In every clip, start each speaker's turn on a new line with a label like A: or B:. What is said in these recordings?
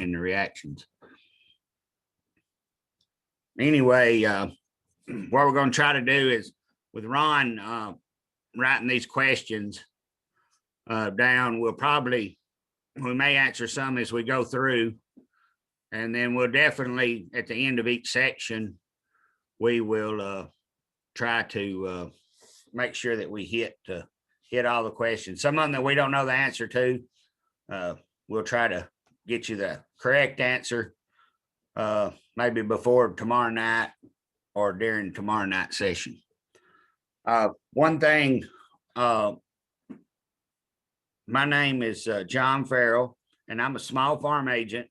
A: and the reactions. Anyway, what we're going to try to do is with Ron writing these questions down, we may answer some as we go through, and then we'll definitely at the end of each section we will try to make sure that we hit all the questions. Some of them that we don't know the answer to, we'll try to get you the correct answer maybe before tomorrow night or during tomorrow night session. One thing, my name is John Farrell, and I'm a small farm agent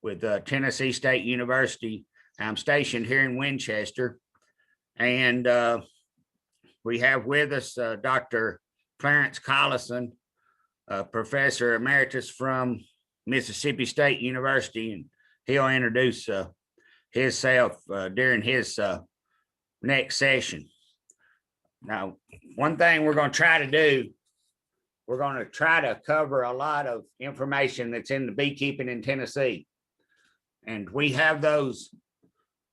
A: with Tennessee State University. I'm stationed here in Winchester, and we have with us Dr. Clarence Collison, Professor Emeritus from Mississippi State University, and he'll introduce himself during his next session. Now, one thing we're going to try to do, we're going to try to cover a lot of information that's in the beekeeping in Tennessee. And we have those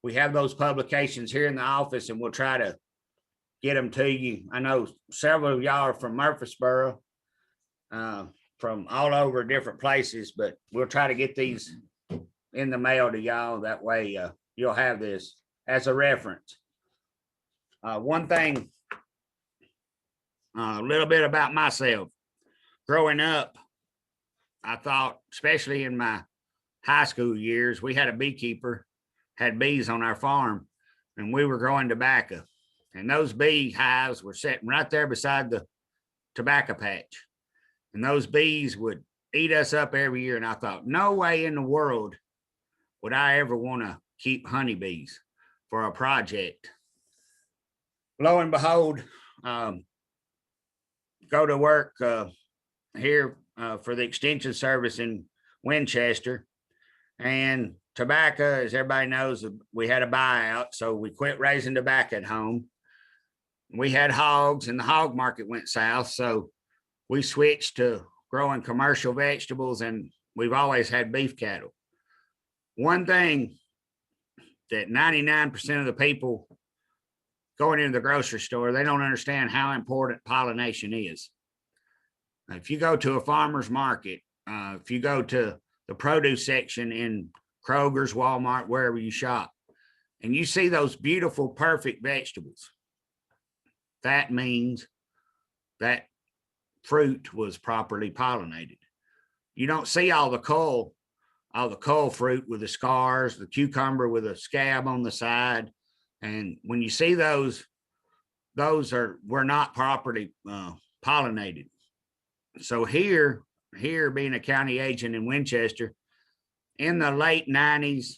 A: publications here in the office, and we'll try to get them to you. I know several of y'all are from Murfreesboro, from all over different places, but we'll try to get these in the mail to y'all. That way you'll have this as a reference. One thing, a little bit about myself. Growing up, I thought, especially in my high school years, we had a beekeeper, had bees on our farm, and we were growing tobacco. And those bee hives were sitting right there beside the tobacco patch. And those bees would eat us up every year. And I thought, no way in the world would I ever want to keep honeybees for a project. Lo and behold, go to work here for the extension service in Winchester, and tobacco, as everybody knows, we had a buyout, so we quit raising tobacco at home. We had hogs, and the hog market went south, so we switched to growing commercial vegetables, and we've always had beef cattle. One thing that 99% of the people going into the grocery store, they don't understand how important pollination is. If you go to a farmer's market, if you go to the produce section in Kroger's, Walmart, wherever you shop, and you see those beautiful, perfect vegetables, that means that fruit was properly pollinated. You don't see all the cull fruit with the scars, the cucumber with a scab on the side. And when you see those were not properly pollinated. So here being a county agent in Winchester, in the late 90s,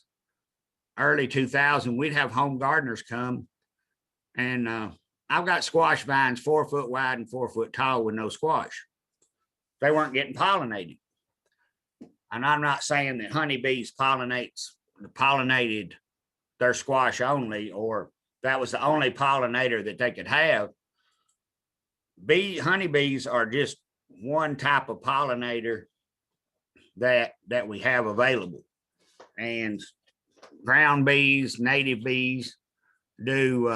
A: early 2000, we'd have home gardeners come, and I've got squash vines 4 foot wide and 4 foot tall with no squash. They weren't getting pollinated. And I'm not saying that honeybees pollinated their squash only, or that was the only pollinator that they could have. Honeybees are just one type of pollinator that we have available. And ground bees, native bees do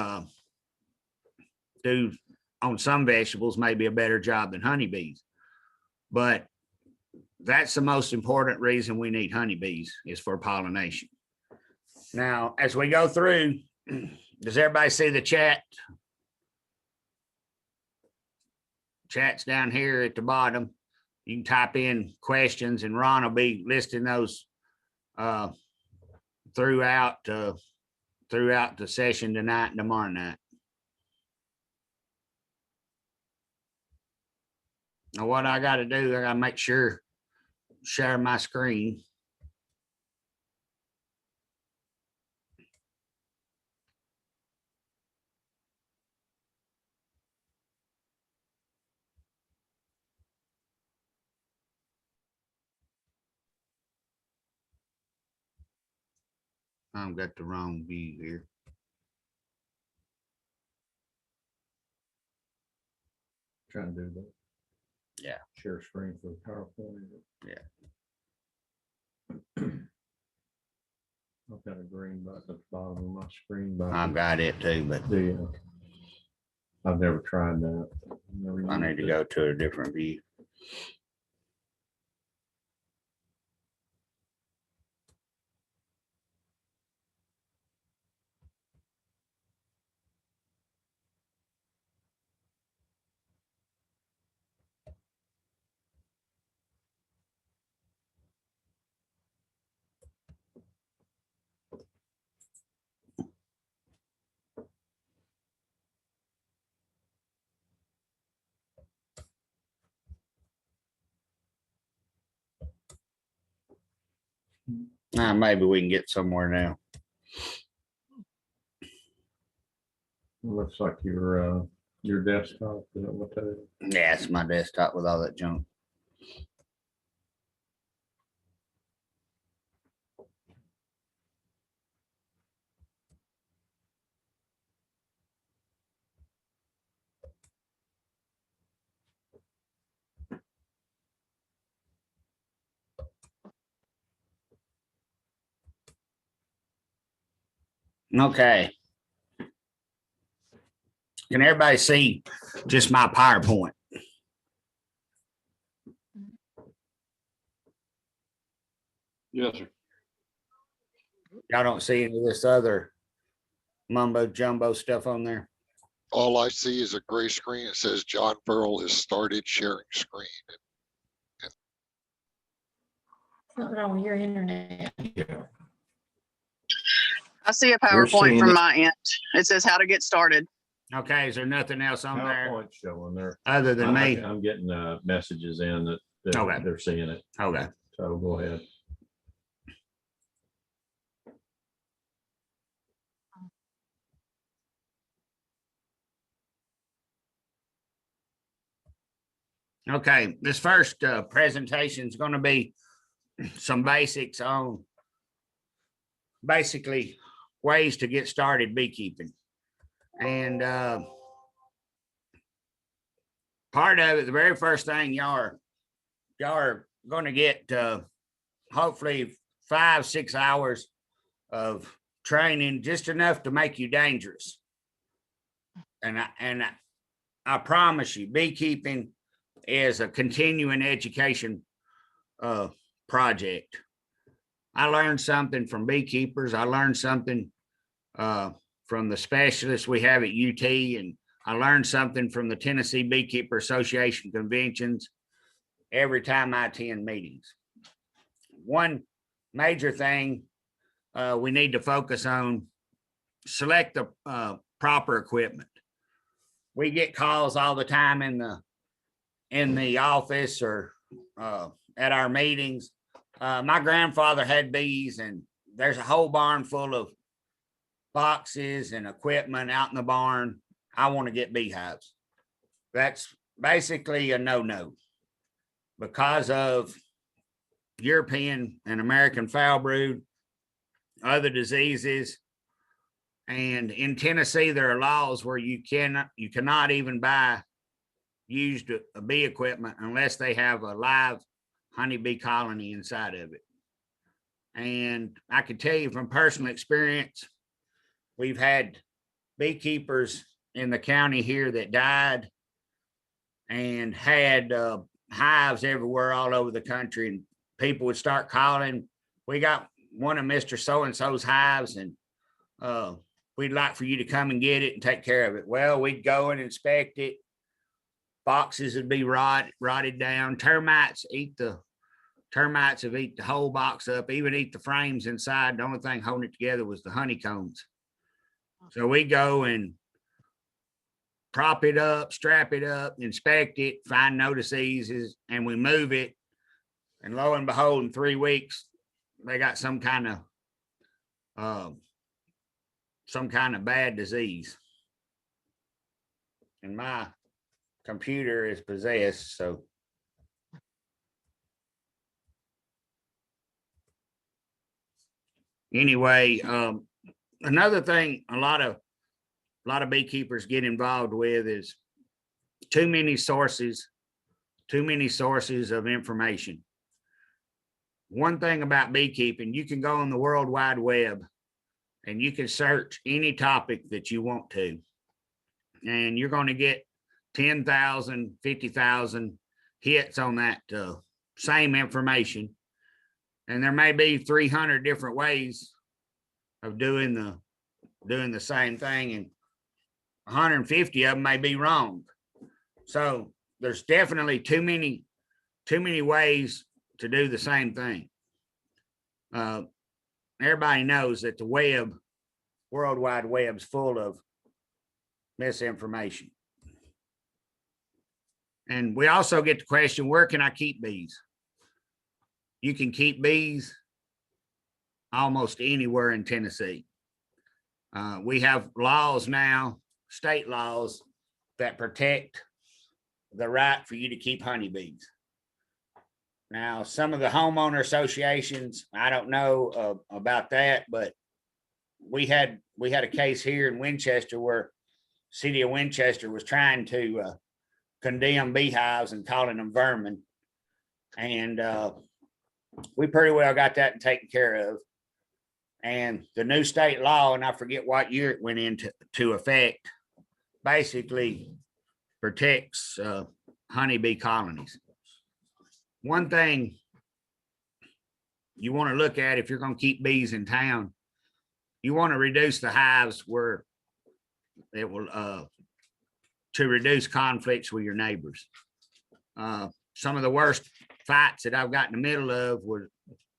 A: on some vegetables maybe a better job than honeybees. But that's the most important reason we need honeybees, is for pollination. Now, as we go through, does everybody see the chat? Chat's down here at the bottom. You can type in questions, and Ron will be listing those throughout the session tonight and tomorrow night. Now, what I got to do, I got to make sure share my screen. I've got the wrong view here.
B: Trying to do that.
A: Yeah.
B: Share screen for the PowerPoint.
A: Yeah.
B: I've got a green button at the bottom of my screen.
A: I've got it too, but
B: Do you? I've never tried that.
A: I need to go to a different view. Maybe we can get somewhere now.
B: Looks like your desktop. Is that what that is?
A: Yeah, it's my desktop with all that junk. Okay. Can everybody see just my PowerPoint?
C: Yes, sir.
A: Y'all don't see any of this other mumbo jumbo stuff on there?
D: All I see is a gray screen. It says John Farrell has started sharing screen.
E: Something wrong with your internet.
F: I see a
B: We're
F: PowerPoint
B: seeing
F: from
B: it.
F: my end. It says how to get started.
A: Okay, is there nothing else on there
B: PowerPoint showing there.
A: other than me?
B: I'm getting messages in that
A: Okay.
B: they're seeing it.
A: Okay.
B: So go ahead.
A: Okay, this first presentation is going to be some basics on basically ways to get started beekeeping. And part of it, the very first thing y'all are going to get hopefully 5-6 hours of training, just enough to make you dangerous. And I promise you, beekeeping is a continuing education project. I learned something from beekeepers. I learned something from the specialists we have at UT, and I learned something from the Tennessee Beekeeper Association conventions every time I attend meetings. One major thing we need to focus on: select the proper equipment. We get calls all the time in the office or at our meetings. My grandfather had bees, and there's a whole barn full of boxes and equipment out in the barn. I want to get beehives. That's basically a no-no because of European and American foul brood, other diseases. And in Tennessee, there are laws where you cannot even buy used bee equipment unless they have a live honeybee colony inside of it. And I can tell you from personal experience, we've had beekeepers in the county here that died and had hives everywhere all over the country, and people would start calling. We got one of Mr. So-and-so's hives, and we'd like for you to come and get it and take care of it. Well, we'd go and inspect it. Boxes would be rotted down. Termites have eaten the whole box up, even eat the frames inside. The only thing holding it together was the honeycombs. So we go and prop it up, strap it up, inspect it, find no diseases, and we move it. And lo and behold, in 3 weeks, they got some kind of bad disease. And my computer is possessed, so. Anyway, another thing a lot of beekeepers get involved with is too many sources of information. One thing about beekeeping, you can go on the World Wide Web and you can search any topic that you want to. And you're going to get 10,000, 50,000 hits on that same information. And there may be 300 different ways of doing the same thing, and 150 of them may be wrong. So there's definitely too many ways to do the same thing. Everybody knows that the World Wide Web's full of misinformation. And we also get the question, where can I keep bees? You can keep bees almost anywhere in Tennessee. We have laws now, state laws, that protect the right for you to keep honeybees. Now, some of the homeowner associations, I don't know about that, but we had a case here in Winchester where city of Winchester was trying to condemn beehives and calling them vermin. And we pretty well got that taken care of. And the new state law, and I forget what year it went into effect, basically protects honeybee colonies. One thing you want to look at if you're going to keep bees in town, you want to reduce the hives where it will to reduce conflicts with your neighbors. Some of the worst fights that I've got in the middle of were,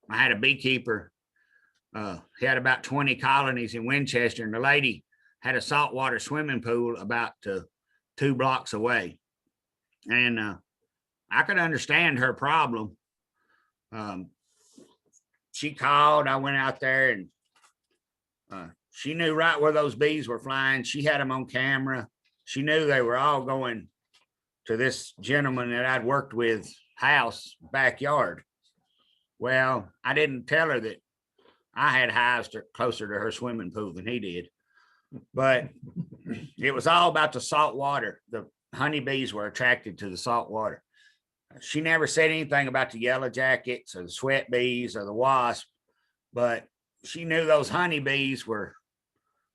A: I had a beekeeper, he had about 20 colonies in Winchester, and the lady had a saltwater swimming pool about 2 blocks away. And I could understand her problem. She called, I went out there, and she knew right where those bees were flying. She had them on camera. She knew they were all going to this gentleman that I'd worked with house backyard. Well, I didn't tell her that I had hives closer to her swimming pool than he did, but it was all about the salt water. The honeybees were attracted to the salt water. She never said anything about the yellow jackets or the sweat bees or the wasp, but she knew those honeybees were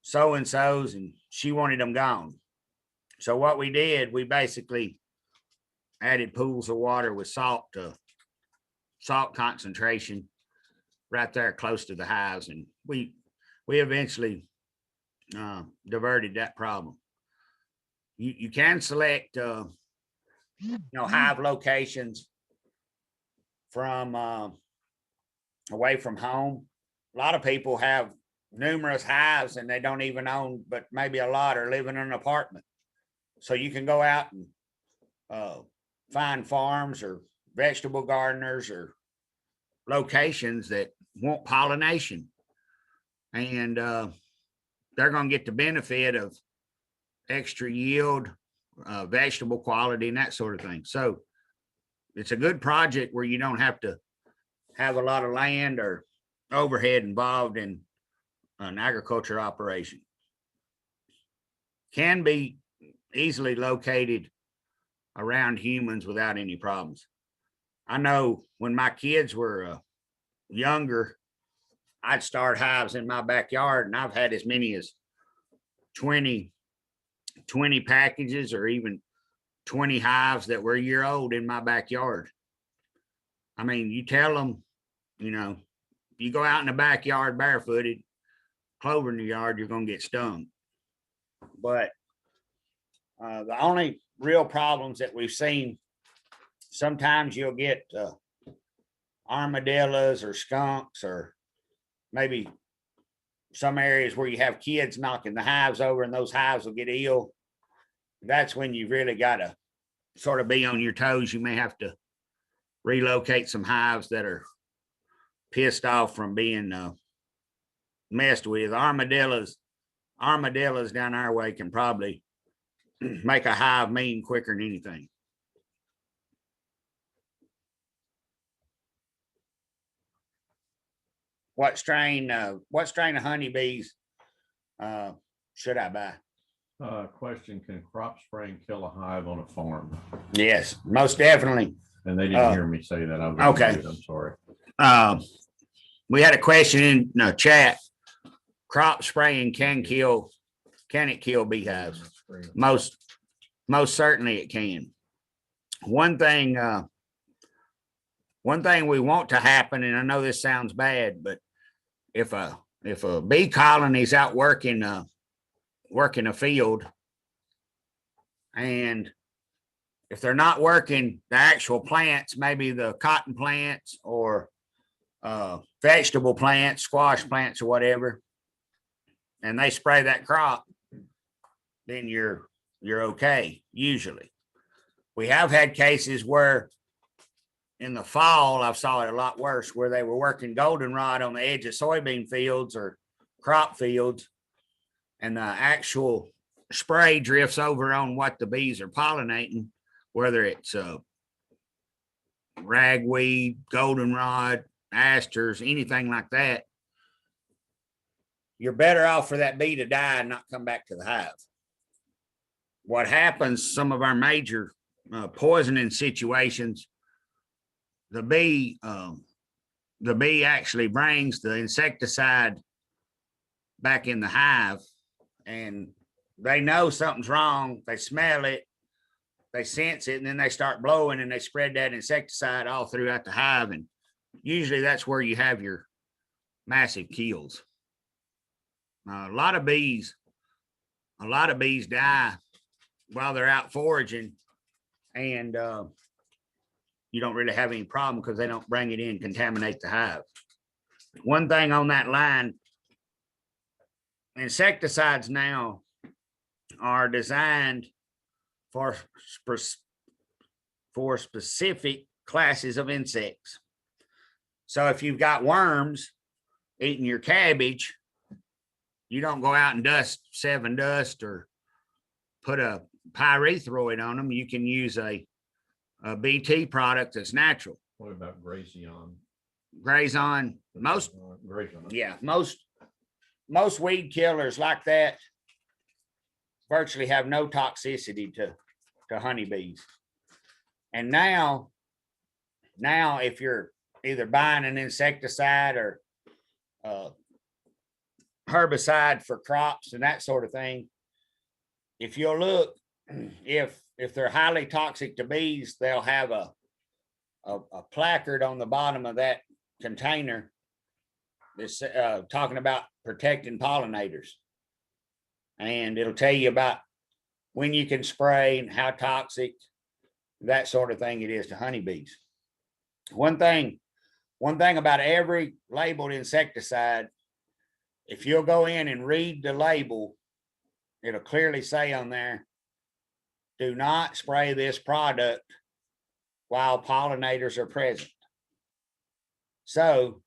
A: so-and-so's and she wanted them gone. So what we did, we basically added pools of water with salt concentration right there close to the hives. And we eventually diverted that problem. You can select, hive locations from away from home. A lot of people have numerous hives and they don't even own, but maybe a lot are living in an apartment. So you can go out and find farms or vegetable gardeners or locations that want pollination, and they're going to get the benefit of extra yield, vegetable quality, and that sort of thing. So it's a good project where you don't have to have a lot of land or overhead involved in an agriculture operation. Can be easily located around humans without any problems. I know when my kids were younger, I'd start hives in my backyard, and I've had as many as 20 packages or even 20 hives that were a year old in my backyard. I mean, you tell them, you go out in the backyard barefooted, clover in the yard, you're going to get stung. But the only real problems that we've seen, sometimes you'll get armadillos or skunks, or maybe some areas where you have kids knocking the hives over and those hives will get ill. That's when you really got to sort of be on your toes. You may have to relocate some hives that are pissed off from being messed with. Armadillos down our way can probably make a hive mean quicker than anything. What strain of honeybees should I buy?
B: Question, can crop spraying kill a hive on a farm?
A: Yes, most definitely.
B: And they didn't hear me say that. I was
A: okay.
B: muted, I'm sorry.
A: We had a question in the chat. crop spraying can it kill beehives?
B: Screen.
A: Most certainly it can. One thing we want to happen, and I know this sounds bad, but if a bee colony is out working a field, and if they're not working the actual plants, maybe the cotton plants or vegetable plants, squash plants or whatever, and they spray that crop, then you're okay, usually. We have had cases where in the fall, I've saw it a lot worse, where they were working goldenrod on the edge of soybean fields or crop fields, and the actual spray drifts over on what the bees are pollinating, whether it's ragweed, goldenrod, asters, anything like that. You're better off for that bee to die and not come back to the hive. What happens, some of our major poisoning situations, the bee actually brings the insecticide back in the hive, and they know something's wrong. They smell it, they sense it, and then they start blowing and they spread that insecticide all throughout the hive. And usually that's where you have your massive kills. A lot of bees die while they're out foraging, and you don't really have any problem because they don't bring it in, contaminate the hive. One thing on that line, insecticides now are designed for specific classes of insects. So if you've got worms eating your cabbage, you don't go out and dust 7 Dust or put a pyrethroid on them. You can use a BT product that's natural.
B: What about Grazion?
A: Grazon, most,
B: Grazion.
A: yeah, most weed killers like that virtually have no toxicity to honeybees. And now if you're either buying an insecticide or herbicide for crops and that sort of thing, if you'll look, if they're highly toxic to bees, they'll have a placard on the bottom of that container that's talking about protecting pollinators, and it'll tell you about when you can spray and how toxic, that sort of thing it is to honeybees. One thing about every labeled insecticide, if you'll go in and read the label, it'll clearly say on there, do not spray this product while pollinators are present. So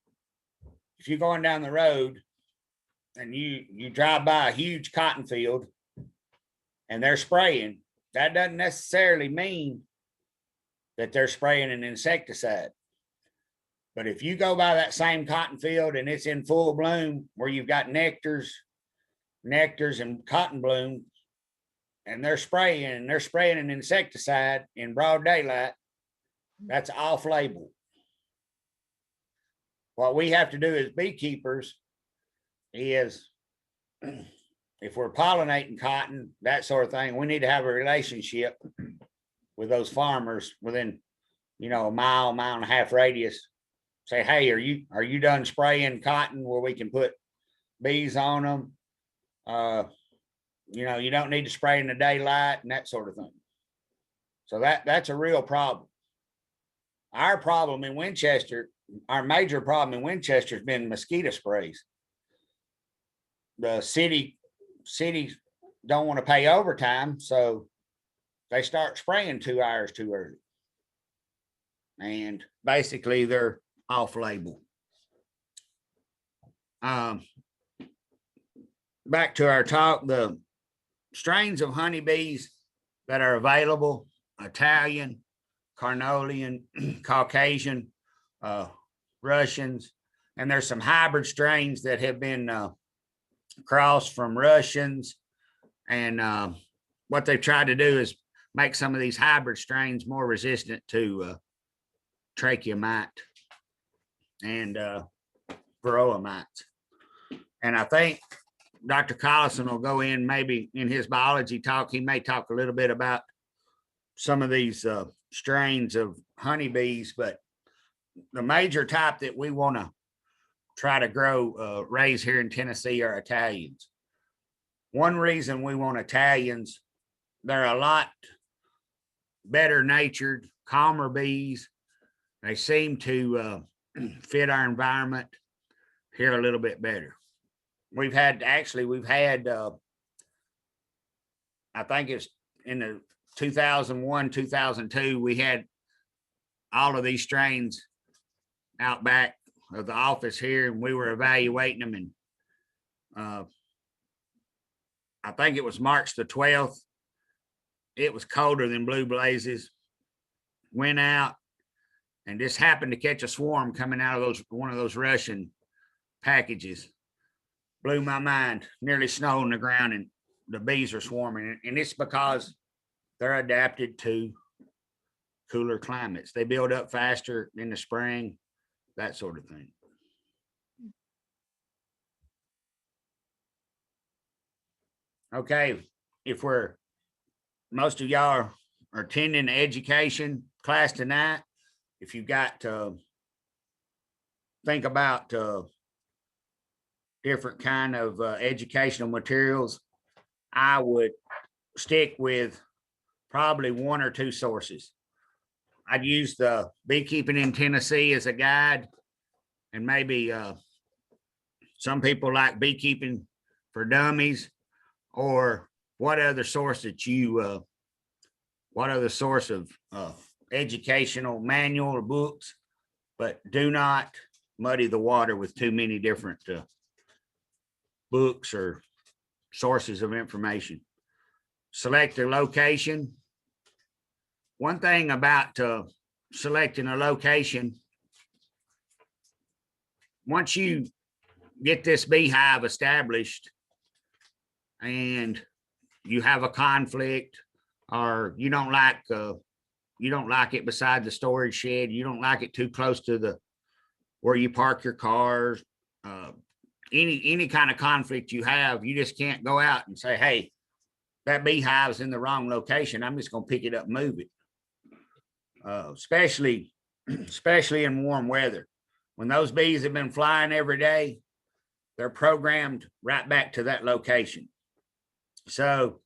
A: if you're going down the road and you drive by a huge cotton field and they're spraying, that doesn't necessarily mean that they're spraying an insecticide. But if you go by that same cotton field and it's in full bloom, where you've got nectars and cotton bloom, and they're spraying an insecticide in broad daylight, that's off label. What we have to do as beekeepers is, if we're pollinating cotton, that sort of thing, we need to have a relationship with those farmers within, a mile and a half radius. Say, hey, are you done spraying cotton where we can put bees on them? You don't need to spray in the daylight and that sort of thing. So that's a real problem. Our problem in Winchester, our major problem in Winchester has been mosquito sprays. The cities don't want to pay overtime, so they start spraying 2 hours too early. And basically they're off label. Back to our talk, the strains of honeybees that are available: Italian, Carnolian, Caucasian, Russians, and there's some hybrid strains that have been crossed from Russians. And what they've tried to do is make some of these hybrid strains more resistant to trachea mite and varroa mites. And I think Dr. Collison will go in maybe in his biology talk. He may talk a little bit about some of these strains of honeybees, but the major type that we want to try to grow, raise here in Tennessee are Italians. One reason we want Italians, they're a lot better natured, calmer bees. They seem to fit our environment here a little bit better. We've had I think it's in the 2001, 2002, we had all of these strains out back of the office here, and we were evaluating them. And I think it was March the 12th. It was colder than blue blazes. Went out and just happened to catch a swarm coming out of one of those Russian packages. Blew my mind. Nearly snow on the ground, and the bees are swarming. And it's because they're adapted to cooler climates. They build up faster in the spring, that sort of thing. Okay, if most of y'all are attending the education class tonight, if you've got to think about different kind of educational materials, I would stick with probably one or two sources. I'd use the Beekeeping in Tennessee as a guide, and maybe some people like Beekeeping for Dummies, or what other source of educational manual or books, but do not muddy the water with too many different books or sources of information. Select a location. One thing about selecting a location, once you get this beehive established and you have a conflict, or you don't like it beside the storage shed, you don't like it too close to where you park your cars, any kind of conflict you have, you just can't go out and say, hey, that beehive's in the wrong location, I'm just going to pick it up and move it. Especially in warm weather. When those bees have been flying every day, they're programmed right back to that location. So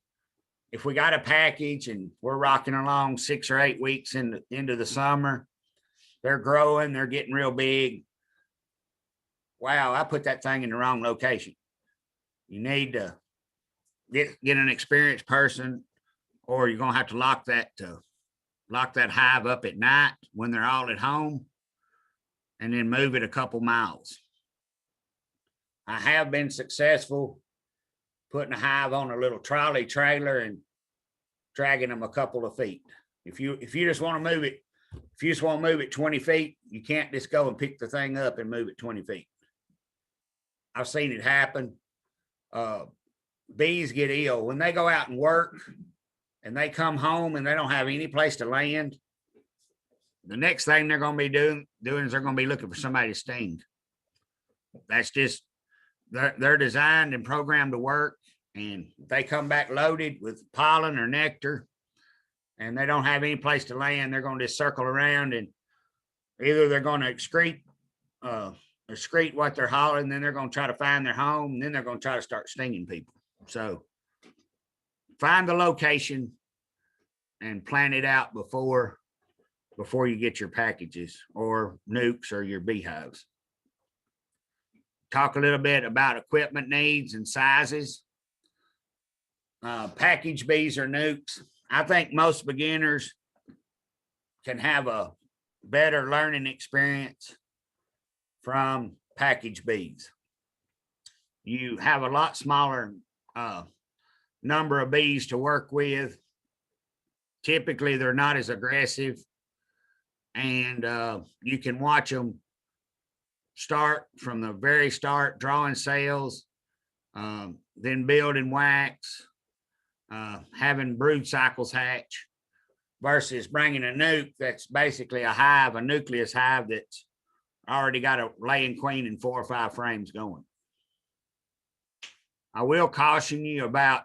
A: if we got a package and we're rocking along 6 or 8 weeks into the summer, they're growing, they're getting real big. Wow, I put that thing in the wrong location. You need to get an experienced person, or you're gonna have to lock that hive up at night when they're all at home, and then move it a couple miles. I have been successful putting a hive on a little trolley trailer and dragging them a couple of feet. If you just want to move it, if you just want to move it 20 feet, you can't just go and pick the thing up and move it 20 feet. I've seen it happen. Bees get ill when they go out and work and they come home and they don't have any place to land. The next thing they're going to be doing is they're going to be looking for somebody to sting. That's just, they're designed and programmed to work, and they come back loaded with pollen or nectar and they don't have any place to land, they're going to just circle around, and either they're going to excrete what they're hollering, then they're going to try to find their home, and then they're going to try to start stinging people. So find the location and plan it out before you get your packages or nukes or your beehives. Talk a little bit about equipment needs and sizes. Package bees or nukes. I think most beginners can have a better learning experience from package bees. You have a lot smaller number of bees to work with. Typically, they're not as aggressive, and you can watch them start from the very start, drawing cells, then building wax, having brood cycles hatch, versus bringing a nuke that's basically a hive, a nucleus hive that's already got a laying queen and 4 or 5 frames going. I will caution you about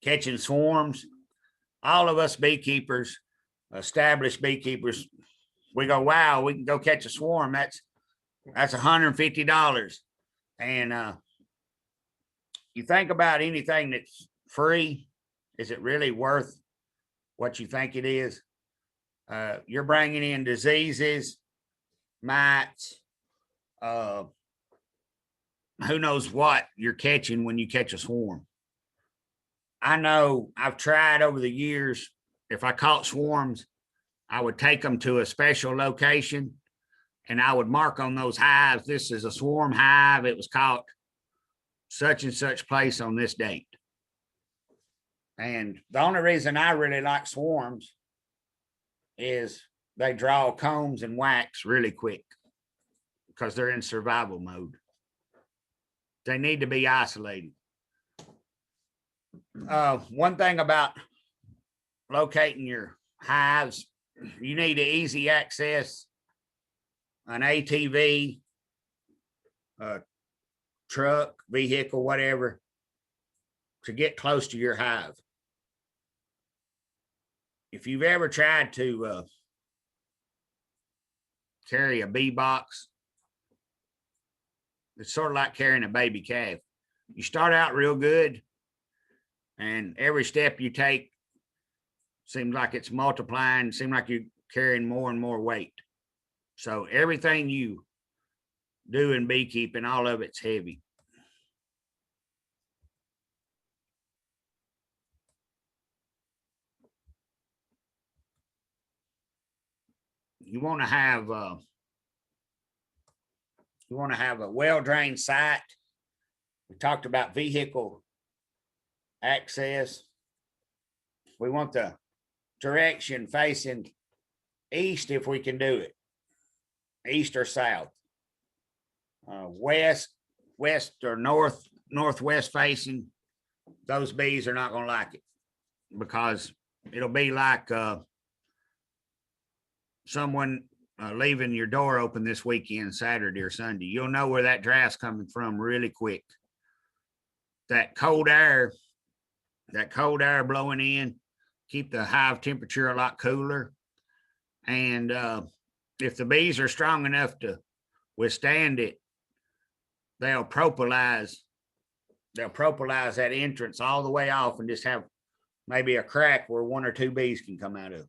A: catching swarms. All of us beekeepers, established beekeepers, we go, wow, we can go catch a swarm. That's $150. And you think about anything that's free, is it really worth what you think it is? You're bringing in diseases, mites, who knows what you're catching when you catch a swarm. I know I've tried over the years, if I caught swarms, I would take them to a special location and I would mark on those hives, this is a swarm hive. It was caught such and such place on this date. And the only reason I really like swarms is they draw combs and wax really quick because they're in survival mode. They need to be isolated. One thing about locating your hives, you need an easy access, an ATV, a truck, vehicle, whatever, to get close to your hive. If you've ever tried to carry a bee box, it's sort of like carrying a baby calf. You start out real good, and every step you take seems like it's multiplying, seems like you're carrying more and more weight. So everything you do in beekeeping, all of it's heavy. You want to have a well-drained site. We talked about vehicle access. We want the direction facing east if we can do it, east or south. West or northwest facing, those bees are not going to like it because it'll be like someone leaving your door open this weekend, Saturday or Sunday. You'll know where that draft's coming from really quick. That cold air blowing in, keep the hive temperature a lot cooler. And if the bees are strong enough to withstand it, they'll propolize that entrance all the way off and just have maybe a crack where one or two bees can come out of.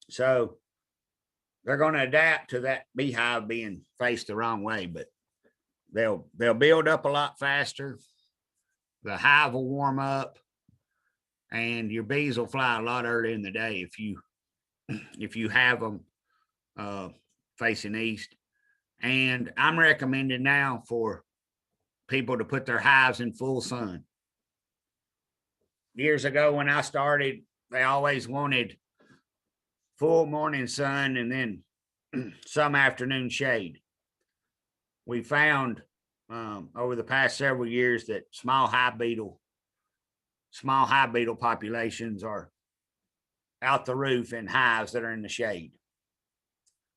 A: So they're going to adapt to that beehive being faced the wrong way, but they'll build up a lot faster. The hive will warm up and your bees will fly a lot earlier in the day if you have them facing east. And I'm recommending now for people to put their hives in full sun. Years ago when I started, they always wanted full morning sun and then some afternoon shade. We found over the past several years that small hive beetle populations are out the roof in hives that are in the shade.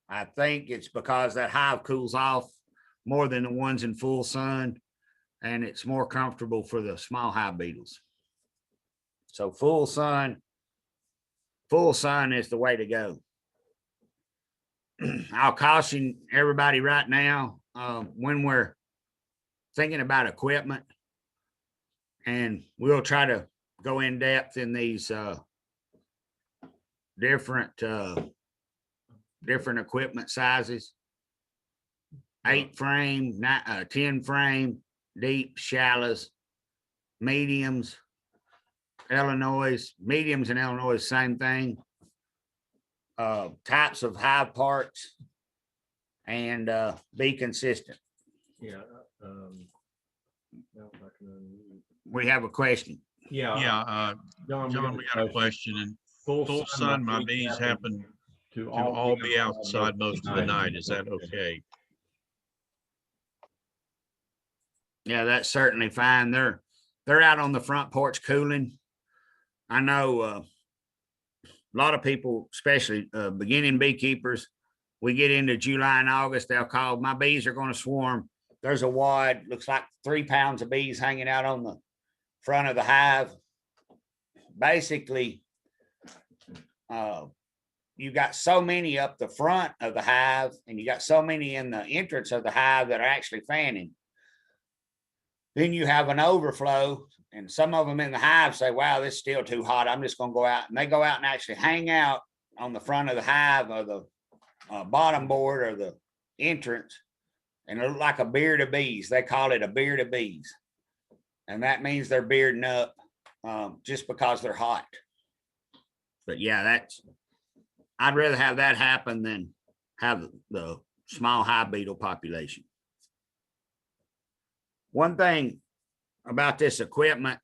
A: I think it's because that hive cools off more than the ones in full sun, and it's more comfortable for the small hive beetles. So full sun is the way to go. I'll caution everybody right now, when we're thinking about equipment, and we'll try to go in depth in these different equipment sizes, 8 frame, 10 frame, deep, shallows, mediums, mediums in Illinois, same thing. Types of hive parts, and be consistent.
B: Yeah.
C: We have a question.
B: Yeah.
C: John, we got a question. In full sun, my bees happen to all be outside most of the night. Is that okay?
A: Yeah, that's certainly fine. They're out on the front porch cooling. I know a lot of people, especially beginning beekeepers, we get into July and August, they'll call, my bees are going to swarm there's a wad, looks like 3 pounds of bees hanging out on the front of the hive. Basically, you got so many up the front of the hive, and you got so many in the entrance of the hive that are actually fanning. Then you have an overflow, and some of them in the hive say, wow, this is still too hot, I'm just going to go out. And they go out and actually hang out on the front of the hive, or the bottom board, or the entrance, and it look like a beard of bees. They call it a beard of bees, and that means they're bearding up, just because they're hot. But yeah, I'd rather have that happen than have the small hive beetle population. One thing about this equipment,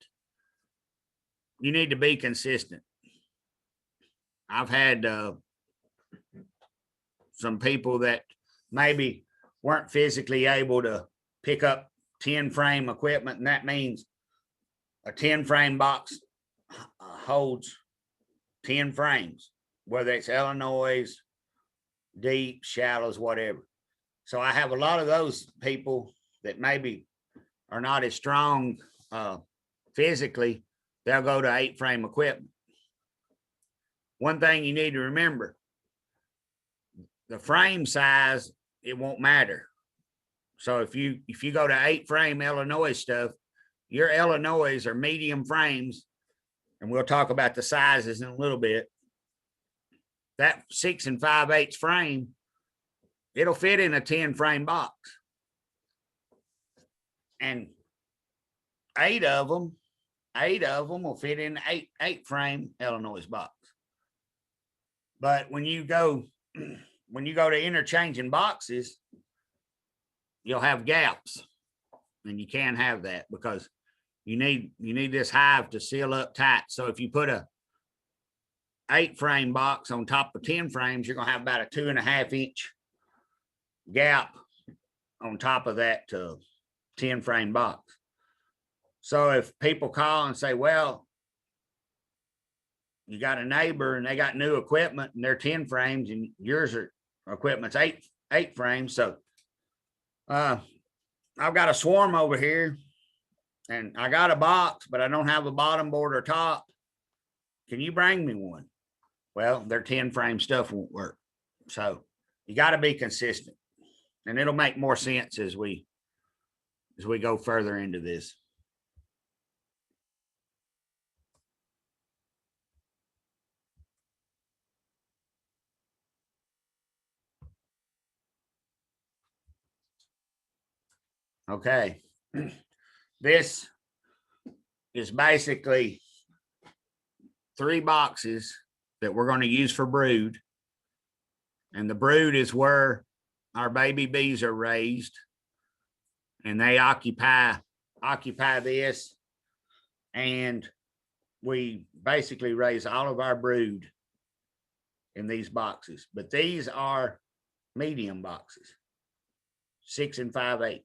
A: you need to be consistent. I've had some people that maybe weren't physically able to pick up 10 frame equipment, and that means a 10 frame box holds 10 frames, whether it's Illinois, deep, shallows, whatever. So I have a lot of those people that maybe are not as strong physically. They'll go to 8 frame equipment. One thing you need to remember, the frame size, it won't matter. So if you go to 8 frame Illinois stuff, your Illinois are medium frames, and we'll talk about the sizes in a little bit. That 6 5/8 frame, it'll fit in a 10 frame box. And 8 of them will fit in 8 frame Illinois box. But when you go to interchanging boxes, you'll have gaps, and you can't have that, because you need this hive to seal up tight. So if you put a 8 frame box on top of 10 frames, you're gonna have about a 2.5 inch gap on top of that 10 frame box. So if people call and say, well, you got a neighbor and they got new equipment and they're 10 frames and yours equipment's 8 frames. So I've got a swarm over here and I got a box, but I don't have a bottom board or top. Can you bring me one? Well, their 10 frame stuff won't work. So you got to be consistent, and it'll make more sense as we go further into this. Okay. This is basically 3 boxes that we're going to use for brood. And the brood is where our baby bees are raised, and they occupy this. And we basically raise all of our brood in these boxes, but these are medium boxes, 6 5/8.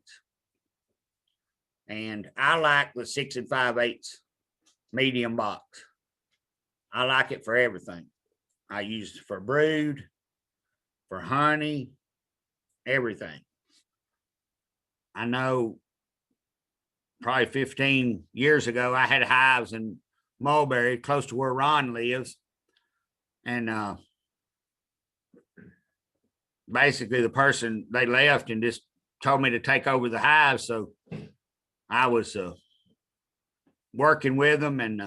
A: And I like the 6 5/8 medium box. I like it for everything. I use it for brood, for honey, everything. I know probably 15 years ago, I had hives in Mulberry, close to where Ron lives. And basically the person, they left and just told me to take over the hive. So I was working with them, and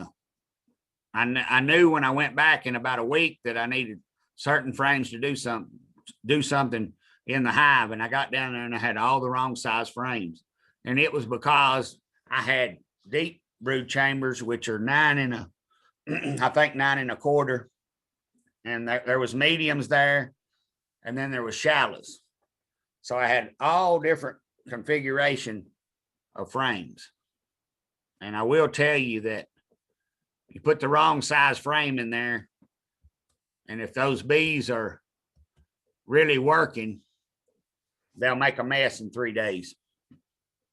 A: I knew when I went back in about a week that I needed certain frames to do something in the hive. And I got down there and I had all the wrong size frames. And it was because I had deep brood chambers, which are 9 1/4. And there was mediums there, and then there was shallows. So I had all different configuration of frames. And I will tell you that you put the wrong size frame in there, and if those bees are really working, they'll make a mess in 3 days.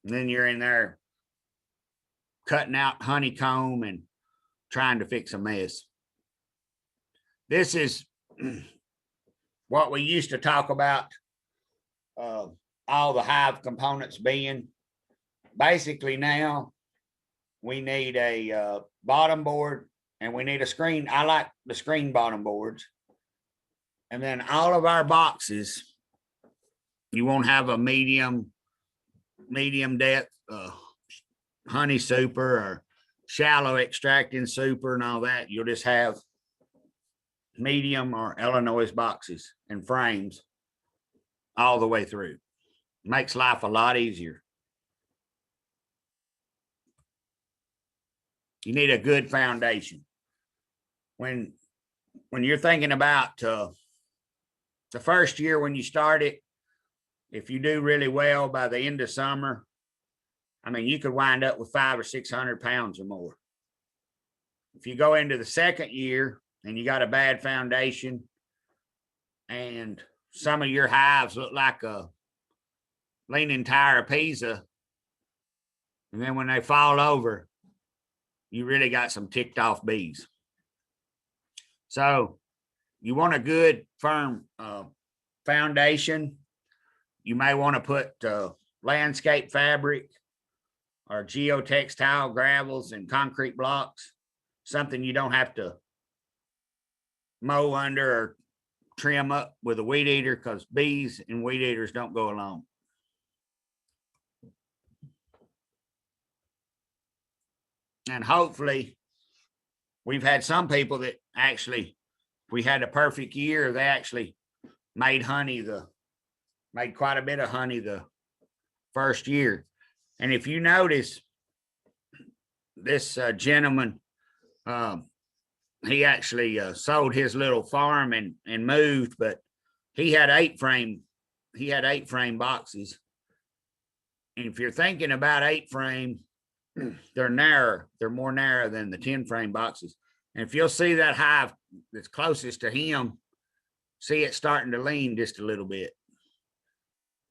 A: And then you're in there cutting out honeycomb and trying to fix a mess. This is what we used to talk about all the hive components being. Basically now, we need a bottom board and we need a screen. I like the screen bottom boards. And then all of our boxes, you won't have a medium depth honey super or shallow extracting super and all that. You'll just have medium or Illinois boxes and frames all the way through. Makes life a lot easier. You need a good foundation. When you're thinking about the first year when you start it, if you do really well by the end of summer, I mean, you could wind up with 500 or 600 pounds or more. If you go into the second year and you got a bad foundation and some of your hives look like a leaning tower of Pisa, and then when they fall over, you really got some ticked off bees. So you want a good firm foundation. You may want to put landscape fabric or geotextile gravels and concrete blocks, something you don't have to mow under or trim up with a weed eater, because bees and weed eaters don't go along. And hopefully we've had some people that actually, we had a perfect year, they actually made quite a bit of honey the first year. And if you notice, this gentleman, he actually sold his little farm and moved, but he had 8 frame boxes. And if you're thinking about 8 frame, they're narrower. They're more narrow than the 10 frame boxes. And if you'll see that hive that's closest to him, see it starting to lean just a little bit.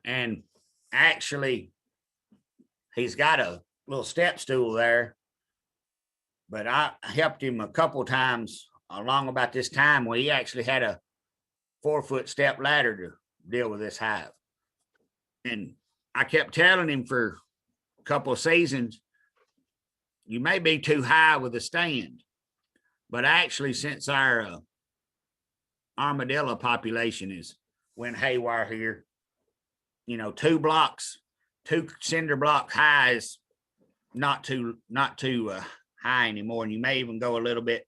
A: And actually, he's got a little step stool there, but I helped him a couple times along about this time where he actually had a 4-foot step ladder to deal with this hive. And I kept telling him for a couple of seasons, you may be too high with a stand. But actually, since our armadillo population is went haywire here, 2 cinder block high is not too high anymore. And you may even go a little bit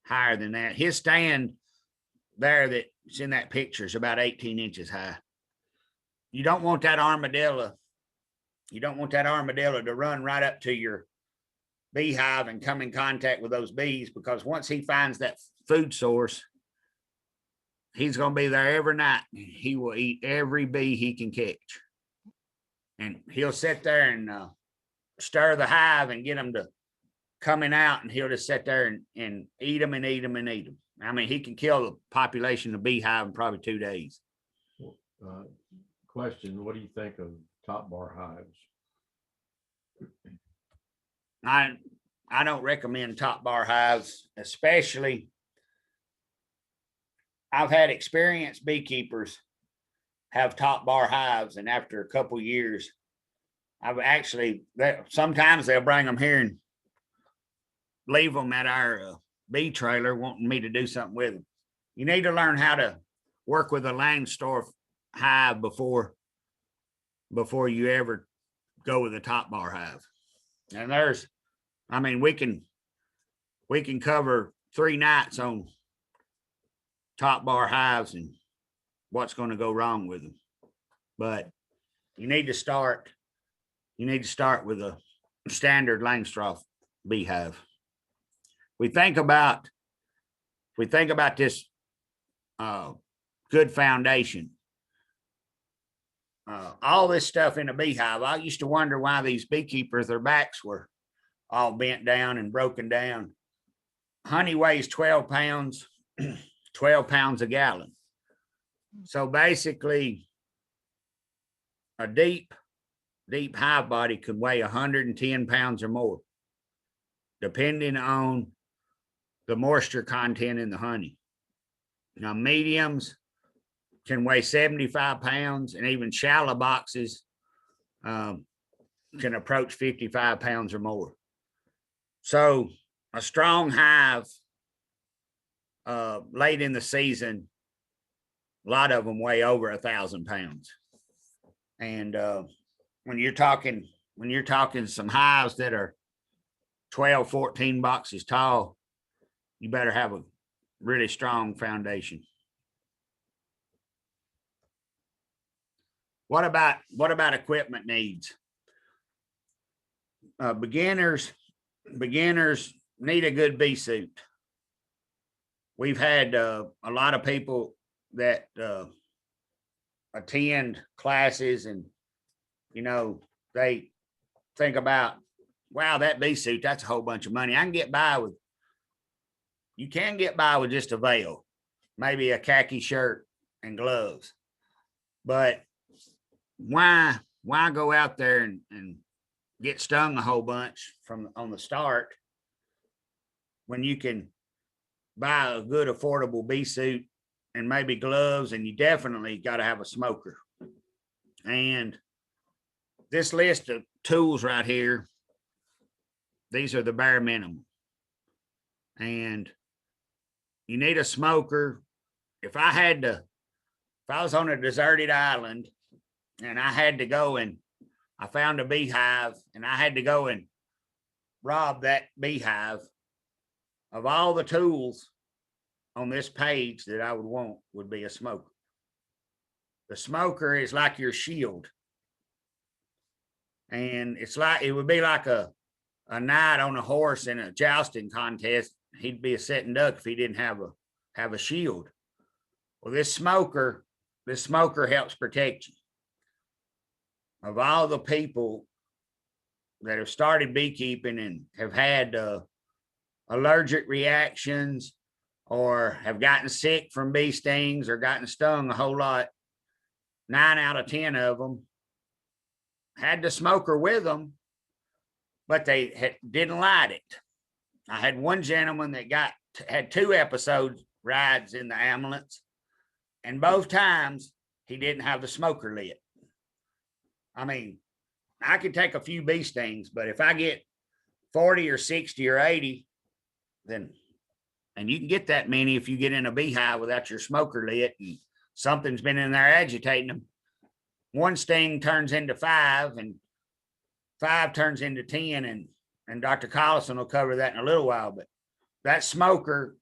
A: higher than that. His stand there that's in that picture is about 18 inches high. You don't want that armadillo. You don't want that armadillo to run right up to your beehive and come in contact with those bees, because once he finds that food source, he's going to be there every night. He will eat every bee he can catch. And he'll sit there and stir the hive and get them to coming out, and he'll just sit there and eat them and eat them and eat them. I mean, he can kill the population of beehive in probably 2 days.
B: Question, what do you think of top bar hives?
A: I don't recommend top bar hives, especially. I've had experienced beekeepers have top bar hives, and after a couple years, sometimes they'll bring them here and leave them at our bee trailer, wanting me to do something with them. You need to learn how to work with a Langsdorff hive before you ever go with a top bar hive. And we can cover 3 nights on top bar hives and what's going to go wrong with them. But you need to start with a standard Langsdorff beehive. We think about this good foundation. All this stuff in a beehive. I used to wonder why these beekeepers, their backs were all bent down and broken down. Honey weighs 12 pounds, 12 pounds a gallon. So basically, a deep hive body could weigh 110 pounds or more, depending on the moisture content in the honey. Now, mediums can weigh 75 pounds, and even shallow boxes can approach 55 pounds or more. So a strong hive late in the season, a lot of them weigh over 1,000 pounds. And when you're talking some hives that are 12, 14 boxes tall, you better have a really strong foundation. What about equipment needs? Beginners need a good bee suit. We've had a lot of people that attend classes, and they think about, wow, that bee suit, that's a whole bunch of money. You can get by with just a veil, maybe a khaki shirt and gloves, but why go out there and get stung a whole bunch on the start when you can buy a good affordable bee suit and maybe gloves, and you definitely got to have a smoker. And this list of tools right here, these are the bare minimum. And you need a smoker. If I was on a deserted island and I had to go and I found a beehive and I had to go and rob that beehive, of all the tools on this page that I would want would be a smoker. The smoker is like your shield. And it would be like a knight on a horse in a jousting contest. He'd be a sitting duck if he didn't have a shield. Well, this smoker helps protect you. Of all the people that have started beekeeping and have had allergic reactions or have gotten sick from bee stings or gotten stung a whole lot, 9 out of 10 of them had the smoker with them, but they didn't light it. I had one gentleman that had 2 episode rides in the ambulance, and both times he didn't have the smoker lit. I mean, I could take a few bee stings, but if I get 40 or 60 or 80, and you can get that many if you get in a beehive without your smoker lit and something's been in there agitating them. 1 sting turns into 5, and 5 turns into 10, and Dr. Collison will cover that in a little while, but that smoker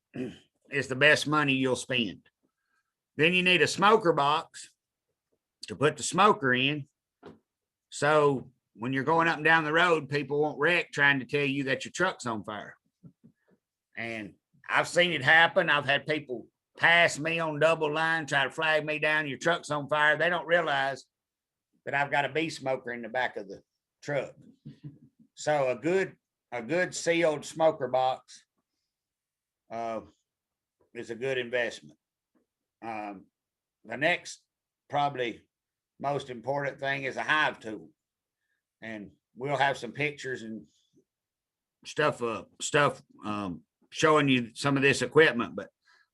A: is the best money you'll spend. Then you need a smoker box to put the smoker in. So when you're going up and down the road, people won't wreck trying to tell you that your truck's on fire. And I've seen it happen. I've had people pass me on double line, try to flag me down, your truck's on fire. They don't realize that I've got a bee smoker in the back of the truck. So a good sealed smoker box is a good investment. The next probably most important thing is a hive tool, and we'll have some pictures and stuff showing you some of this equipment. But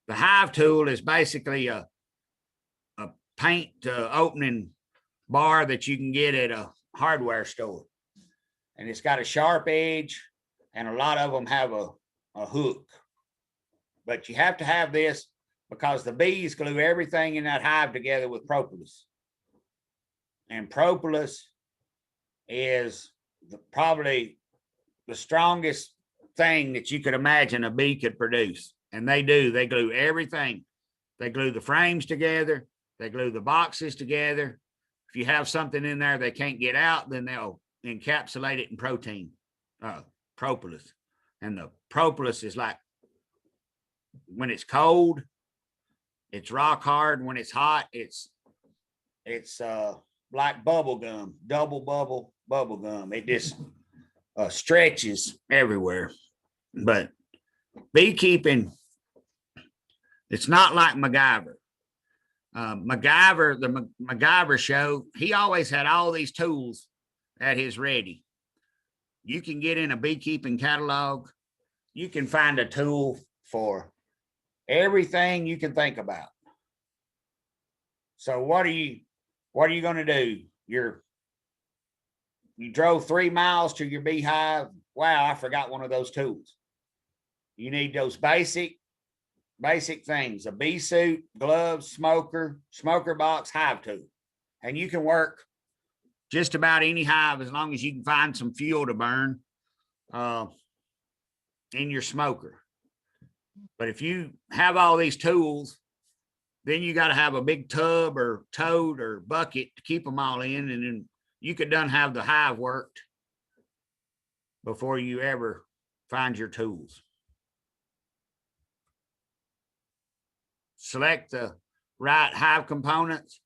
A: the hive tool is basically a paint opening bar that you can get at a hardware store, and it's got a sharp edge, and a lot of them have a hook. But you have to have this because the bees glue everything in that hive together with propolis. And propolis is probably the strongest thing that you could imagine a bee could produce. And they do. They glue everything. They glue the frames together. They glue the boxes together. If you have something in there they can't get out, then they'll encapsulate it in propolis. And the propolis is like, when it's cold, it's rock hard. When it's hot, it's like bubble gum, double bubble gum. It just stretches everywhere. But beekeeping, it's not like MacGyver. The MacGyver show, he always had all these tools at his ready. You can get in a beekeeping catalog. You can find a tool for everything you can think about. So what are you gonna do? You drove 3 miles to your beehive. Wow, I forgot one of those tools. You need those basic things: a bee suit, gloves, smoker box, hive tool. And you can work just about any hive as long as you can find some fuel to burn in your smoker. But if you have all these tools, then you got to have a big tub or tote or bucket to keep them all in, and then you could done have the hive worked before you ever find your tools. Select the right hive components.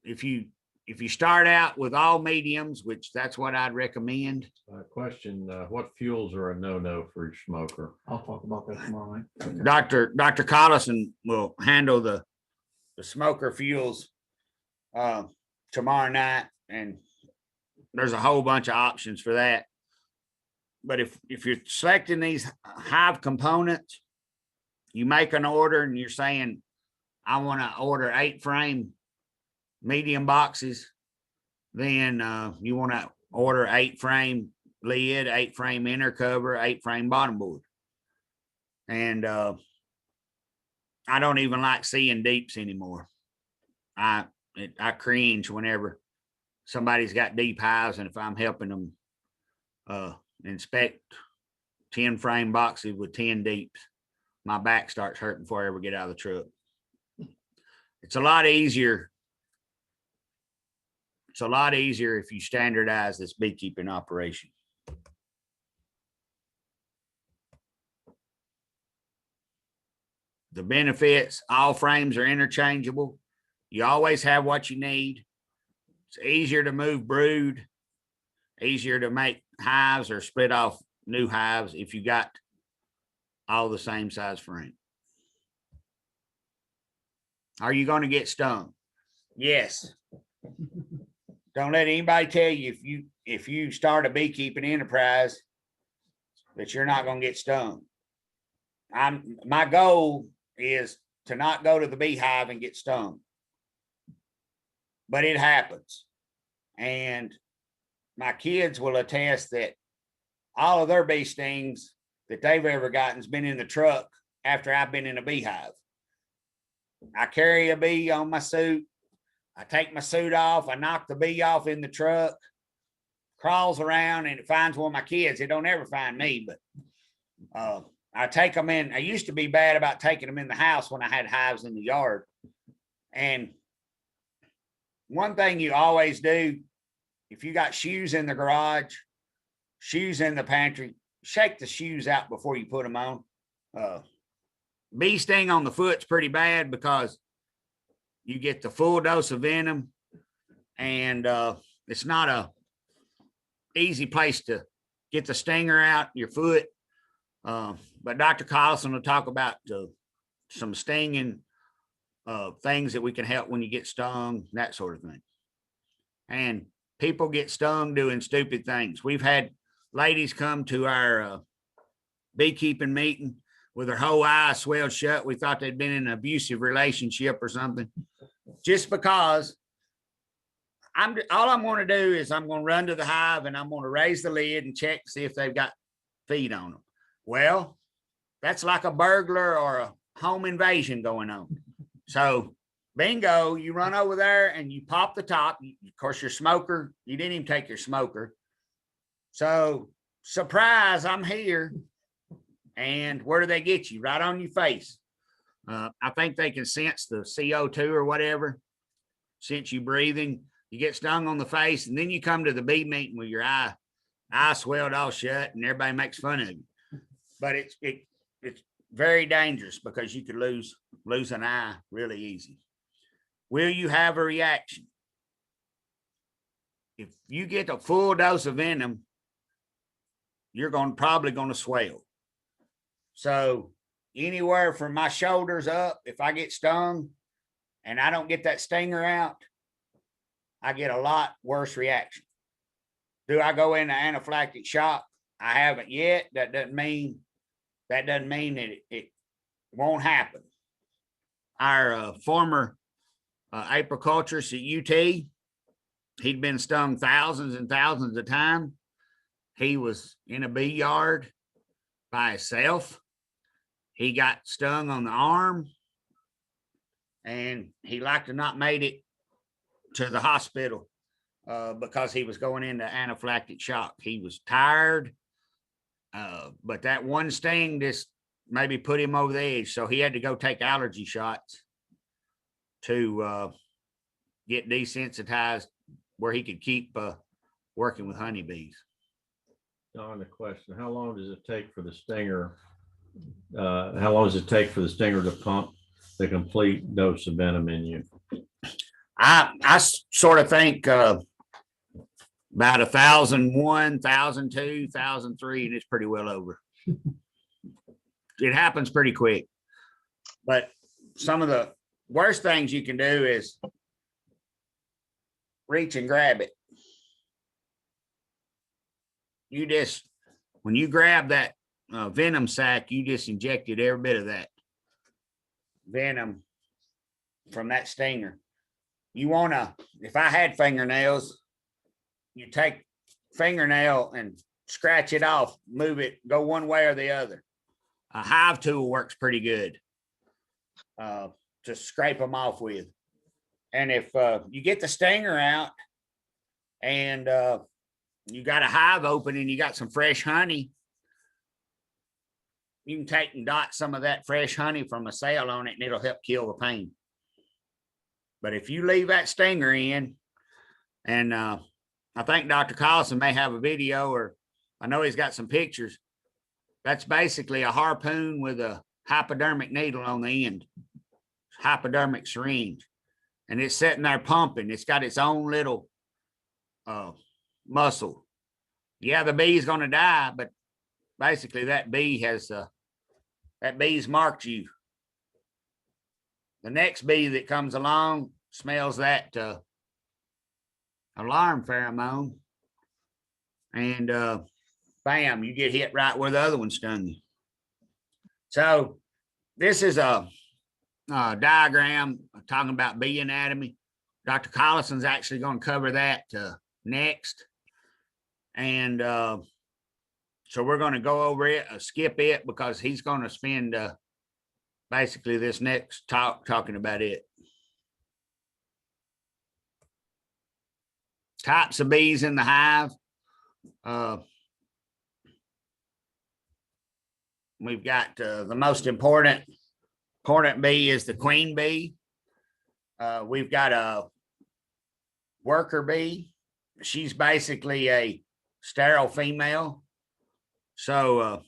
A: If you start out with all mediums, which that's what I'd recommend.
B: Question, what fuels are a no-no for your smoker?
G: I'll talk about that tomorrow night.
A: Dr. Collison will handle the smoker fuels tomorrow night, and there's a whole bunch of options for that. But if you're selecting these hive components, you make an order and you're saying, I want to order 8 frame medium boxes, then you want to order 8 frame lid, 8 frame inner cover, 8 frame bottom board. And I don't even like seeing deeps anymore. I cringe whenever somebody's got deep hives, and if I'm helping them inspect 10 frame boxes with 10 deeps, my back starts hurting before I ever get out of the truck. It's a lot easier. It's a lot easier if you standardize this beekeeping operation. The benefits: all frames are interchangeable. You always have what you need. It's easier to move brood, easier to make hives or split off new hives if you got all the same size frame. Are you going to get stung? Yes. Don't let anybody tell you if you start a beekeeping enterprise that you're not going to get stung. My goal is to not go to the beehive and get stung. But it happens. And my kids will attest that all of their bee stings that they've ever gotten has been in the truck after I've been in a beehive. I carry a bee on my suit. I take my suit off. I knock the bee off in the truck, crawls around, and it finds one of my kids. It don't ever find me, but I take them in. I used to be bad about taking them in the house when I had hives in the yard. And one thing you always do, if you got shoes in the garage, shoes in the pantry, shake the shoes out before you put them on. Bee sting on the foot's pretty bad because you get the full dose of venom, and it's not a easy place to get the stinger out your foot. But Dr. Collison will talk about some stinging things that we can help when you get stung, that sort of thing. And people get stung doing stupid things. We've had ladies come to our beekeeping meeting with their whole eye swelled shut. We thought they'd been in an abusive relationship or something. Just because all I'm going to do is I'm going to run to the hive and I'm going to raise the lid and check to see if they've got feed on them. Well, that's like a burglar or a home invasion going on. So bingo, you run over there and you pop the top. Of course, your smoker, you didn't even take your smoker. So surprise, I'm here. And where do they get you? Right on your face. I think they can sense the CO2 or whatever, sense you breathing. You get stung on the face, and then you come to the bee meeting with your eye swelled all shut, and everybody makes fun of you. But it's very dangerous because you could lose an eye really easy. Will you have a reaction? If you get a full dose of venom, you're probably going to swell. So anywhere from my shoulders up, if I get stung and I don't get that stinger out, I get a lot worse reaction. Do I go into anaphylactic shock? I haven't yet. That doesn't mean that it won't happen. Our former apiculturist at UT. He'd been stung thousands and thousands of times. He was in a bee yard by himself. He got stung on the arm, and he liked to not made it to the hospital because he was going into anaphylactic shock. He was tired, but that one sting just maybe put him over the edge. So he had to go take allergy shots to get desensitized where he could keep working with honeybees.
B: Don, the question, how long does it take for the stinger? How long does it take for the stinger to pump the complete dose of venom in you?
A: I sort of think about 1,001, 1,002, 1,003, and it's pretty well over. It happens pretty quick. But some of the worst things you can do is reach and grab it. You just, when you grab that venom sac, you just injected every bit of that venom from that stinger. You want to, if I had fingernails, you take fingernail and scratch it off, move it, go one way or the other. A hive tool works pretty good to scrape them off with. And if you get the stinger out and you got a hive open and you got some fresh honey, you can take and dot some of that fresh honey from a cell on it and it'll help kill the pain. But if you leave that stinger in, and I think Dr. Collison may have a video, or I know he's got some pictures. That's basically a harpoon with a hypodermic needle on the end, hypodermic syringe. And it's sitting there pumping. It's got its own little muscle. Yeah, the bee's going to die, but basically that bee has, that bee's marked you. The next bee that comes along smells that alarm pheromone, and bam, you get hit right where the other one stung you. So this is a diagram talking about bee anatomy. Dr. Collison's actually going to cover that next. And so we're going to go over it, skip it, because he's going to spend basically this next talk talking about it. Types of bees in the hive. We've got the most important bee is the queen bee. We've got a worker bee. She's basically a sterile female. So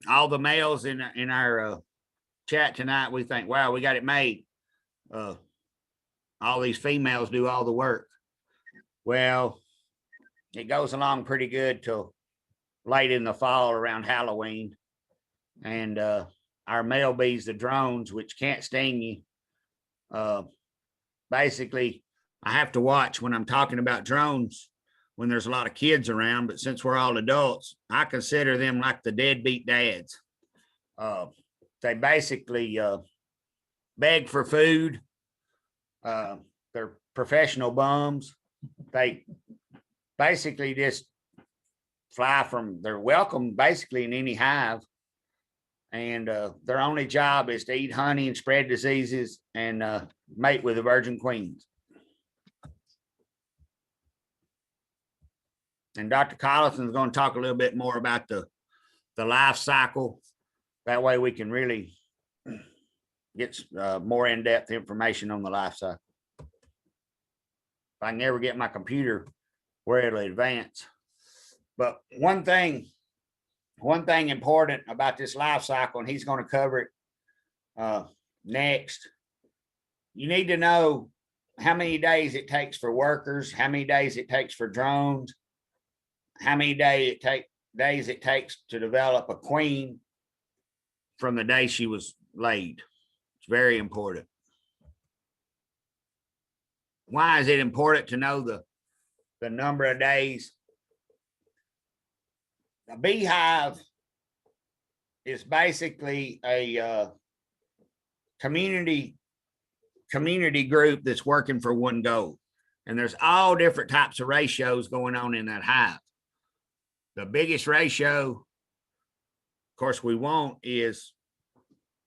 A: all the males in our chat tonight, we think, wow, we got it made. All these females do all the work. Well, it goes along pretty good till late in the fall around Halloween. And our male bees, the drones, which can't sting you. Basically, I have to watch when I'm talking about drones when there's a lot of kids around, but since we're all adults, I consider them like the deadbeat dads. They basically beg for food. They're professional bums. They basically just fly from, they're welcome basically in any hive. And their only job is to eat honey and spread diseases and mate with the virgin queens. And Dr. Collison is going to talk a little bit more about the life cycle. That way we can really get more in-depth information on the life cycle. If I can ever get my computer where it'll advance. But one thing important about this life cycle, and he's going to cover it next. You need to know how many days it takes for workers, how many days it takes for drones, how many days it takes to develop a queen from the day she was laid. It's very important. Why is it important to know the number of days? A beehive is basically a community community group that's working for one goal. And there's all different types of ratios going on in that hive. The biggest ratio, of course, we want is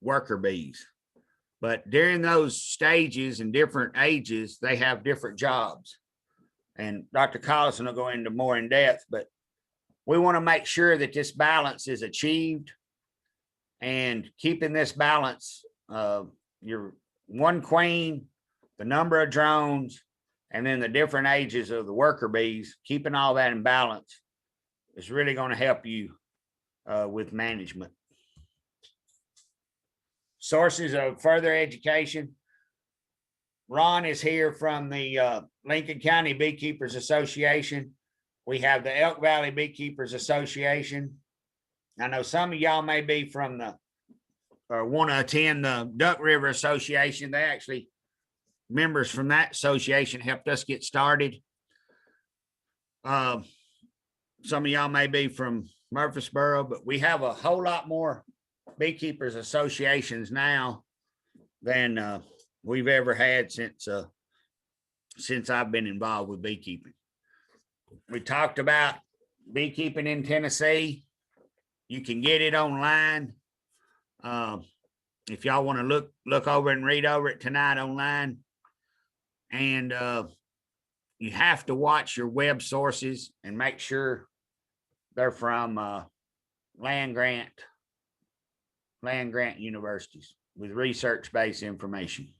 A: worker bees. But during those stages and different ages, they have different jobs. And Dr. Collison will go into more in depth, but we want to make sure that this balance is achieved. And keeping this balance, your one queen, the number of drones, and then the different ages of the worker bees, keeping all that in balance is really going to help you with management. Sources of further education. Ron is here from the Lincoln County Beekeepers Association. We have the Elk Valley Beekeepers Association. I know some of y'all may be from the, or want to attend the Duck River Association. They actually, members from that association helped us get started. Some of y'all may be from Murfreesboro, but we have a whole lot more beekeepers associations now than we've ever had since I've been involved with beekeeping. We talked about beekeeping in Tennessee. You can get it online. If y'all want to look over and read over it tonight online. And you have to watch your web sources and make sure they're from land grant universities with research-based information.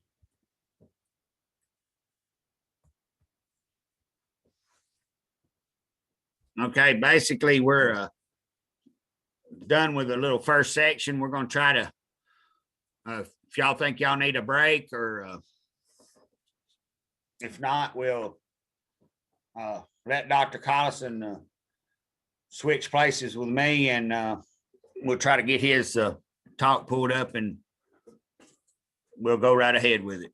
A: Okay, basically we're done with the little first section. We're going to try to, if y'all think y'all need a break, or if not, we'll let Dr. Collison switch places with me, and we'll try to get his talk pulled up, and we'll go right ahead with it.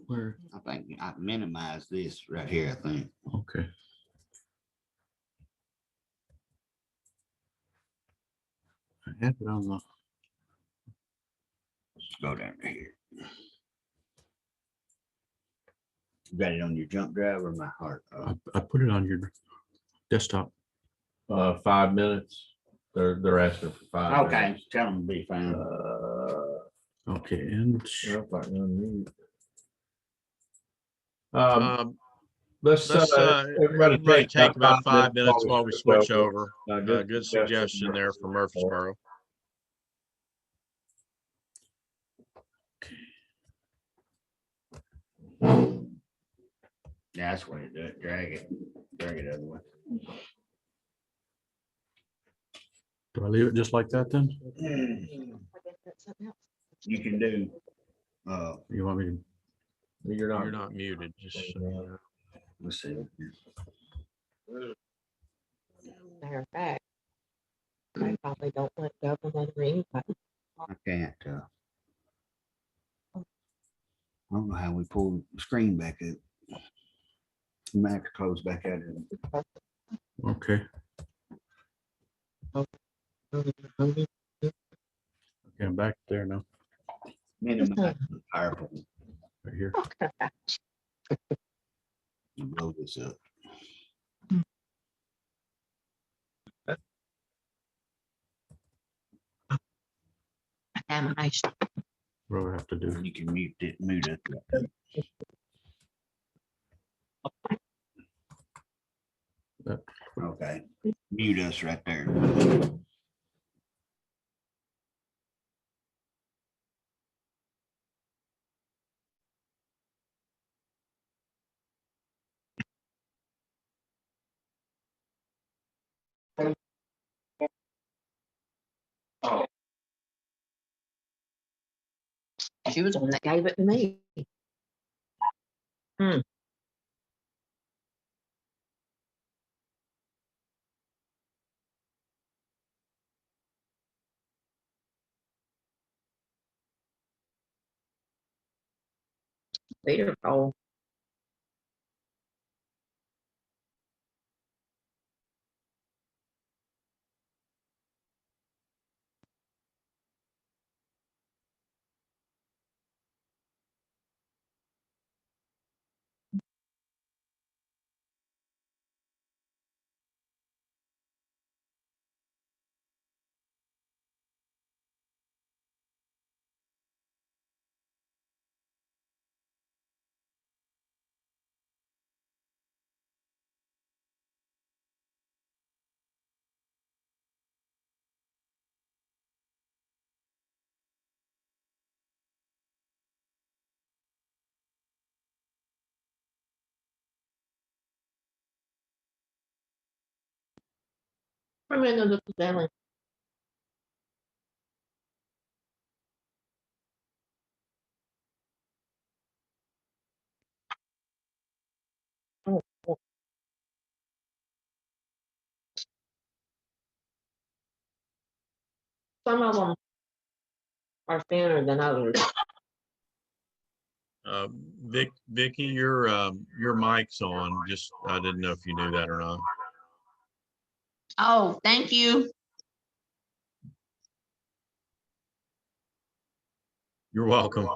B: Where?
A: I think I minimized this right here, I think.
B: Okay. I have it on the,
A: Go down to here. You got it on your jump drive or my heart?
B: I put it on your desktop. 5 minutes. They're asking for 5
A: Okay,
B: minutes.
A: tell them to be fine.
B: Okay, and
C: Um,
B: let's
C: everybody take about 5 minutes while we switch over.
B: Good
C: Good suggestion there for Murfreesboro.
A: Yeah, that's what it does. Drag it other way.
B: Do I leave it just like that then?
A: You can do.
B: You want me to?
C: You're not muted. Just
A: Let's see.
H: Matter of fact, I probably don't let government ring, but
A: I can't. I don't know how we pull the screen back up. You might have to close back out of it.
B: Okay. Okay, I'm back there now.
A: Minimize the powerful.
B: Right here.
A: Blow this up.
H: contamination.
B: What do I have to do?
A: You can mute it. Okay, mute us right there.
H: She was the one that gave it to me. Feet are cold. I'm in the family. Some of them are thinner than others.
C: Vicky, your mic's on. Just, I didn't know if you knew that or not.
E: Oh, thank you.
C: You're welcome.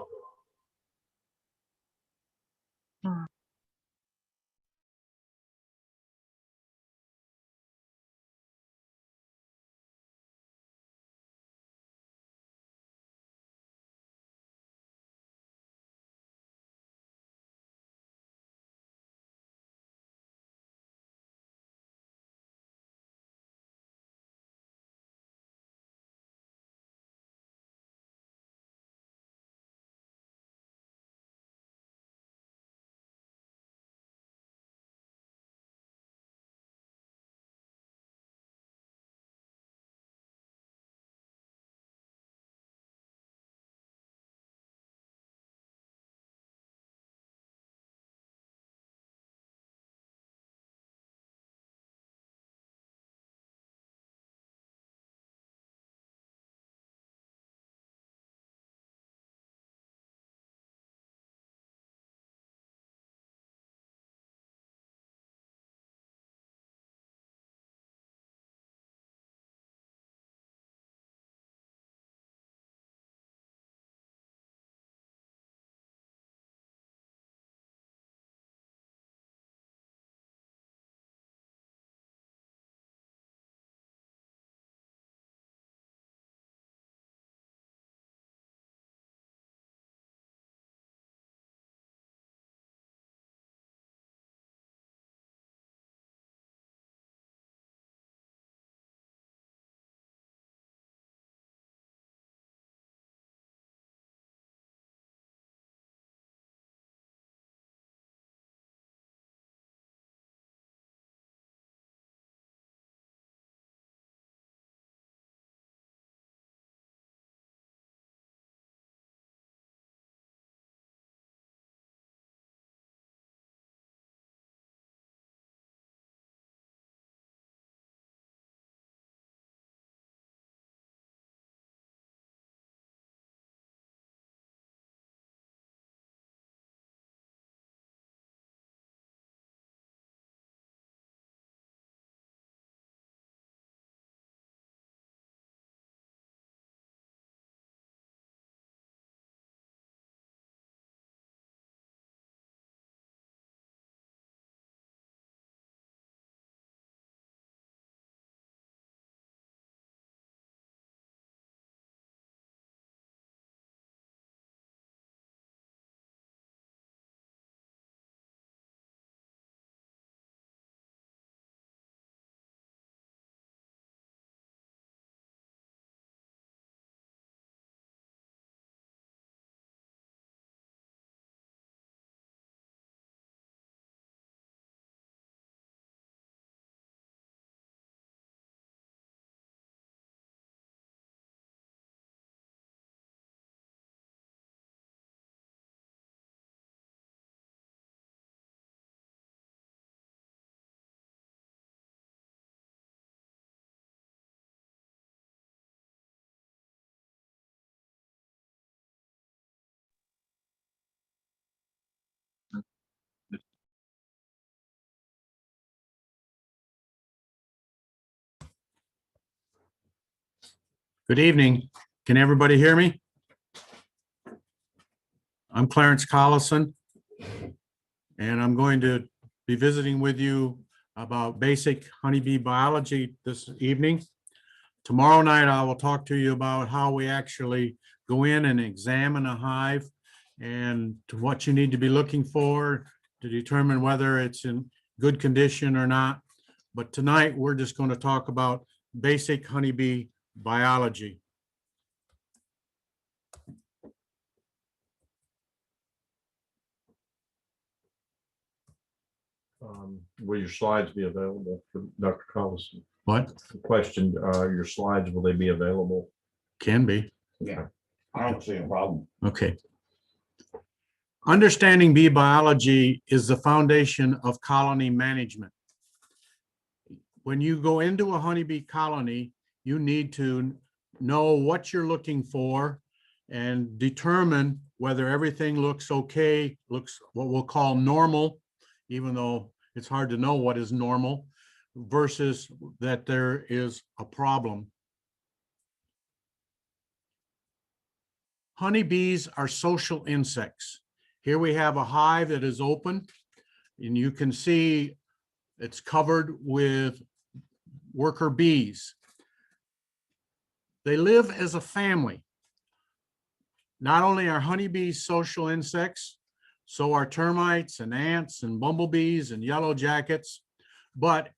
I: Good evening. Can everybody hear me? I'm Clarence Collison, and I'm going to be visiting with you about basic honeybee biology this evening. Tomorrow night, I will talk to you about how we actually go in and examine a hive and to what you need to be looking for to determine whether it's in good condition or not. But tonight, we're just going to talk about basic honeybee biology.
B: Will your slides be available for Dr. Collison?
I: What?
B: The question, your slides, will they be available?
I: Can be.
A: Yeah, I don't see a problem.
I: Okay. Understanding bee biology is the foundation of colony management. When you go into a honeybee colony, you need to know what you're looking for and determine whether everything looks okay, looks what we'll call normal, even though it's hard to know what is normal, versus that there is a problem. Honeybees are social insects. Here we have a hive that is open, and you can see it's covered with worker bees. They live as a family. Not only are honeybees social insects, so are termites and ants and bumblebees and yellow jackets, but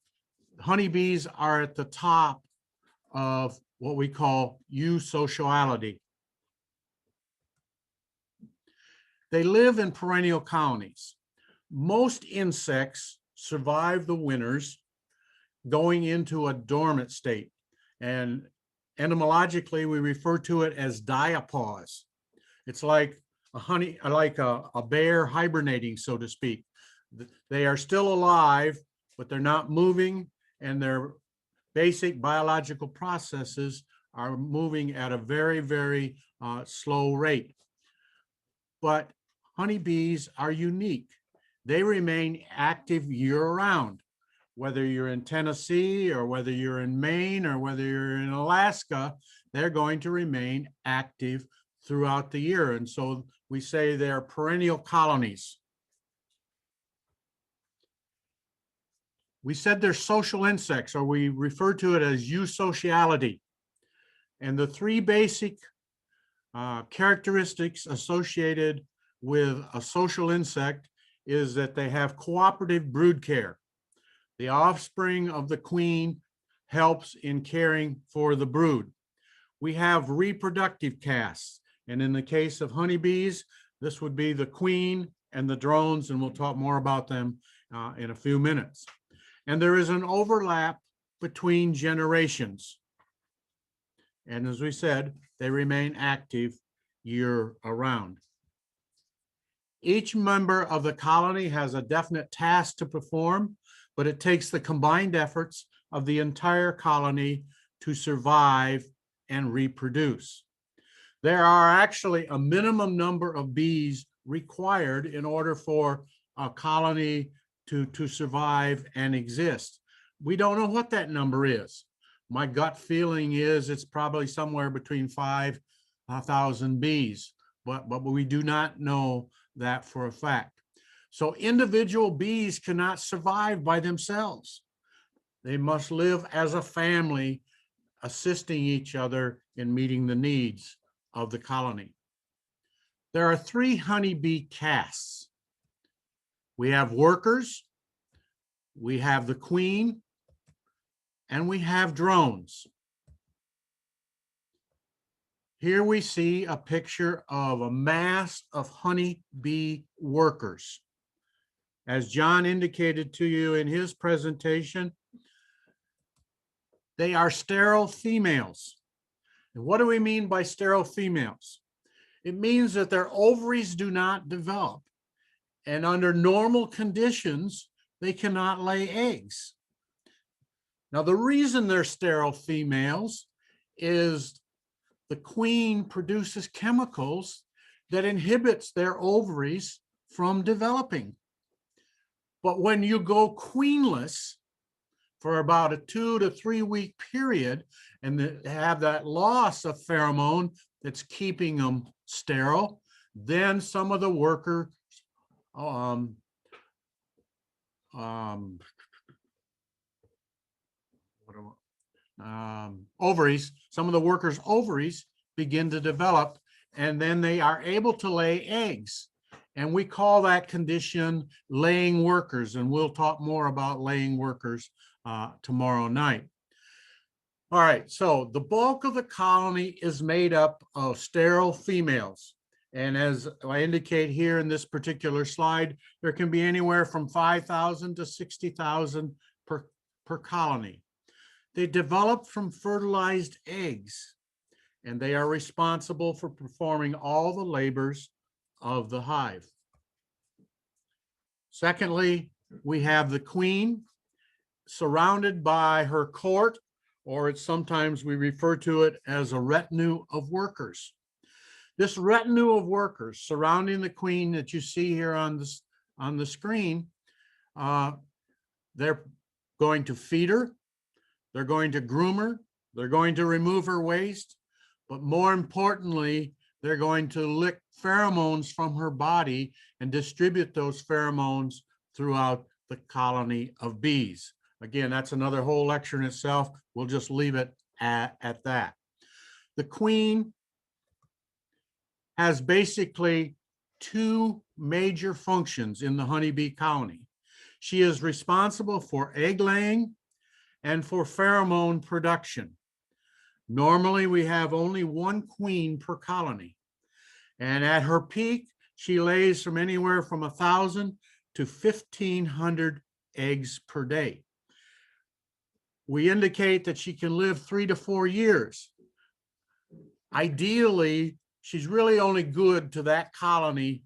I: honeybees are at the top of what we call eusociality. They live in perennial colonies. Most insects survive the winters going into a dormant state. And etymologically, we refer to it as diapause. It's like a bear hibernating, so to speak. They are still alive, but they're not moving, and their basic biological processes are moving at a very, very slow rate. But honeybees are unique. They remain active year-round. Whether you're in Tennessee or whether you're in Maine or whether you're in Alaska, they're going to remain active throughout the year. And so we say they're perennial colonies. We said they're social insects, or we refer to it as eusociality. And the three basic characteristics associated with a social insect is that they have cooperative brood care. The offspring of the queen helps in caring for the brood. We have reproductive castes, and in the case of honeybees, this would be the queen and the drones, and we'll talk more about them in a few minutes. And there is an overlap between generations. And as we said, they remain active year-round. Each member of the colony has a definite task to perform, but it takes the combined efforts of the entire colony to survive and reproduce. There are actually a minimum number of bees required in order for a colony to survive and exist. We don't know what that number is. My gut feeling is it's probably somewhere between 5,000 bees, but we do not know that for a fact. So individual bees cannot survive by themselves. They must live as a family, assisting each other in meeting the needs of the colony. There are three honeybee castes. We have workers, we have the queen, and we have drones. Here we see a picture of a mass of honeybee workers. As John indicated to you in his presentation, they are sterile females. And what do we mean by sterile females? It means that their ovaries do not develop. And under normal conditions, they cannot lay eggs. Now, the reason they're sterile females is the queen produces chemicals that inhibits their ovaries from developing. But when you go queenless for about a 2 to 3 week period and have that loss of pheromone that's keeping them sterile, then some of the worker ovaries, some of the workers' ovaries begin to develop, and then they are able to lay eggs. And we call that condition laying workers, and we'll talk more about laying workers tomorrow night. All right, so the bulk of the colony is made up of sterile females. And as I indicate here in this particular slide, there can be anywhere from 5,000 to 60,000 per colony. They develop from fertilized eggs, and they are responsible for performing all the labors of the hive. Secondly, we have the queen surrounded by her court, or it's sometimes we refer to it as a retinue of workers. This retinue of workers surrounding the queen that you see here on the screen, they're going to feed her, they're going to groom her, they're going to remove her waste, but more importantly, they're going to lick pheromones from her body and distribute those pheromones throughout the colony of bees. Again, that's another whole lecture in itself. We'll just leave it at that. The queen has basically two major functions in the honeybee colony. She is responsible for egg laying and for pheromone production. Normally, we have only one queen per colony. And at her peak, she lays from anywhere from 1,000 to 1,500 eggs per day. We indicate that she can live 3 to 4 years. Ideally, she's really only good to that colony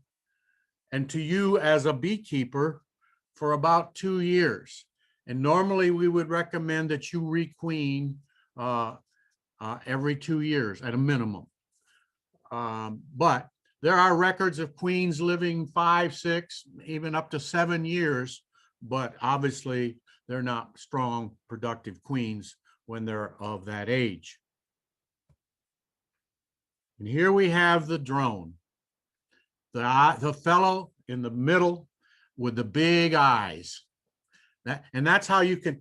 I: and to you as a beekeeper for about 2 years. And normally we would recommend that you requeen every 2 years at a minimum. But there are records of queens living 5, 6, even up to 7 years, but obviously they're not strong, productive queens when they're of that age. And here we have the drone, the fellow in the middle with the big eyes. And that's how you can,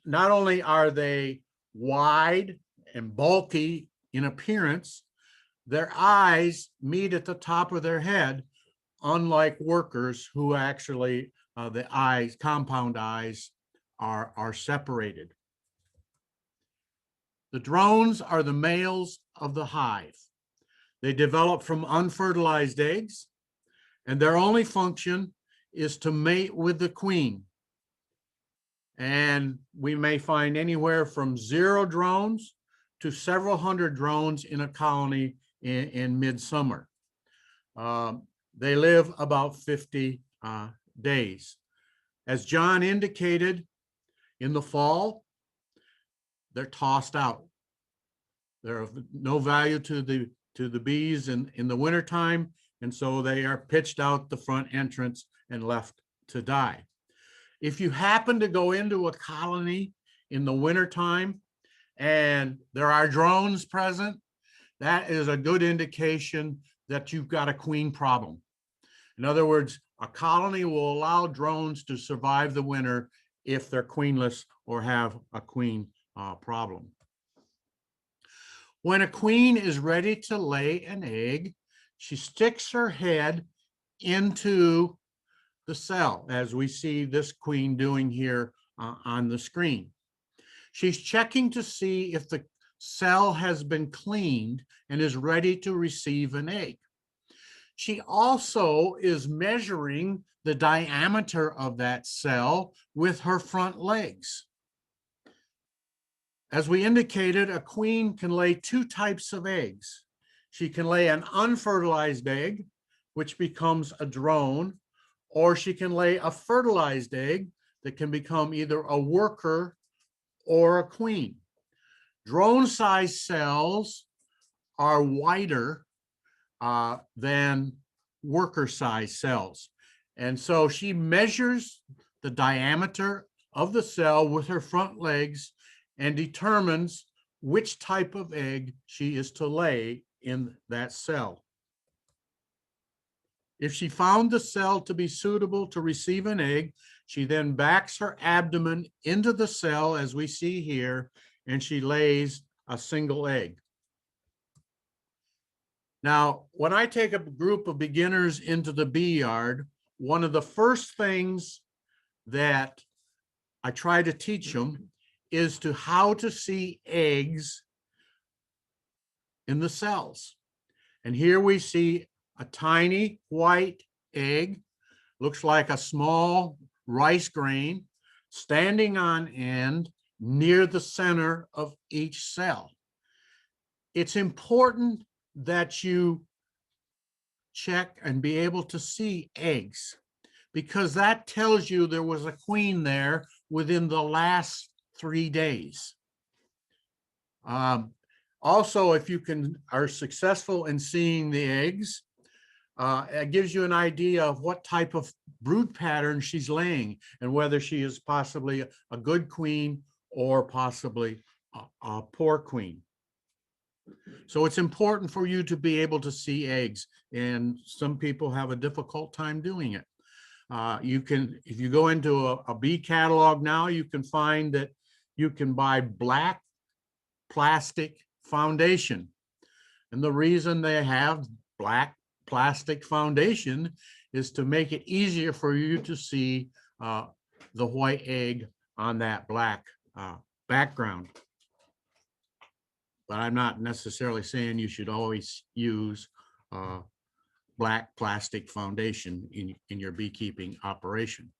I: not only are they wide and bulky in appearance, their eyes meet at the top of their head, unlike workers who actually, the eyes, compound eyes, are separated. The drones are the males of the hive. They develop from unfertilized eggs, and their only function is to mate with the queen. And we may find anywhere from 0 drones to several hundred drones in a colony in midsummer. They live about 50 days. As John indicated, in the fall, they're tossed out. They're of no value to the bees in the wintertime, and so they are pitched out the front entrance and left to die. If you happen to go into a colony in the wintertime and there are drones present, that is a good indication that you've got a queen problem. In other words, a colony will allow drones to survive the winter if they're queenless or have a queen problem. When a queen is ready to lay an egg, she sticks her head into the cell, as we see this queen doing here on the screen. She's checking to see if the cell has been cleaned and is ready to receive an egg. She also is measuring the diameter of that cell with her front legs. As we indicated, a queen can lay 2 types of eggs. She can lay an unfertilized egg, which becomes a drone, or she can lay a fertilized egg that can become either a worker or a queen. Drone-sized cells are wider than worker-sized cells. And so she measures the diameter of the cell with her front legs and determines which type of egg she is to lay in that cell. If she found the cell to be suitable to receive an egg, she then backs her abdomen into the cell, as we see here, and she lays a single egg. Now, when I take a group of beginners into the bee yard, one of the first things that I try to teach them is how to see eggs in the cells. And here we see a tiny white egg, looks like a small rice grain, standing on end near the center of each cell. It's important that you check and be able to see eggs, because that tells you there was a queen there within the last 3 days. Also, if you are successful in seeing the eggs, it gives you an idea of what type of brood pattern she's laying and whether she is possibly a good queen or possibly a poor queen. So it's important for you to be able to see eggs, and some people have a difficult time doing it. If you go into a bee catalog now, you can find that you can buy black plastic foundation. And the reason they have black plastic foundation is to make it easier for you to see the white egg on that black background. But I'm not necessarily saying you should always use black plastic foundation in your beekeeping operation.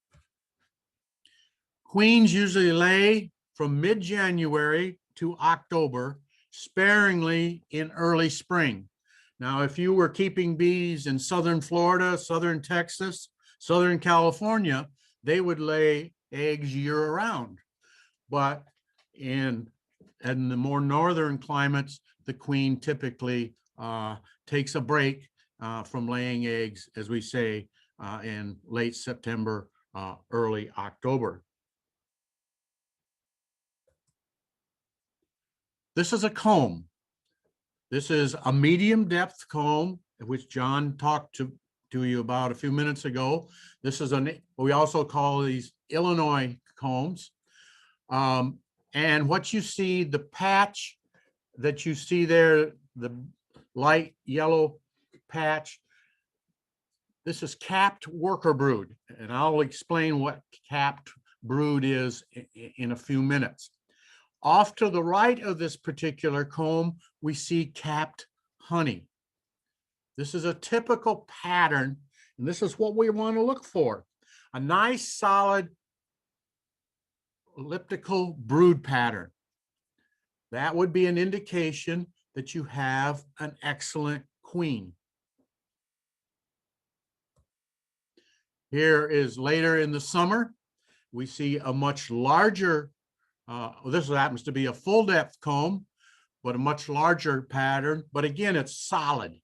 I: Queens usually lay from mid-January to October, sparingly in early spring. Now, if you were keeping bees in southern Florida, southern Texas, southern California, they would lay eggs year-round. But in the more northern climates, the queen typically takes a break from laying eggs, as we say, in late September, early October. This is a comb. This is a medium depth comb, which John talked to you about a few minutes ago. This is we also call these Illinois combs. And what you see, the patch that you see there, the light yellow patch, this is capped worker brood. And I'll explain what capped brood is in a few minutes. Off to the right of this particular comb, we see capped honey. This is a typical pattern, and this is what we want to look for. A nice, solid, elliptical brood pattern. That would be an indication that you have an excellent queen. Here is later in the summer. We see a much larger, this happens to be a full depth comb, but a much larger pattern. But again, it's solid.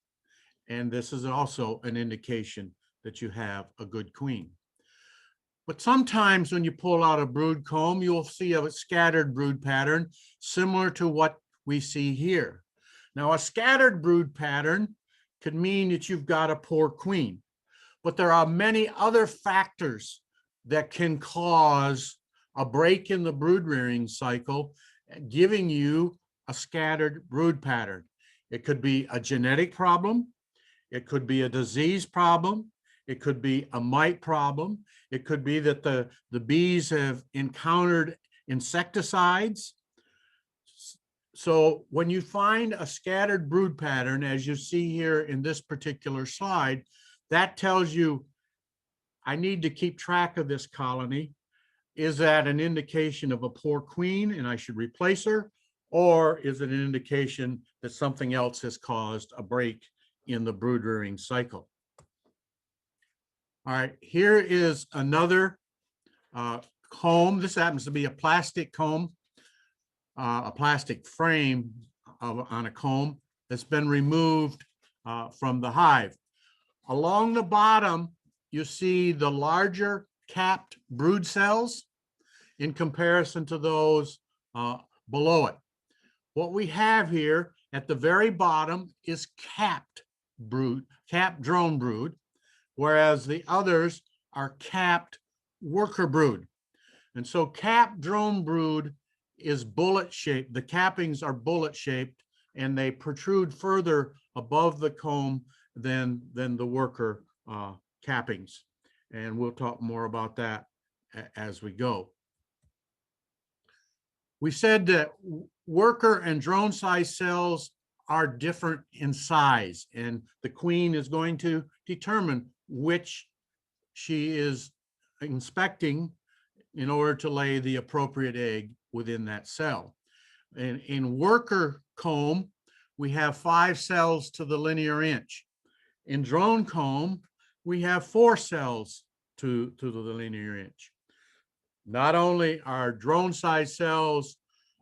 I: And this is also an indication that you have a good queen. But sometimes when you pull out a brood comb, you'll see a scattered brood pattern similar to what we see here. Now, a scattered brood pattern could mean that you've got a poor queen, but there are many other factors that can cause a break in the brood rearing cycle, giving you a scattered brood pattern. It could be a genetic problem. It could be a disease problem. It could be a mite problem. It could be that the bees have encountered insecticides. So when you find a scattered brood pattern, as you see here in this particular slide, that tells you, I need to keep track of this colony. Is that an indication of a poor queen and I should replace her? Or is it an indication that something else has caused a break in the brood rearing cycle? All right, here is another comb. This happens to be a plastic comb, a plastic frame on a comb that's been removed from the hive. Along the bottom, you see the larger capped brood cells. in comparison to those below it. What we have here at the very bottom is capped drone brood, whereas the others are capped worker brood. And so capped drone brood is bullet shaped. The cappings are bullet shaped and they protrude further above the comb than the worker cappings. And we'll talk more about that as we go. We said that worker and drone size cells are different in size, and the queen is going to determine which she is inspecting in order to lay the appropriate egg within that cell. And in worker comb, we have 5 cells to the linear inch. In drone comb, we have 4 cells to the linear inch. Not only are drone size cells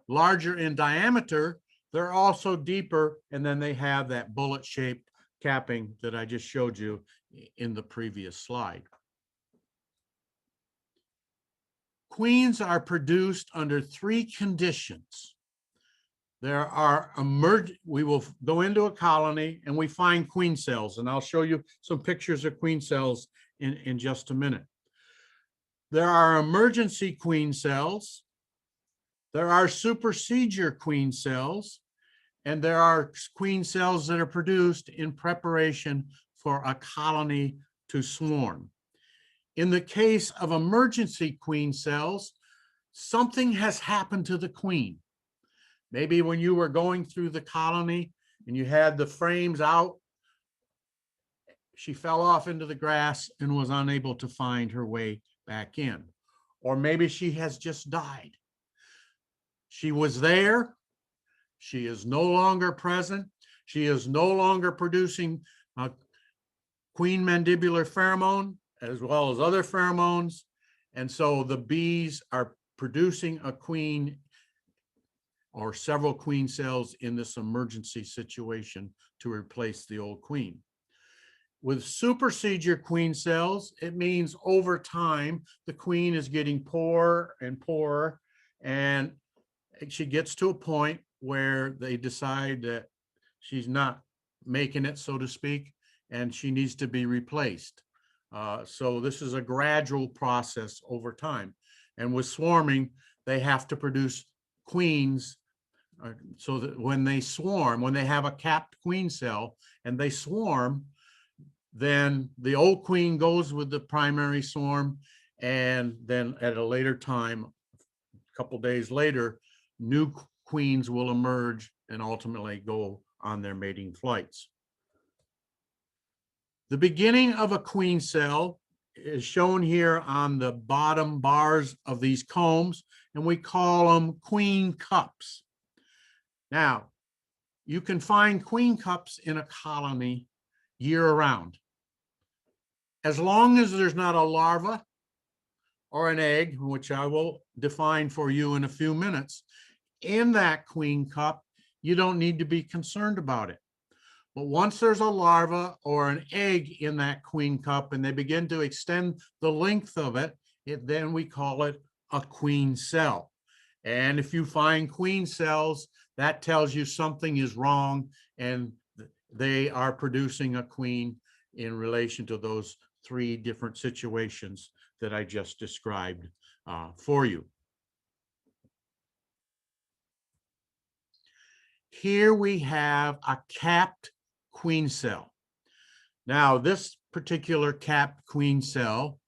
I: larger in diameter, they're also deeper, and then they have that bullet shaped capping that I just showed you in the previous slide. Queens are produced under 3 conditions. There are we will go into a colony and we find queen cells, and I'll show you some pictures of queen cells in just a minute. There are emergency queen cells, there are supersedure queen cells, and there are queen cells that are produced in preparation for a colony to swarm. In the case of emergency queen cells, something has happened to the queen. Maybe when you were going through the colony and you had the frames out, she fell off into the grass and was unable to find her way back in. Or maybe she has just died. She was there. She is no longer present. She is no longer producing queen mandibular pheromone as well as other pheromones. And so the bees are producing a queen or several queen cells in this emergency situation to replace the old queen. With supersedure queen cells, it means over time, the queen is getting poorer and poorer, and she gets to a point where they decide that she's not making it, so to speak, and she needs to be replaced. So this is a gradual process over time. And with swarming, they have to produce queens so that when they swarm, when they have a capped queen cell and they swarm, then the old queen goes with the primary swarm, and then at a later time, a couple days later, new queens will emerge and ultimately go on their mating flights. The beginning of a queen cell is shown here on the bottom bars of these combs, and we call them queen cups. Now, you can find queen cups in a colony year-round. As long as there's not a larva or an egg, which I will define for you in a few minutes, in that queen cup, you don't need to be concerned about it. But once there's a larva or an egg in that queen cup and they begin to extend the length of it, then we call it a queen cell. And if you find queen cells, that tells you something is wrong and they are producing a queen in relation to those 3 different situations that I just described for you. Here we have a capped queen cell. Now, this particular capped queen cell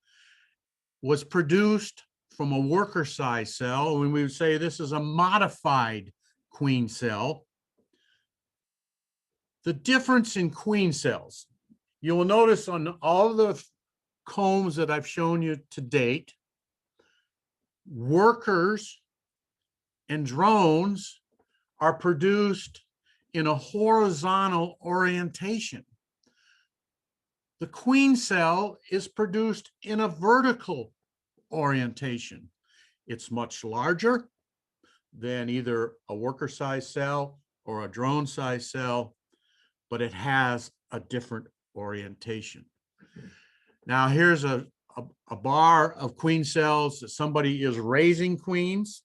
I: was produced from a worker size cell, when we would say this is a modified queen cell. The difference in queen cells, you will notice on all the combs that I've shown you to date, workers and drones are produced in a horizontal orientation. The queen cell is produced in a vertical orientation. It's much larger than either a worker size cell or a drone size cell, but it has a different orientation. Now, here's a a bar of queen cells that somebody is raising queens.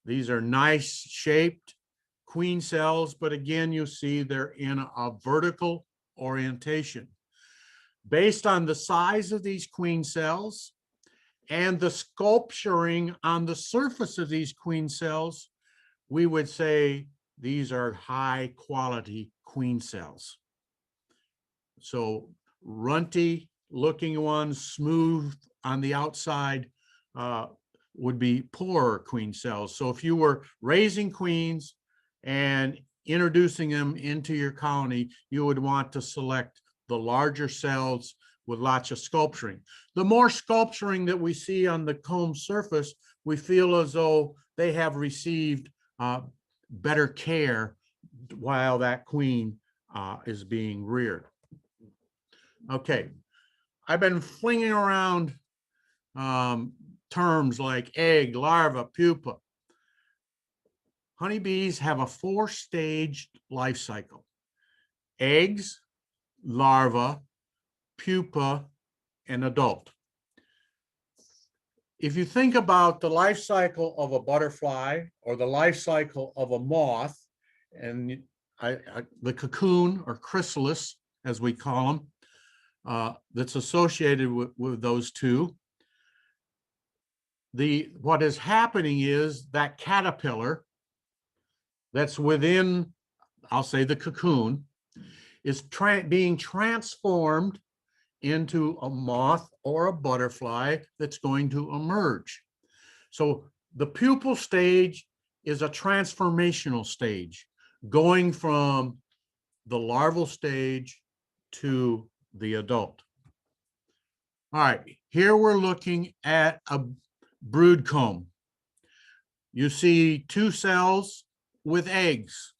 I: These are nice shaped queen cells, but again, you see they're in a vertical orientation. Based on the size of these queen cells and the sculpturing on the surface of these queen cells, we would say these are high quality queen cells. So runty looking ones, smooth on the outside, would be poorer queen cells. So if you were raising queens and introducing them into your colony, you would want to select the larger cells with lots of sculpturing. The more sculpturing that we see on the comb surface, we feel as though they have received better care while that queen is being reared. Okay, I've been flinging around terms like egg, larva, pupa. Honeybees have a 4-stage life cycle: eggs, larva, pupa, and adult. If you think about the life cycle of a butterfly or the life cycle of a moth, and the cocoon or chrysalis, as we call them, that's associated with those two, what is happening is that caterpillar that's within, I'll say, the cocoon, is being transformed into a moth or a butterfly that's going to emerge. So the pupal stage is a transformational stage, going from the larval stage to the adult. All right, here we're looking at a brood comb. You see 2 cells with eggs.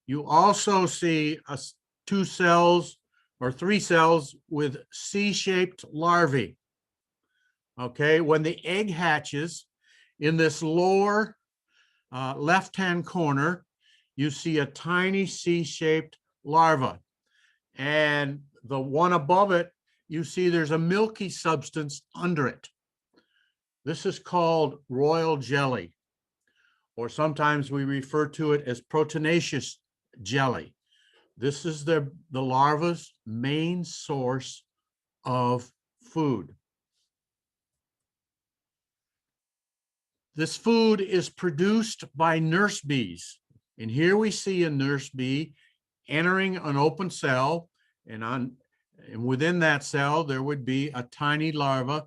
I: You also see 2 cells or 3 cells with C-shaped larvae. Okay, when the egg hatches, in this lower left-hand corner, you see a tiny C-shaped larva. And the one above it, you see there's a milky substance under it. This is called royal jelly, or sometimes we refer to it as proteinaceous jelly. This is the larva's main source of food. This food is produced by nurse bees. And here we see a nurse bee entering an open cell, and within that cell, there would be a tiny larva,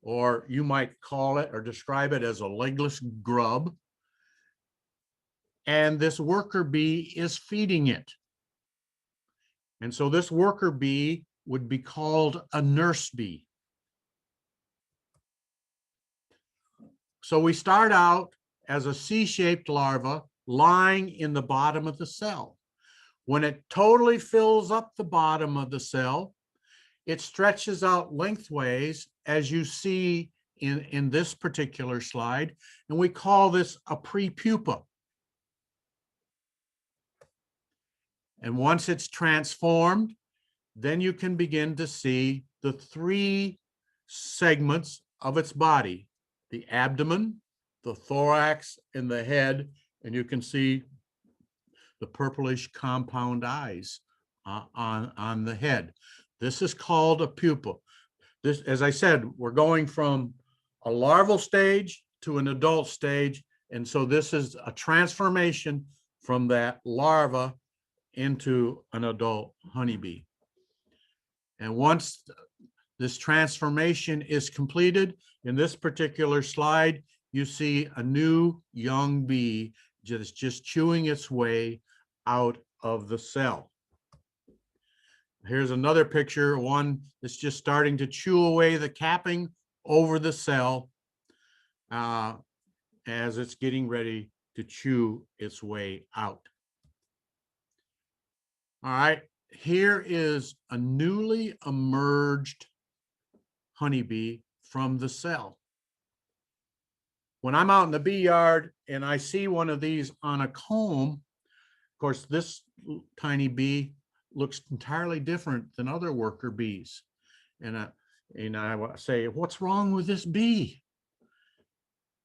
I: or you might call it or describe it as a legless grub. And this worker bee is feeding it. And so this worker bee would be called a nurse bee. So we start out as a C-shaped larva lying in the bottom of the cell. When it totally fills up the bottom of the cell, it stretches out lengthways, as you see in this particular slide, and we call this a prepupa. And once it's transformed, then you can begin to see the 3 segments of its body: the abdomen, the thorax, and the head. And you can see the purplish compound eyes on the head. This is called a pupa. This, as I said, we're going from a larval stage to an adult stage. And so this is a transformation from that larva into an adult honeybee. And once this transformation is completed, in this particular slide, you see a new young bee just chewing its way out of the cell. Here's another picture, one that's just starting to chew away the capping over the cell as it's getting ready to chew its way out. All right, here is a newly emerged honeybee from the cell. When I'm out in the bee yard and I see one of these on a comb, of course, this tiny bee looks entirely different than other worker bees. And And I say, what's wrong with this bee?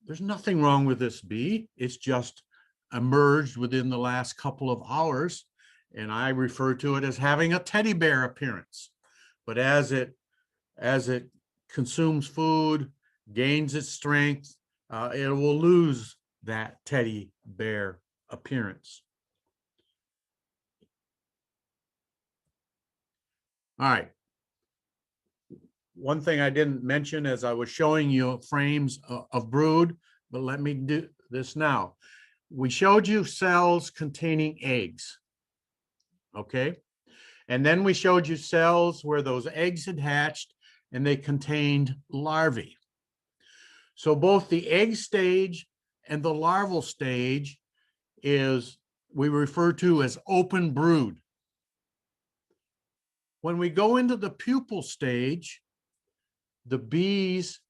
I: There's nothing wrong with this bee. It's just emerged within the last couple of hours. And I refer to it as having a teddy bear appearance. But as it consumes food, gains its strength, it will lose that teddy bear appearance. All right. One thing I didn't mention as I was showing you frames of brood, but let me do this now. We showed you cells containing eggs, okay? And then we showed you cells where those eggs had hatched and they contained larvae. So both the egg stage and the larval stage is we refer to as open brood. When we go into the pupal stage, the bees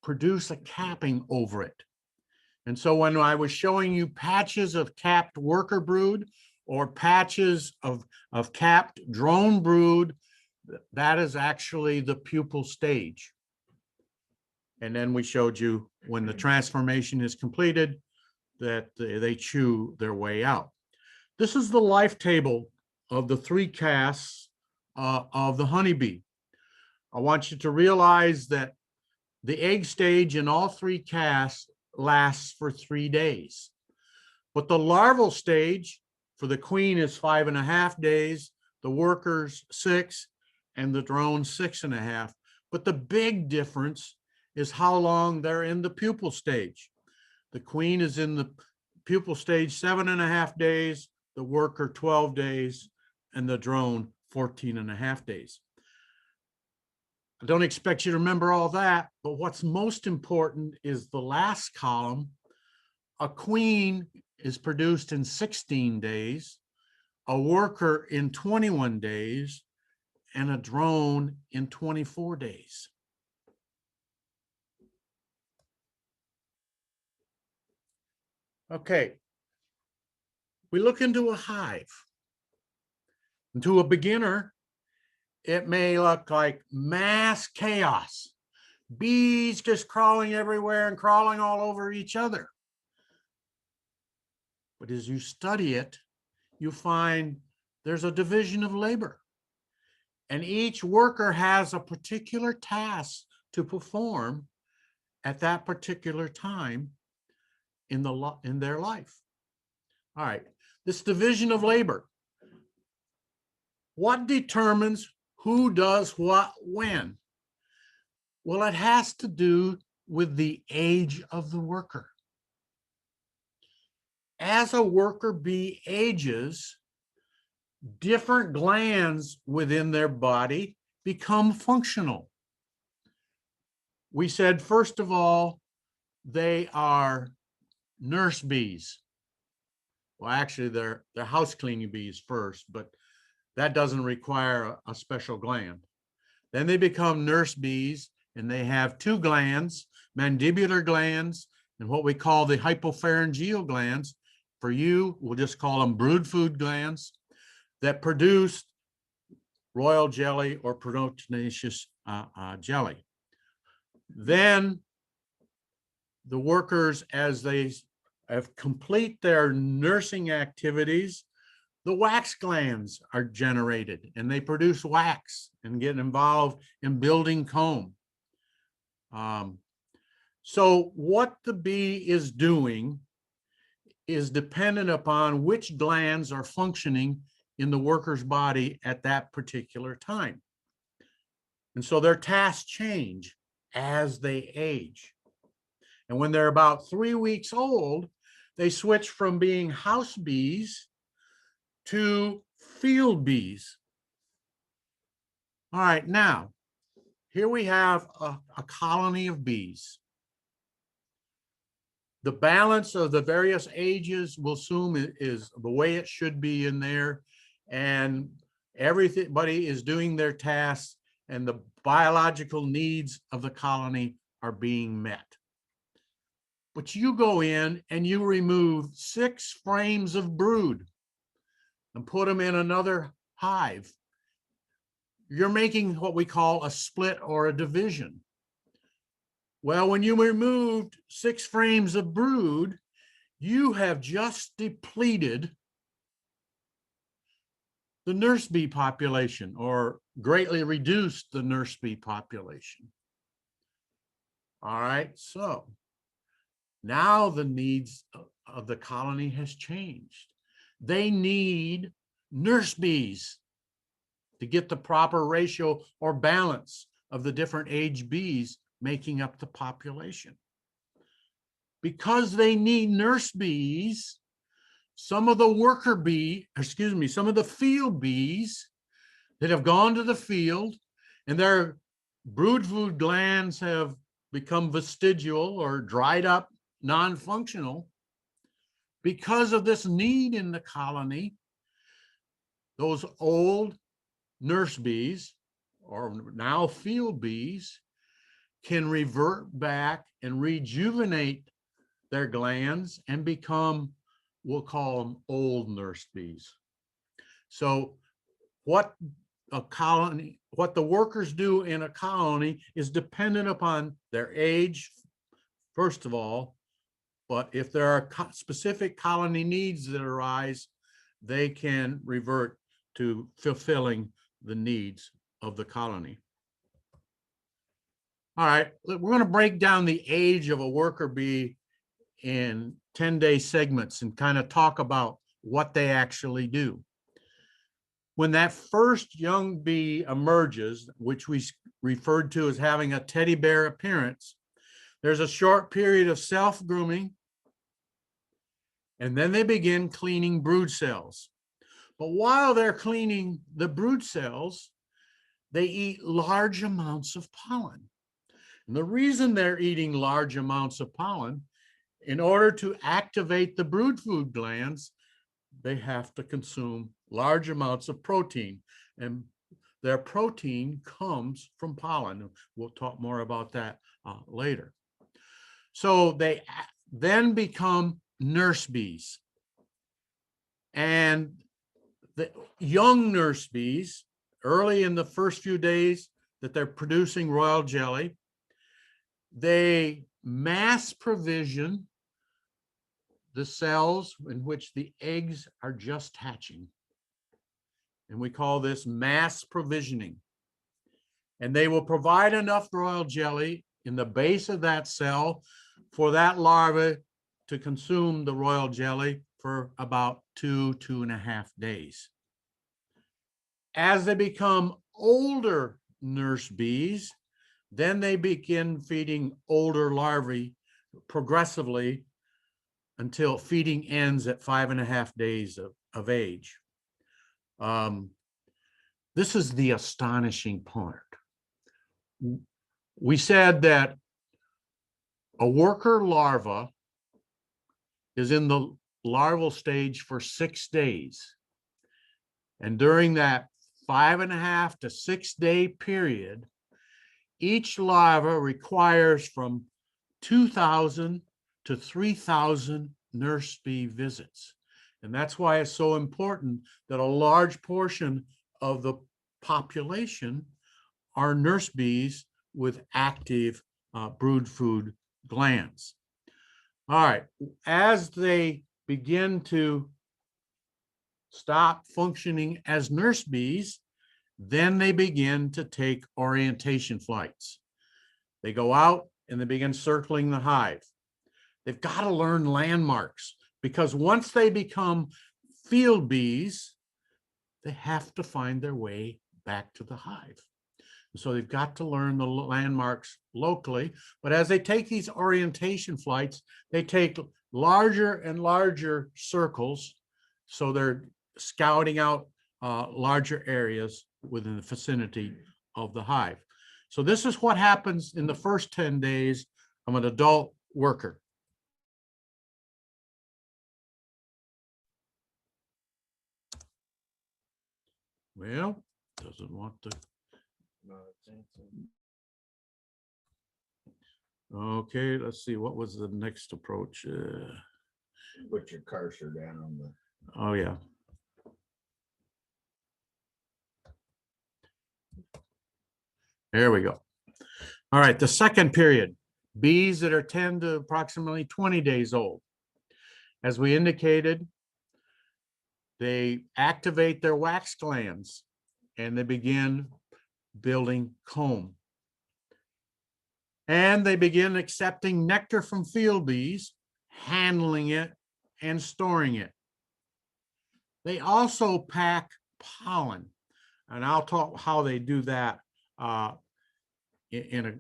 I: produce a capping over it. And so when I was showing you patches of capped worker brood or patches of capped drone brood, that is actually the pupal stage. And then we showed you when the transformation is completed that they chew their way out. This is the life table of the 3 castes of the honeybee. I want you to realize that the egg stage in all 3 castes lasts for 3 days. But the larval stage for the queen is 5.5 days, the workers 6, and the drone 6.5. But the big difference is how long they're in the pupal stage. The queen is in the pupal stage 7.5 days, the worker 12 days, and the drone 14.5 days. I don't expect you to remember all that, but what's most important is the last column. A queen is produced in 16 days, a worker in 21 days, and a drone in 24 days. Okay, we look into a hive. And to a beginner, it may look like mass chaos. Bees just crawling everywhere and crawling all over each other. But as you study it, you find there's a division of labor. And each worker has a particular task to perform at that particular time in their life. All right, this division of labor. What determines who does what when? Well, it has to do with the age of the worker. As a worker bee ages, different glands within their body become functional. We said, first of all, they are nurse bees. Well, actually, they're house cleaning bees first, but that doesn't require a special gland. Then they become nurse bees, and they have 2 glands, mandibular glands, and what we call the hypopharyngeal glands. For you, we'll just call them brood food glands that produce royal jelly or proteinaceous jelly. Then the workers, as they complete their nursing activities, the wax glands are generated and they produce wax and get involved in building comb. So what the bee is doing is dependent upon which glands are functioning in the worker's body at that particular time. And so their tasks change as they age. And when they're about 3 weeks old, they switch from being house bees to field bees. All right, now, here we have a colony of bees. The balance of the various ages we'll assume is the way it should be in there, and everybody is doing their tasks, and the biological needs of the colony are being met. But you go in and you remove 6 frames of brood and put them in another hive. you're making what we call a split or a division. Well, when you removed 6 frames of brood, you have just depleted the nurse bee population, or greatly reduced the nurse bee population. All right, so now the needs of the colony has changed. They need nurse bees to get the proper ratio or balance of the different age bees making up the population. Because they need nurse bees, some of the some of the field bees that have gone to the field and their brood food glands have become vestigial or dried up, non-functional, because of this need in the colony, those old nurse bees, or now field bees, can revert back and rejuvenate their glands and become, we'll call them old nurse bees. So what the workers do in a colony is dependent upon their age, first of all, but if there are specific colony needs that arise, they can revert to fulfilling the needs of the colony. All right, we're going to break down the age of a worker bee in 10-day segments and kind of talk about what they actually do. When that first young bee emerges, which we referred to as having a teddy bear appearance, there's a short period of self-grooming, and then they begin cleaning brood cells. But while they're cleaning the brood cells, they eat large amounts of pollen. And the reason they're eating large amounts of pollen, in order to activate the brood food glands, they have to consume large amounts of protein. And their protein comes from pollen. We'll talk more about that later. So they then become nurse bees. And the young nurse bees, early in the first few days that they're producing royal jelly, they mass provision the cells in which the eggs are just hatching. And we call this mass provisioning. And they will provide enough royal jelly in the base of that cell for that larva to consume the royal jelly for about 2.5 days. As they become older nurse bees, then they begin feeding older larvae progressively until feeding ends at 5.5 days of age. This is the astonishing part. We said that a worker larva is in the larval stage for 6 days. And during that 5.5 to 6 day period, each larva requires from 2,000 to 3,000 nurse bee visits. And that's why it's so important that a large portion of the population are nurse bees with active brood food glands. All right, as they begin to stop functioning as nurse bees, then they begin to take orientation flights. They go out and they begin circling the hive. They've got to learn landmarks, because once they become field bees, they have to find their way back to the hive. So they've got to learn the landmarks locally. But as they take these orientation flights, they take larger and larger circles. So they're scouting out larger areas within the vicinity of the hive. So this is what happens in the first 10 days of an adult worker. Well, doesn't want to. Okay, let's see. What was the next approach?
G: Put your cursor down on the.
I: Oh, yeah. There we go. All right, the second period, bees that are 10 to approximately 20 days old. As we indicated, they activate their wax glands and they begin building comb. And they begin accepting nectar from field bees, handling it, and storing it. They also pack pollen, and I'll talk how they do that in a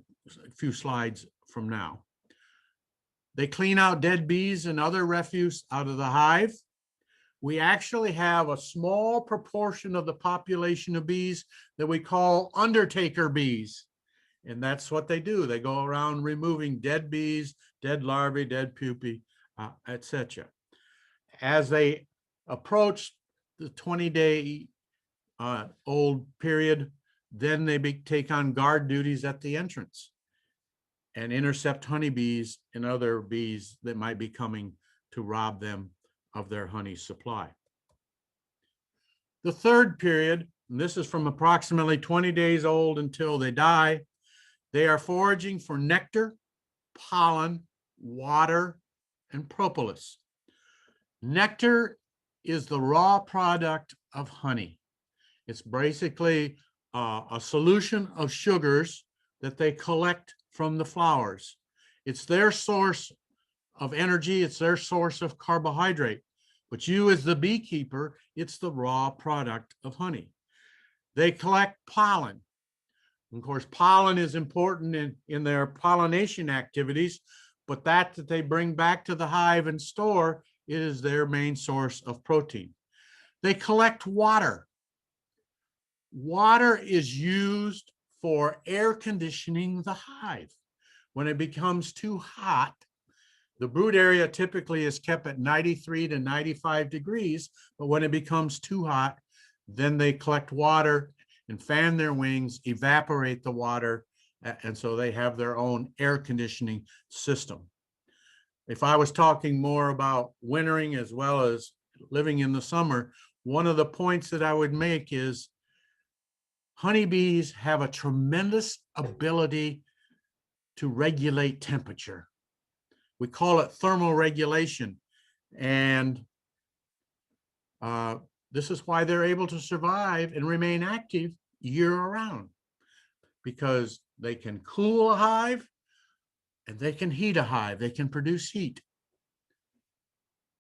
I: few slides from now. They clean out dead bees and other refuse out of the hive. We actually have a small proportion of the population of bees that we call undertaker bees. And that's what they do. They go around removing dead bees, dead larvae, dead pupae, etc. As they approach the 20-day old period, then they take on guard duties at the entrance and intercept honeybees and other bees that might be coming to rob them of their honey supply. The third period, and this is from approximately 20 days old until they die, they are foraging for nectar, pollen, water, and propolis. Nectar is the raw product of honey. It's basically a solution of sugars that they collect from the flowers. It's their source of energy. It's their source of carbohydrate. But you as the beekeeper, it's the raw product of honey. They collect pollen. Of course, pollen is important in their pollination activities, but that they bring back to the hive and store is their main source of protein. They collect water. Water is used for air conditioning the hive. When it becomes too hot, the brood area typically is kept at 93 to 95 degrees, but when it becomes too hot, then they collect water and fan their wings, evaporate the water, and so they have their own air conditioning system. If I was talking more about wintering as well as living in the summer, one of the points that I would make is honeybees have a tremendous ability to regulate temperature. We call it thermal regulation, and this is why they're able to survive and remain active year-round, because they can cool a hive and they can heat a hive. They can produce heat.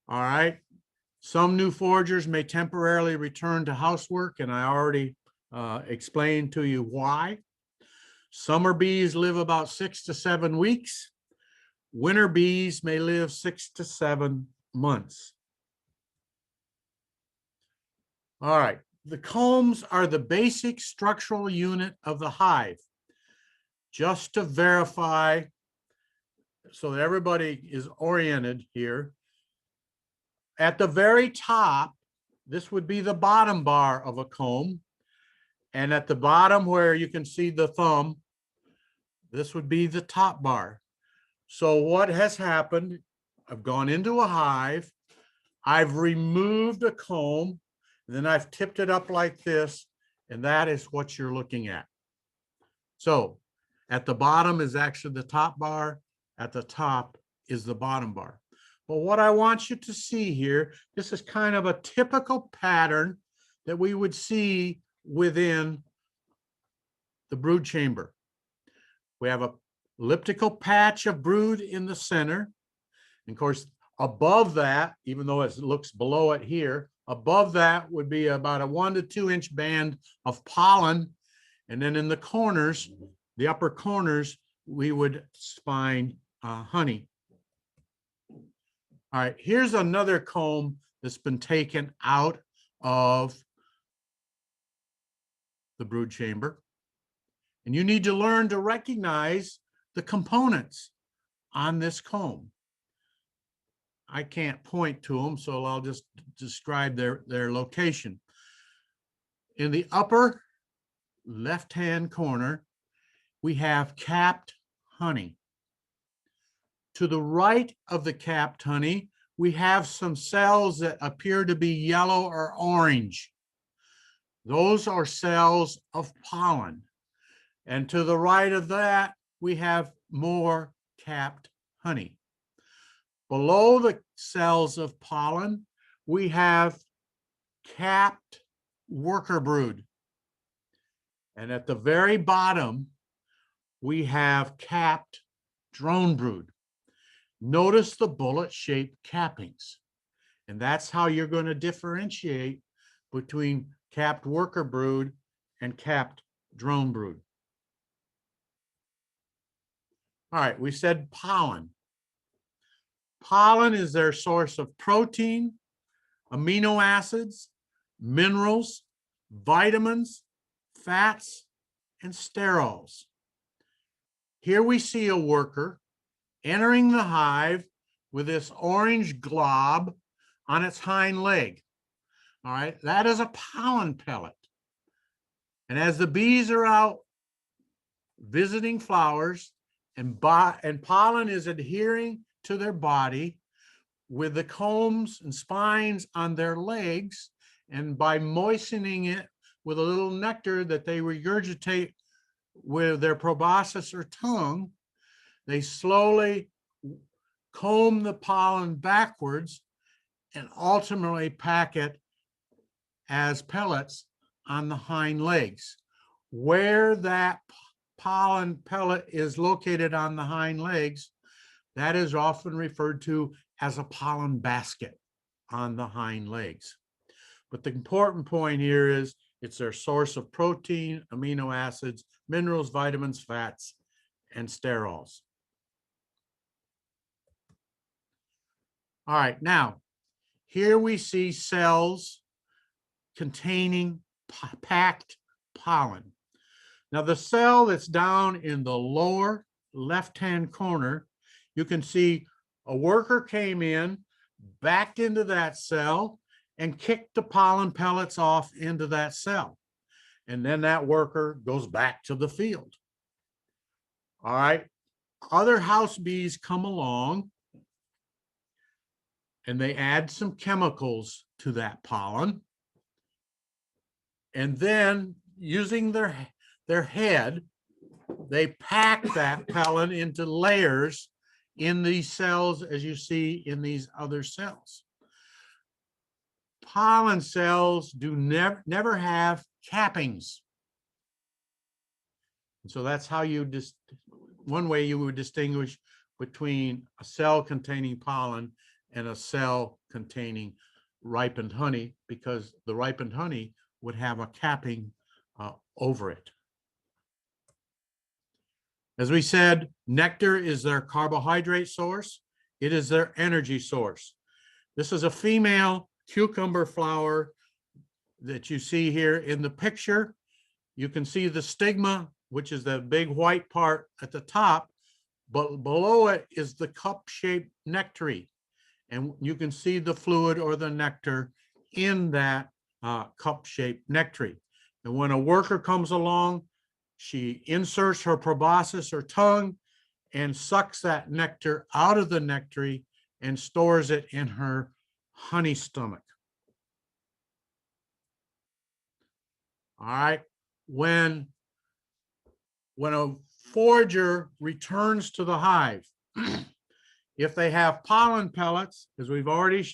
I: All right. Some new foragers may temporarily return to housework, and I already explained to you why. Summer bees live about 6 to 7 weeks. Winter bees may live 6 to 7 months. All right, the combs are the basic structural unit of the hive. Just to verify, so that everybody is oriented here, at the very top, this would be the bottom bar of a comb. And at the bottom where you can see the thumb, this would be the top bar. So what has happened, I've gone into a hive, I've removed a comb, and then I've tipped it up like this, and that is what you're looking at. So at the bottom is actually the top bar, at the top is the bottom bar. But what I want you to see here, this is kind of a typical pattern that we would see within the brood chamber. We have a elliptical patch of brood in the center. And of course, above that, even though it looks below it here, above that would be about a 1 to 2 inch band of pollen. And then in the corners, the upper corners, we would find honey. All right, here's another comb that's been taken out of the brood chamber. And you need to learn to recognize the components on this comb. I can't point to them, so I'll just describe their location. In the upper left-hand corner, we have capped honey. To the right of the capped honey, we have some cells that appear to be yellow or orange. Those are cells of pollen. And to the right of that, we have more capped honey. Below the cells of pollen, we have capped worker brood. And at the very bottom, we have capped drone brood. Notice the bullet-shaped cappings. And that's how you're going to differentiate between capped worker brood and capped drone brood. All right, we said pollen. Pollen is their source of protein, amino acids, minerals, vitamins, fats, and sterols. Here we see a worker entering the hive with this orange glob on its hind leg. All right, that is a pollen pellet. And as the bees are out visiting flowers and pollen is adhering to their body with the combs and spines on their legs, and by moistening it with a little nectar that they regurgitate with their proboscis or tongue, they slowly comb the pollen backwards and ultimately pack it as pellets on the hind legs. Where that pollen pellet is located on the hind legs, that is often referred to as a pollen basket on the hind legs. But the important point here is it's their source of protein, amino acids, minerals, vitamins, fats, and sterols. All right, now, here we see cells containing packed pollen. Now, the cell that's down in the lower left-hand corner, you can see a worker came in, backed into that cell, and kicked the pollen pellets off into that cell. And then that worker goes back to the field. All right, other house bees come along and they add some chemicals to that pollen. And then using their head, they pack that pollen into layers in these cells, as you see in these other cells. Pollen cells do never have cappings. So that's how you just, one way you would distinguish between a cell containing pollen and a cell containing ripened honey, because the ripened honey would have a capping over it. As we said, nectar is their carbohydrate source. It is their energy source. This is a female cucumber flower that you see here in the picture. You can see the stigma, which is the big white part at the top, but below it is the cup-shaped nectary. And you can see the fluid or the nectar in that cup-shaped nectary. And when a worker comes along, she inserts her proboscis or tongue and sucks that nectar out of the nectary and stores it in her honey stomach. All right, when a forager returns to the hive, if they have pollen pellets, as we've already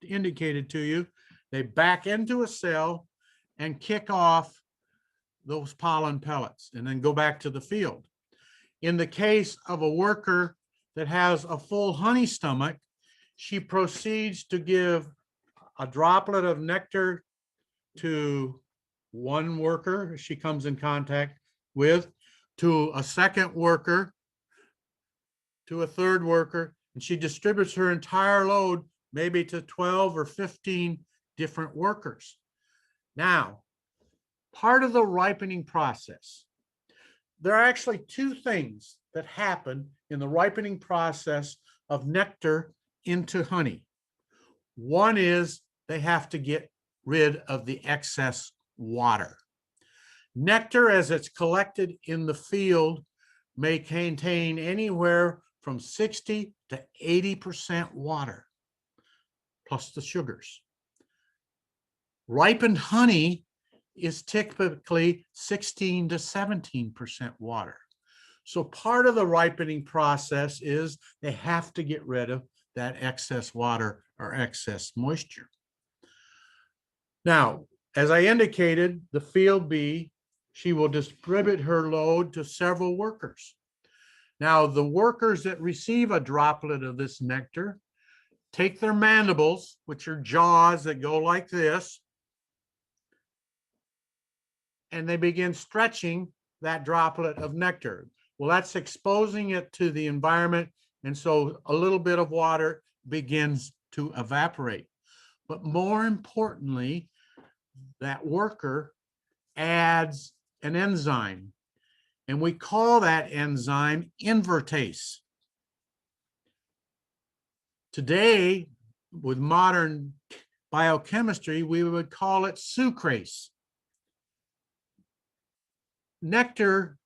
I: indicated to you, they back into a cell and kick off those pollen pellets and then go back to the field. In the case of a worker that has a full honey stomach, she proceeds to give a droplet of nectar to one worker she comes in contact with, to a second worker, to a third worker, and she distributes her entire load maybe to 12 or 15 different workers. Now, part of the ripening process, there are actually two things that happen in the ripening process of nectar into honey. One is they have to get rid of the excess water. Nectar, as it's collected in the field, may contain anywhere from 60 to 80% water, plus the sugars. Ripened honey is typically 16 to 17% water. So part of the ripening process is they have to get rid of that excess water or excess moisture. Now, as I indicated, the field bee, she will distribute her load to several workers. Now, the workers that receive a droplet of this nectar take their mandibles, which are jaws that go like this, and they begin stretching that droplet of nectar. Well, that's exposing it to the environment, and so a little bit of water begins to evaporate. But more importantly, that worker adds an enzyme, and we call that enzyme invertase. Today, with modern biochemistry, we would call it sucrase. Nectar,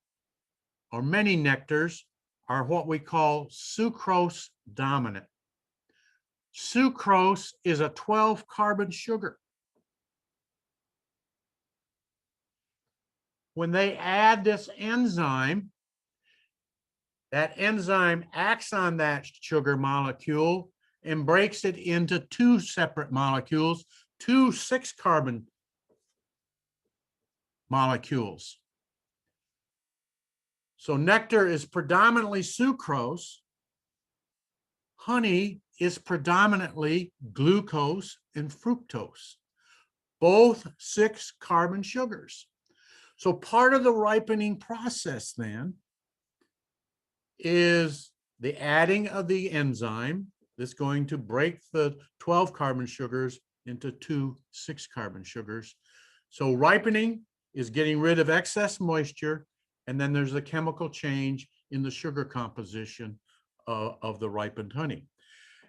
I: or many nectars, are what we call sucrose dominant. Sucrose is a 12-carbon sugar. When they add this enzyme, that enzyme acts on that sugar molecule and breaks it into two separate molecules, two 6-carbon molecules. So nectar is predominantly sucrose. Honey is predominantly glucose and fructose, both 6-carbon sugars. So part of the ripening process then is the adding of the enzyme that's going to break the 12-carbon sugars into two 6-carbon sugars. So ripening is getting rid of excess moisture, and then there's a chemical change in the sugar composition of the ripened honey.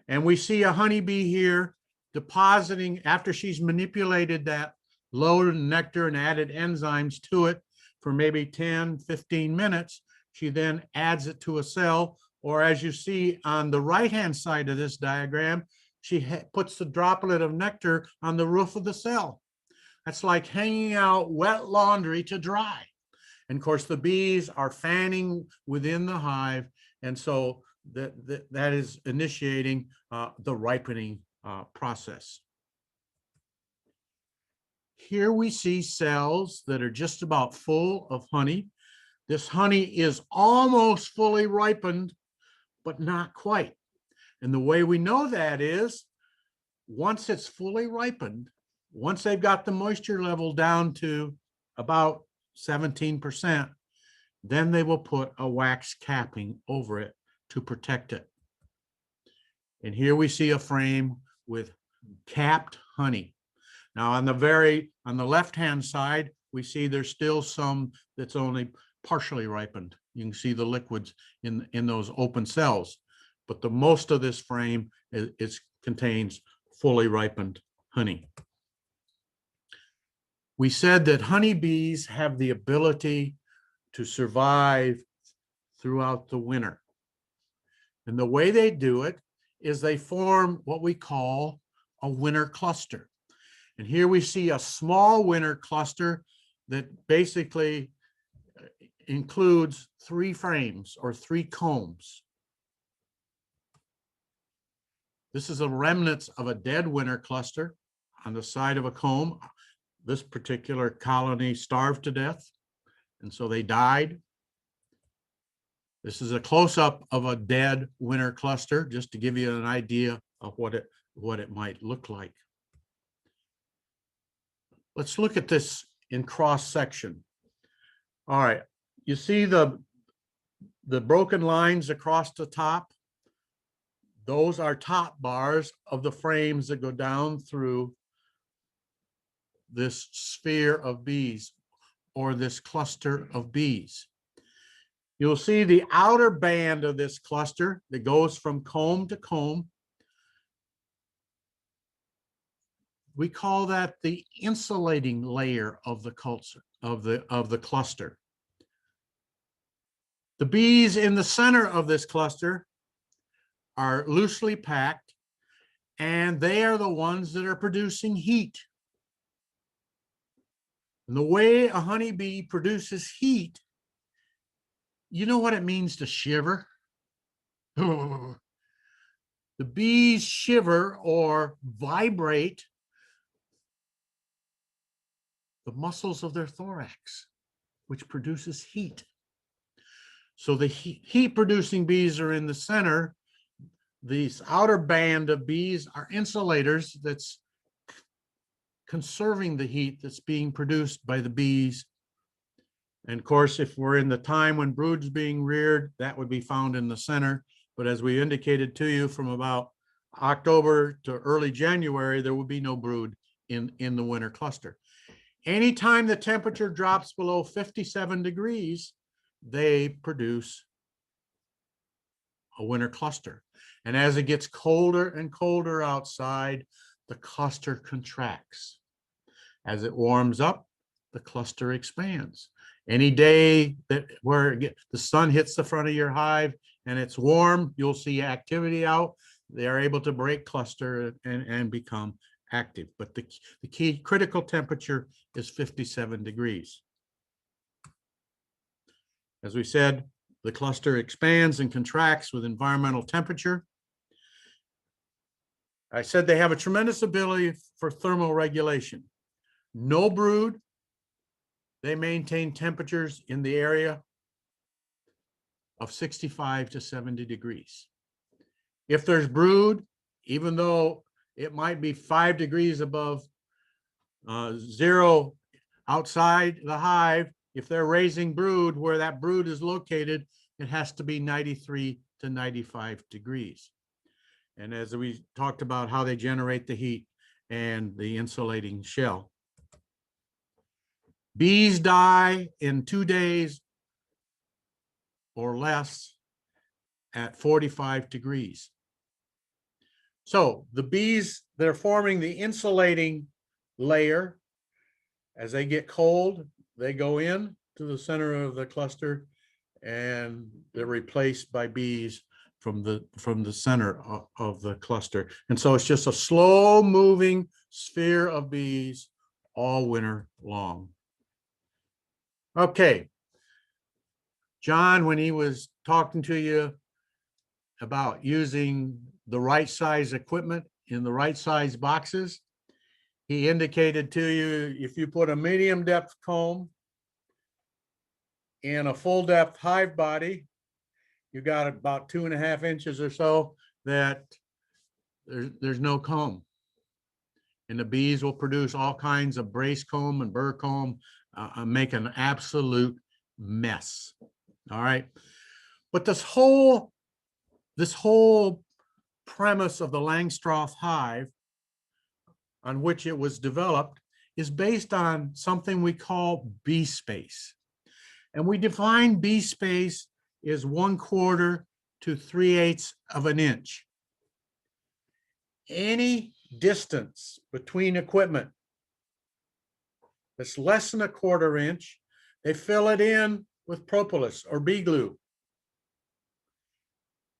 I: And we see a honeybee here depositing, after she's manipulated that load of nectar and added enzymes to it for maybe 10, 15 minutes, she then adds it to a cell, or as you see on the right-hand side of this diagram, she puts the droplet of nectar on the roof of the cell. That's like hanging out wet laundry to dry. And of course, the bees are fanning within the hive, and so that is initiating the ripening process. Here we see cells that are just about full of honey. This honey is almost fully ripened, but not quite. And the way we know that is, once it's fully ripened, once they've got the moisture level down to about 17%, then they will put a wax capping over it to protect it. And here we see a frame with capped honey. Now on the left-hand side, we see there's still some that's only partially ripened. You can see the liquids in those open cells, but the most of this frame contains fully ripened honey. We said that honeybees have the ability to survive throughout the winter. And the way they do it is they form what we call a winter cluster. And here we see a small winter cluster that basically includes 3 frames or 3 combs. This is a remnants of a dead winter cluster on the side of a comb. This particular colony starved to death, and so they died. This is a close-up of a dead winter cluster, just to give you an idea of what it might look like. Let's look at this in cross section. All right, you see the broken lines across the top? Those are top bars of the frames that go down through this sphere of bees, or this cluster of bees. You'll see the outer band of this cluster that goes from comb to comb. We call that the insulating layer of the cluster. The bees in the center of this cluster are loosely packed, and they are the ones that are producing heat. And the way a honeybee produces heat, you know what it means to shiver? The bees shiver or vibrate the muscles of their thorax, which produces heat. So the heat producing bees are in the center. These outer band of bees are insulators that's conserving the heat that's being produced by the bees. And of course, if we're in the time when brood's being reared, that would be found in the center. But as we indicated to you, from about October to early January, there will be no brood in the winter cluster. Anytime the temperature drops below 57 degrees, they produce a winter cluster. And as it gets colder and colder outside, the cluster contracts. As it warms up, the cluster expands. Any day that where the sun hits the front of your hive and it's warm, you'll see activity out. They are able to break cluster and become active. But the key critical temperature is 57 degrees. As we said, the cluster expands and contracts with environmental temperature. I said they have a tremendous ability for thermal regulation. No brood, they maintain temperatures in the area of 65 to 70 degrees. If there's brood, even though it might be 5 degrees above zero outside the hive, if they're raising brood where that brood is located, it has to be 93 to 95 degrees. And as we talked about how they generate the heat and the insulating shell. Bees die in 2 days or less at 45 degrees. So the bees, they're forming the insulating layer. As they get cold, they go in to the center of the cluster and they're replaced by bees from the center of the cluster. And so it's just a slow moving sphere of bees all winter long. Okay. John, when he was talking to you about using the right size equipment in the right size boxes, he indicated to you, if you put a medium depth comb in a full depth hive body, you got about 2.5 inches or so that there's no comb. And the bees will produce all kinds of brace comb and burr comb, make an absolute mess. All right. But this whole premise of the Langstroth hive on which it was developed is based on something we call bee space. And we define bee space as 1/4 to 3/8 of an inch. Any distance between equipment that's less than 1/4 inch, they fill it in with propolis or bee glue.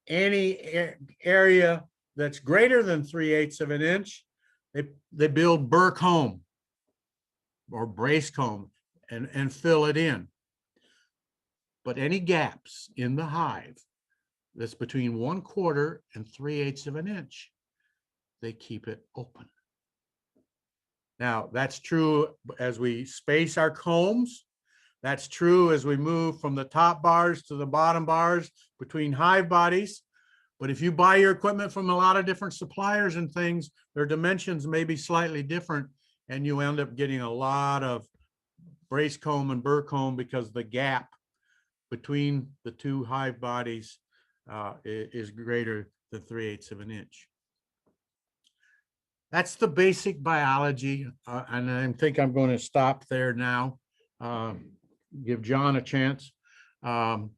I: Any area that's greater than 3/8 of an inch, they build burr comb or brace comb and fill it in. But any gaps in the hive that's between 1/4 and 3/8 of an inch, they keep it open. Now, that's true as we space our combs. That's true as we move from the top bars to the bottom bars between hive bodies. But if you buy your equipment from a lot of different suppliers and things, their dimensions may be slightly different, and you end up getting a lot of brace comb and burr comb because the gap between the two hive bodies is greater than 3/8 of an inch. That's the basic biology, and I think I'm going to stop there now. Give John a chance. Are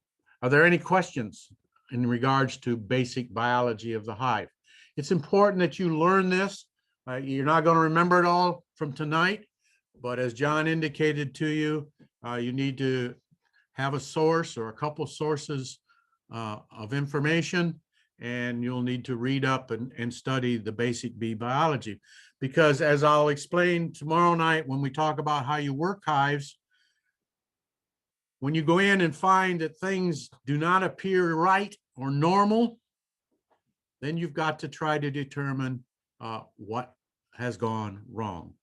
I: there any questions in regards to basic biology of the hive? It's important that you learn this. You're not going to remember it all from tonight, but as John indicated to you, you need to have a source or a couple sources of information and you'll need to read up and study the basic bee biology. Because as I'll explain tomorrow night when we talk about how you work hives, when you go in and find that things do not appear right or normal, then you've got to try to determine what has gone wrong.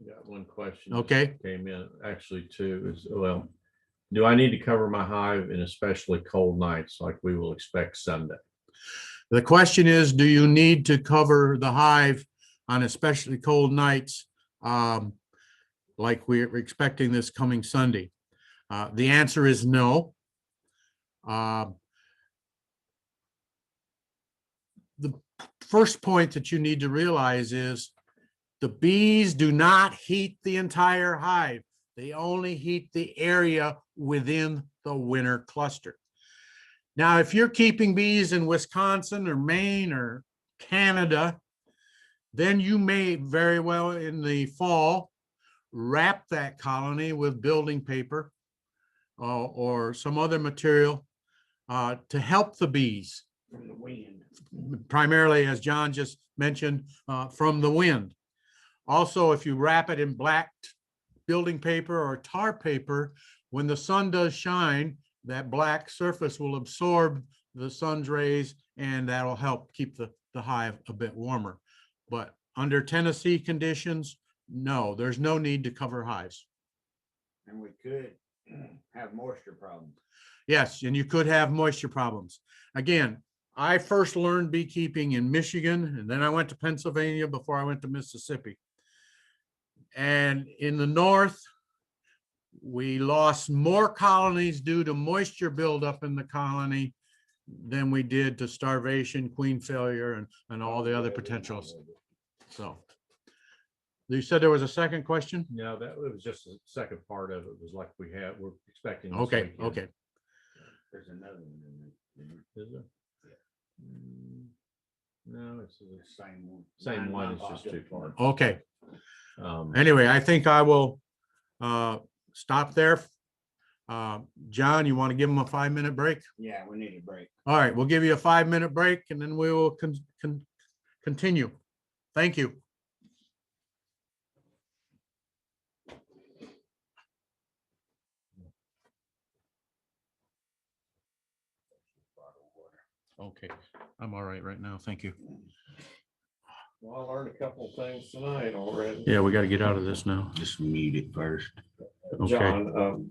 B: Got one question.
I: Okay.
B: Came in, actually two, is, well, do I need to cover my hive in especially cold nights like we will expect Sunday?
I: The question is, do you need to cover the hive on especially cold nights, like we're expecting this coming Sunday? The answer is no. The first point that you need to realize is the bees do not heat the entire hive. They only heat the area within the winter cluster. Now, if you're keeping bees in Wisconsin or Maine or Canada, then you may very well in the fall wrap that colony with building paper or some other material to help the bees.
A: From the wind.
I: Primarily, as John just mentioned, from the wind. Also, if you wrap it in black building paper or tar paper, when the sun does shine, that black surface will absorb the sun's rays, and that'll help keep the hive a bit warmer. But under Tennessee conditions, no, there's no need to cover hives.
A: And we could have moisture problems.
I: Yes, and you could have moisture problems. Again, I first learned beekeeping in Michigan, and then I went to Pennsylvania before I went to Mississippi. And in the north, we lost more colonies due to moisture buildup in the colony than we did to starvation, queen failure, and all the other potentials. So you said there was a second question?
B: No, that was just the second part of it, was like we're expecting. this
I: Okay,
B: weekend.
I: okay.
A: There's another one in there.
B: Is there? No, it's the
A: Same one.
B: same one, it's
A: Mine
B: just
A: popped
B: two
A: up.
B: parts.
I: Okay.
B: Um,
I: Anyway, I think I will stop there. John, you want to give them a 5-minute break?
A: Yeah, we need a break.
I: All right, we'll give you a 5-minute break and then we will continue. Thank you. Okay, I'm all right now. Thank you.
B: Well, I learned a couple of things tonight already.
I: Yeah, we got to get out of this now.
A: Just mute it first.
I: Okay.
B: John,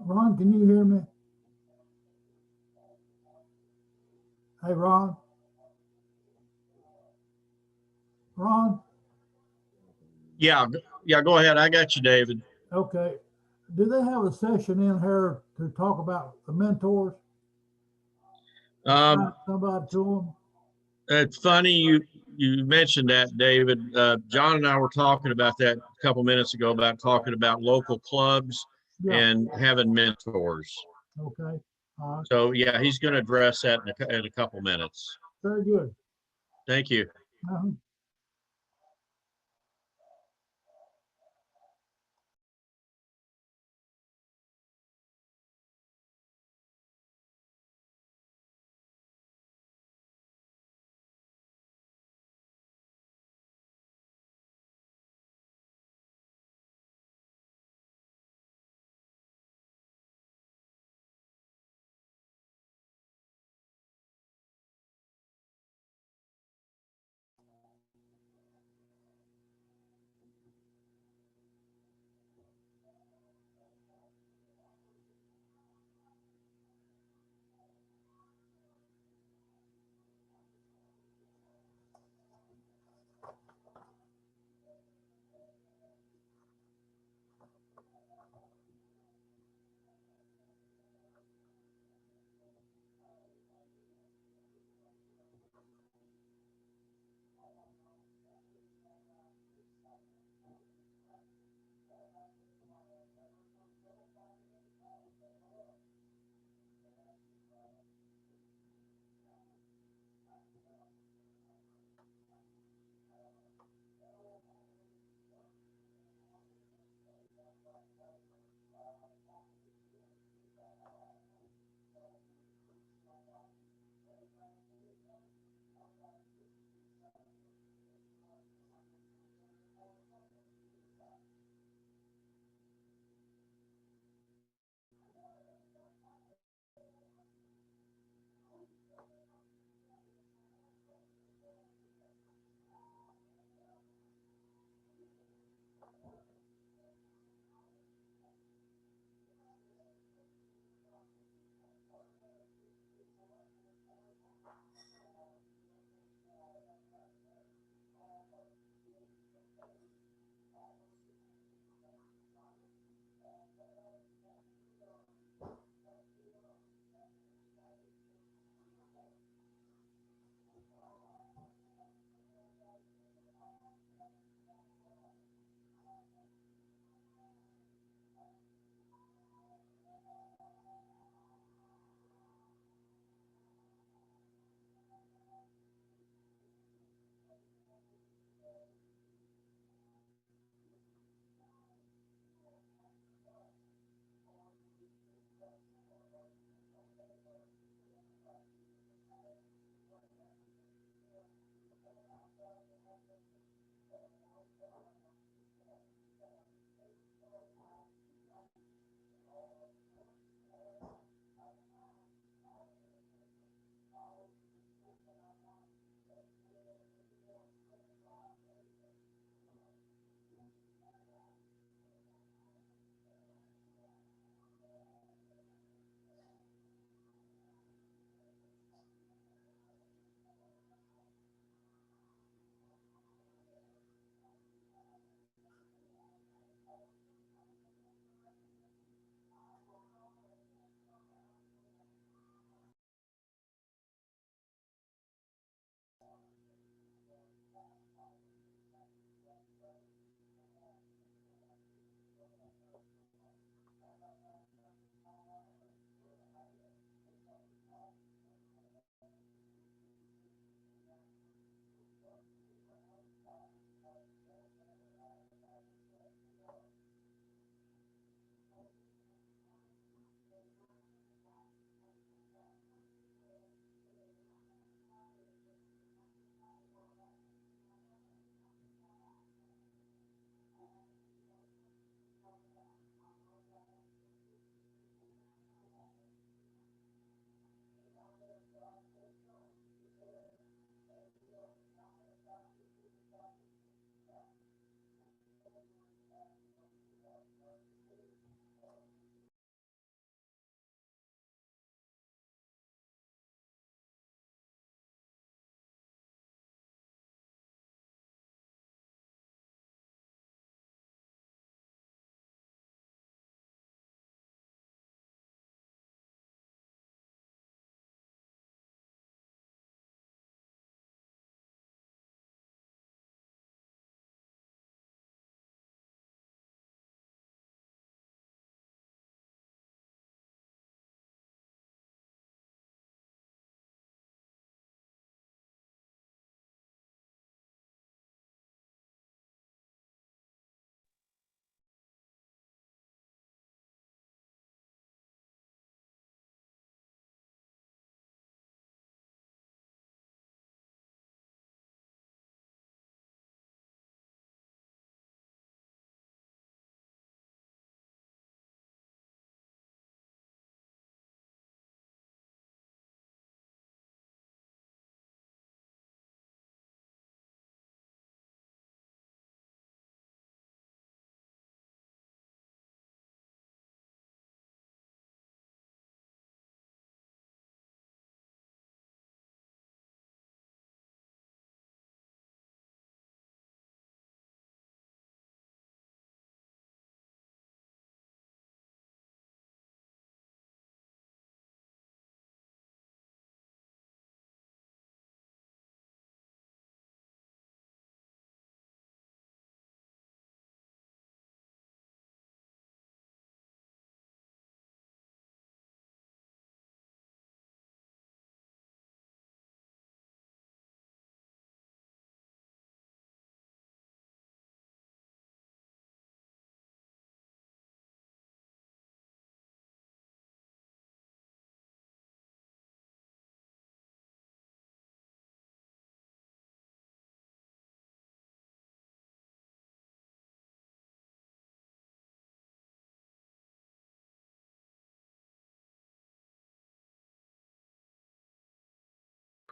J: Ron, can you hear me? Hey, Ron? Ron?
C: Yeah, yeah, go ahead. I got you, David.
J: Okay. Do they have a session in here to talk about the mentors?
C: Um,
J: Assign somebody to them?
C: it's funny you mentioned that, David. John and I were talking about that a couple minutes ago about talking about local clubs
J: Yeah,
C: and having mentors.
J: okay. All right,
C: So yeah, he's going to address that in a couple minutes.
J: very good.
C: Thank you.
J: Uh-huh.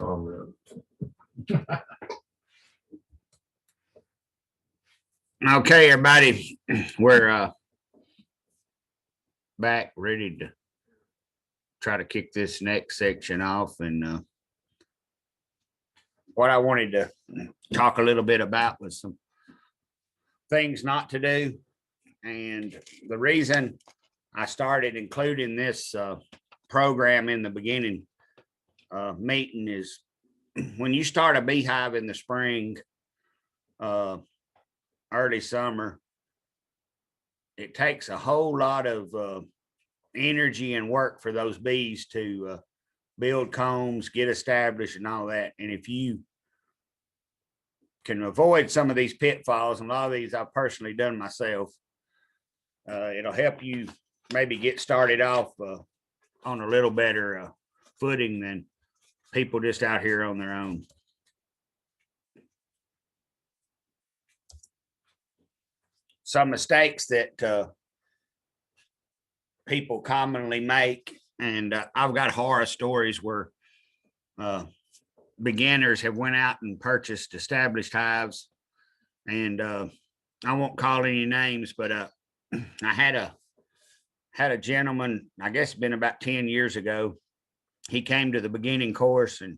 B: comment.
A: Okay, everybody, we're back ready to try to kick this next section off. And what I wanted to talk a little bit about was some things not to do. And the reason I started including this program in the beginning meeting is when you start a beehive in the spring, early summer, it takes a whole lot of energy and work for those bees to build combs, get established and all that. And if you can avoid some of these pitfalls, and a lot of these I've personally done myself, it'll help you maybe get started off on a little better footing than people just out here on their own. Some mistakes that people commonly make, and I've got horror stories where beginners have went out and purchased established hives, and I won't call any names, but I had a gentleman, I guess it's been about 10 years ago. He came to the beginning course and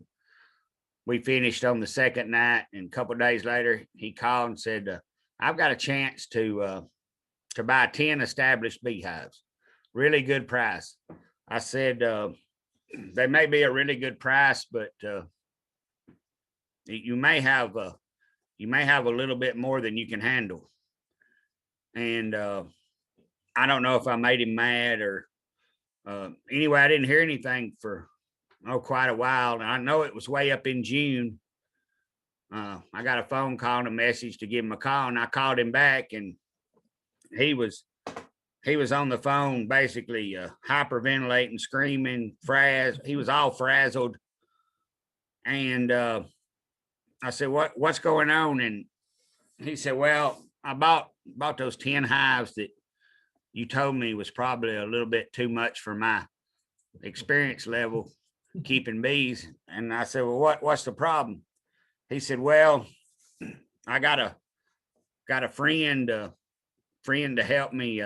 A: we finished on the second night, and a couple of days later he called and said, I've got a chance to buy 10 established beehives. Really good price. I said, they may be a really good price, but you may have a little bit more than you can handle. And I don't know if I made him mad or anyway, I didn't hear anything for quite a while. And I know it was way up in June. I got a phone call and a message to give him a call, and I called him back, and he was on the phone basically hyperventilating, screaming, he was all frazzled. And I said, what's going on? And he said, well, I bought those 10 hives that you told me was probably a little bit too much for my experience level keeping bees. And I said, well, what's the problem? He said, well, I got a friend to help me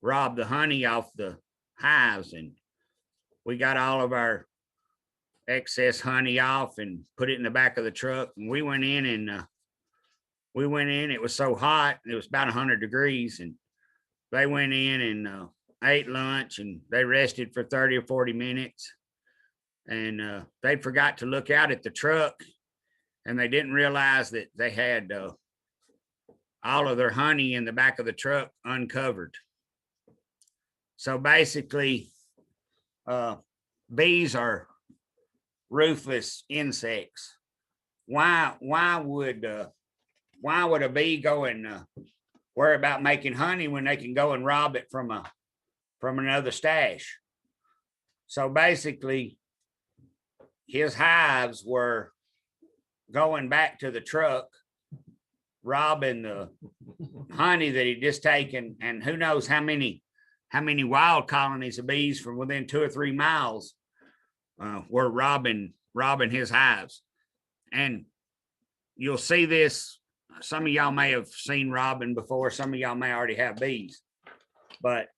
A: rob the honey off the hives, and we got all of our excess honey off and put it in the back of the truck. And we went in, it was so hot, it was about 100 degrees, and they went in and ate lunch, and they rested for 30 or 40 minutes, and they forgot to look out at the truck, and they didn't realize that they had all of their honey in the back of the truck uncovered. So basically, bees are ruthless insects. Why would a bee go and worry about making honey when they can go and rob it from another stash? So basically, his hives were going back to the truck, robbing the honey that he'd just taken, and who knows how many wild colonies of bees from within 2 or 3 miles were robbing his hives. And you'll see this. Some of y'all may have seen robbing before. Some of y'all may already have bees, but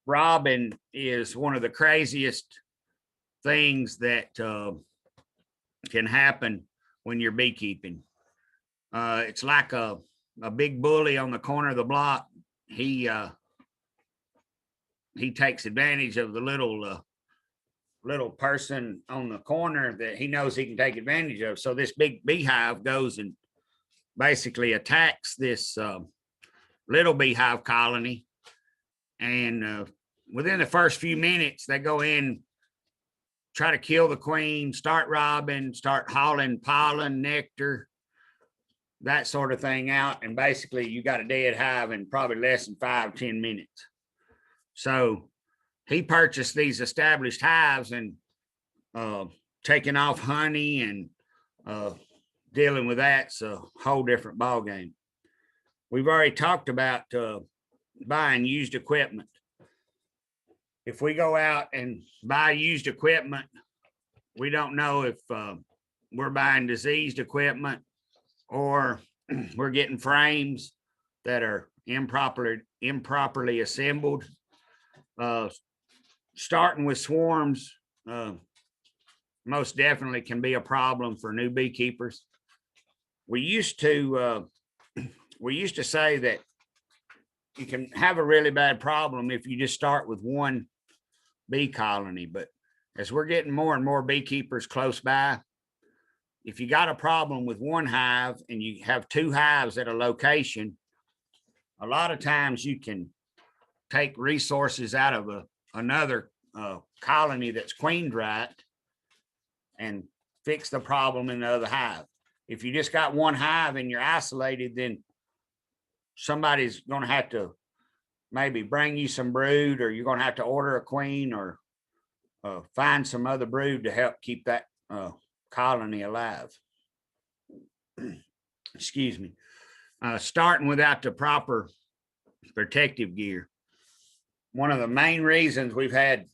A: robbing is one of the craziest things that can happen when you're beekeeping. It's like a big bully on the corner of the block. He takes advantage of the little person on the corner that he knows he can take advantage of. So this big beehive goes and basically attacks this little beehive colony. And within the first few minutes, they go in, try to kill the queen, start robbing, start hauling pollen, nectar, that sort of thing out. And basically you got a dead hive in probably less than 5-10 minutes. So he purchased these established hives and taking off honey and dealing with that's a whole different ball game. We've already talked about buying used equipment. If we go out and buy used equipment, we don't know if we're buying diseased equipment or we're getting frames that are improperly assembled. Starting with swarms most definitely can be a problem for new beekeepers. We used to say that you can have a really bad problem if you just start with one bee colony, but as we're getting more and more beekeepers close by, if you got a problem with one hive and you have two hives at a location, a lot of times you can take resources out of another colony that's queened right and fix the problem in the other hive. If you just got one hive and you're isolated, then somebody's going to have to maybe bring you some brood, or you're going to have to order a queen or find some other brood to help keep that colony alive. Excuse me. Starting without the proper protective gear. One of the main reasons we've had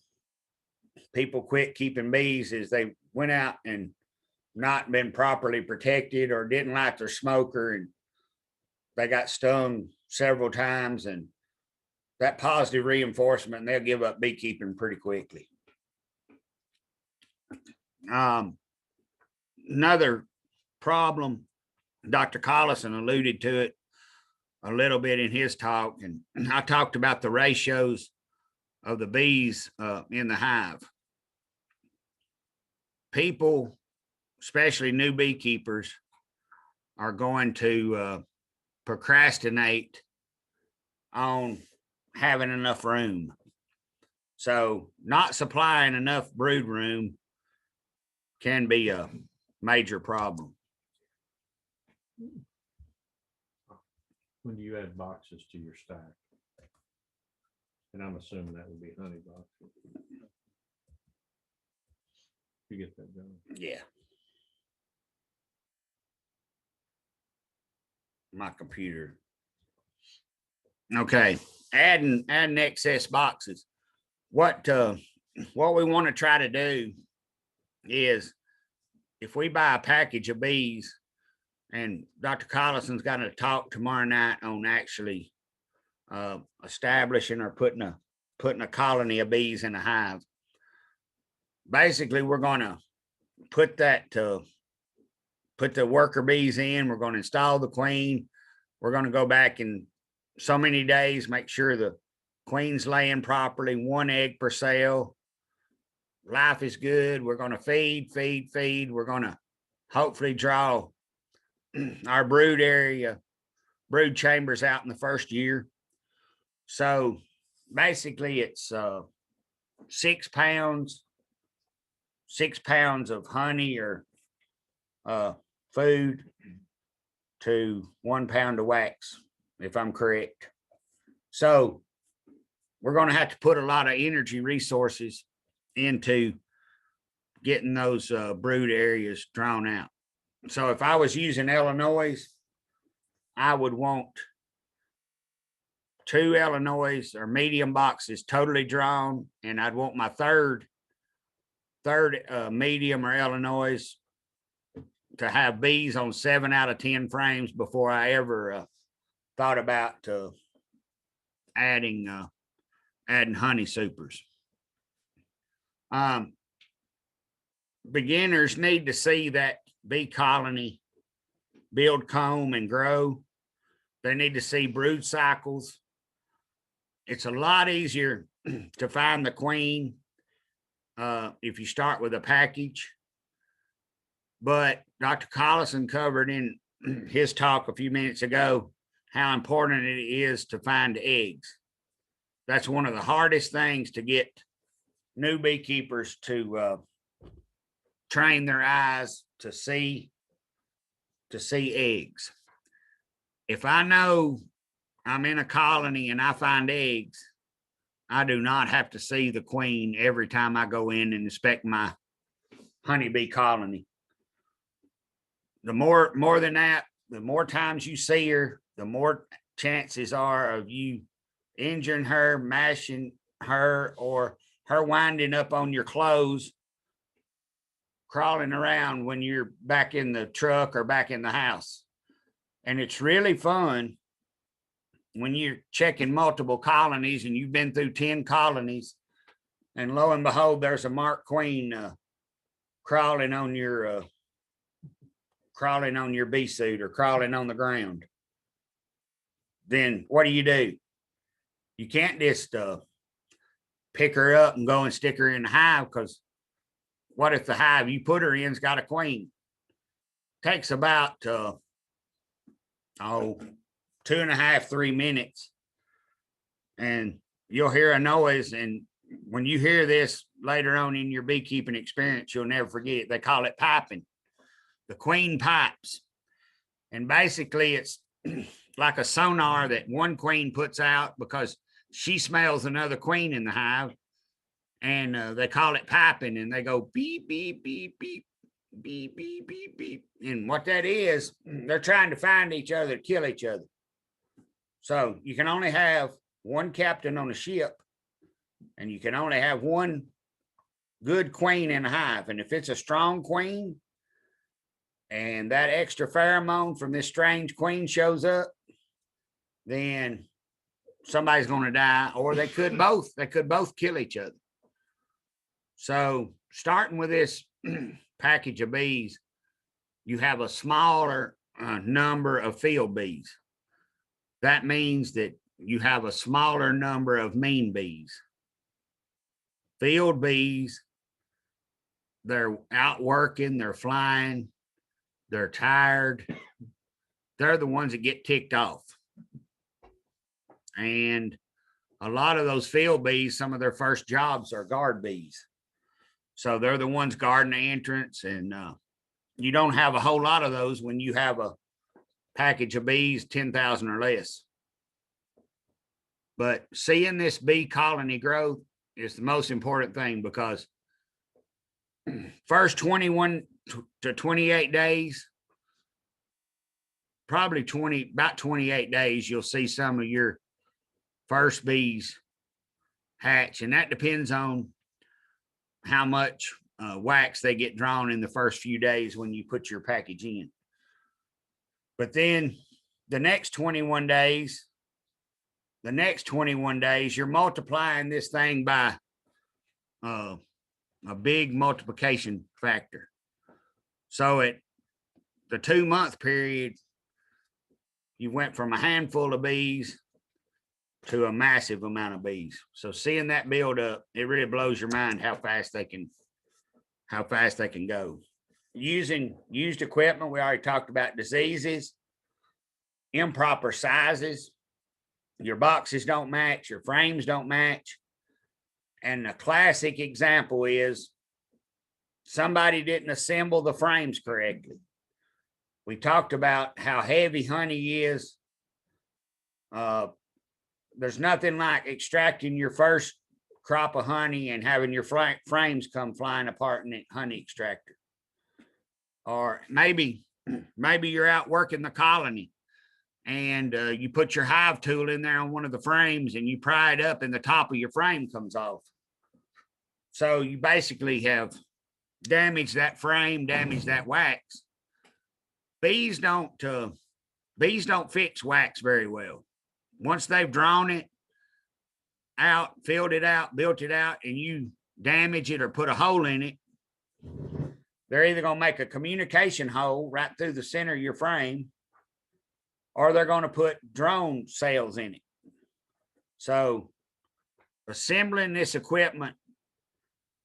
A: people quit keeping bees is they went out and not been properly protected or didn't like their smoker, and they got stung several times, and that positive reinforcement, they'll give up beekeeping pretty quickly. Another problem, Dr. Collison alluded to it a little bit in his talk, and I talked about the ratios of the bees in the hive. People, especially new beekeepers, are going to procrastinate on having enough room. So not supplying enough brood room can be a major problem.
B: When do you add boxes to your stack? And I'm assuming that would be honey boxes. You get that done.
A: Yeah. My computer. Okay. Adding excess boxes. What we want to try to do is, if we buy a package of bees, and Dr. Collison's got to talk tomorrow night on actually establishing or putting a colony of bees in a hive. Basically, we're going to put the worker bees in. We're going to install the queen. We're going to go back in so many days, make sure the queen's laying properly, 1 egg per cell. Life is good. We're going to feed. We're going to hopefully draw our brood chambers out in the first year. So basically it's 6 pounds of honey or food to 1 pound of wax, if I'm correct. So we're going to have to put a lot of energy resources into getting those brood areas drawn out. So if I was using Illinois, I would want 2 Illinois or medium boxes totally drawn, and I'd want my third medium or Illinois to have bees on 7 out of 10 frames before I ever thought about adding honey supers. Beginners need to see that bee colony build comb and grow. They need to see brood cycles. It's a lot easier to find the queen if you start with a package. But Dr. Collison covered in his talk a few minutes ago how important it is to find eggs. That's one of the hardest things to get new beekeepers to train their eyes to see eggs. If I know I'm in a colony and I find eggs, I do not have to see the queen every time I go in and inspect my honeybee colony. The more than that, the more times you see her, the more chances are of you injuring her, mashing her, or her winding up on your clothes crawling around when you're back in the truck or back in the house. And it's really fun when you're checking multiple colonies and you've been through 10 colonies, and lo and behold, there's a marked queen crawling on your bee suit or crawling on the ground. Then what do? You can't just pick her up and go and stick her in the hive, because what if the hive you put her in's got a queen? Takes about 2.5, 3 minutes, and you'll hear a noise. And when you hear this later on in your beekeeping experience, you'll never forget it. They call it piping. The queen pipes. And basically it's like a sonar that one queen puts out because she smells another queen in the hive. And they call it piping, and they go beep, beep, beep, beep, beep, beep, beep, beep. And what that is, they're trying to find each other to kill each other. So you can only have one captain on a ship, and you can only have one good queen in a hive. And if it's a strong queen and that extra pheromone from this strange queen shows up, then somebody's going to die, or they could both kill each other. So starting with this package of bees, you have a smaller number of field bees. That means that you have a smaller number of mean bees. Field bees, they're out working, they're flying, they're tired. They're the ones that get ticked off. And a lot of those field bees, some of their first jobs are guard bees. So they're the ones guarding the entrance, and you don't have a whole lot of those when you have a package of bees, 10,000 or less. But seeing this bee colony growth is the most important thing, because first 21 to 28 days, probably about 28 days, you'll see some of your first bees hatch. And that depends on how much wax they get drawn in the first few days when you put your package in. But then the next 21 days, you're multiplying this thing by a big multiplication factor. So at the 2-month period, you went from a handful of bees to a massive amount of bees. So seeing that build up, it really blows your mind how fast they can go. Using used equipment, we already talked about diseases, improper sizes. Your boxes don't match, your frames don't match. And a classic example is somebody didn't assemble the frames correctly. We talked about how heavy honey is. There's nothing like extracting your first crop of honey and having your frames come flying apart in the honey extractor. Or maybe you're out working the colony and you put your hive tool in there on one of the frames and you pry it up and the top of your frame comes off. So you basically have damaged that frame, damaged that wax. Bees don't fix wax very well. Once they've drawn it out, filled it out, built it out, and you damage it or put a hole in it, they're either going to make a communication hole right through the center of your frame, or they're going to put drone cells in it. So assembling this equipment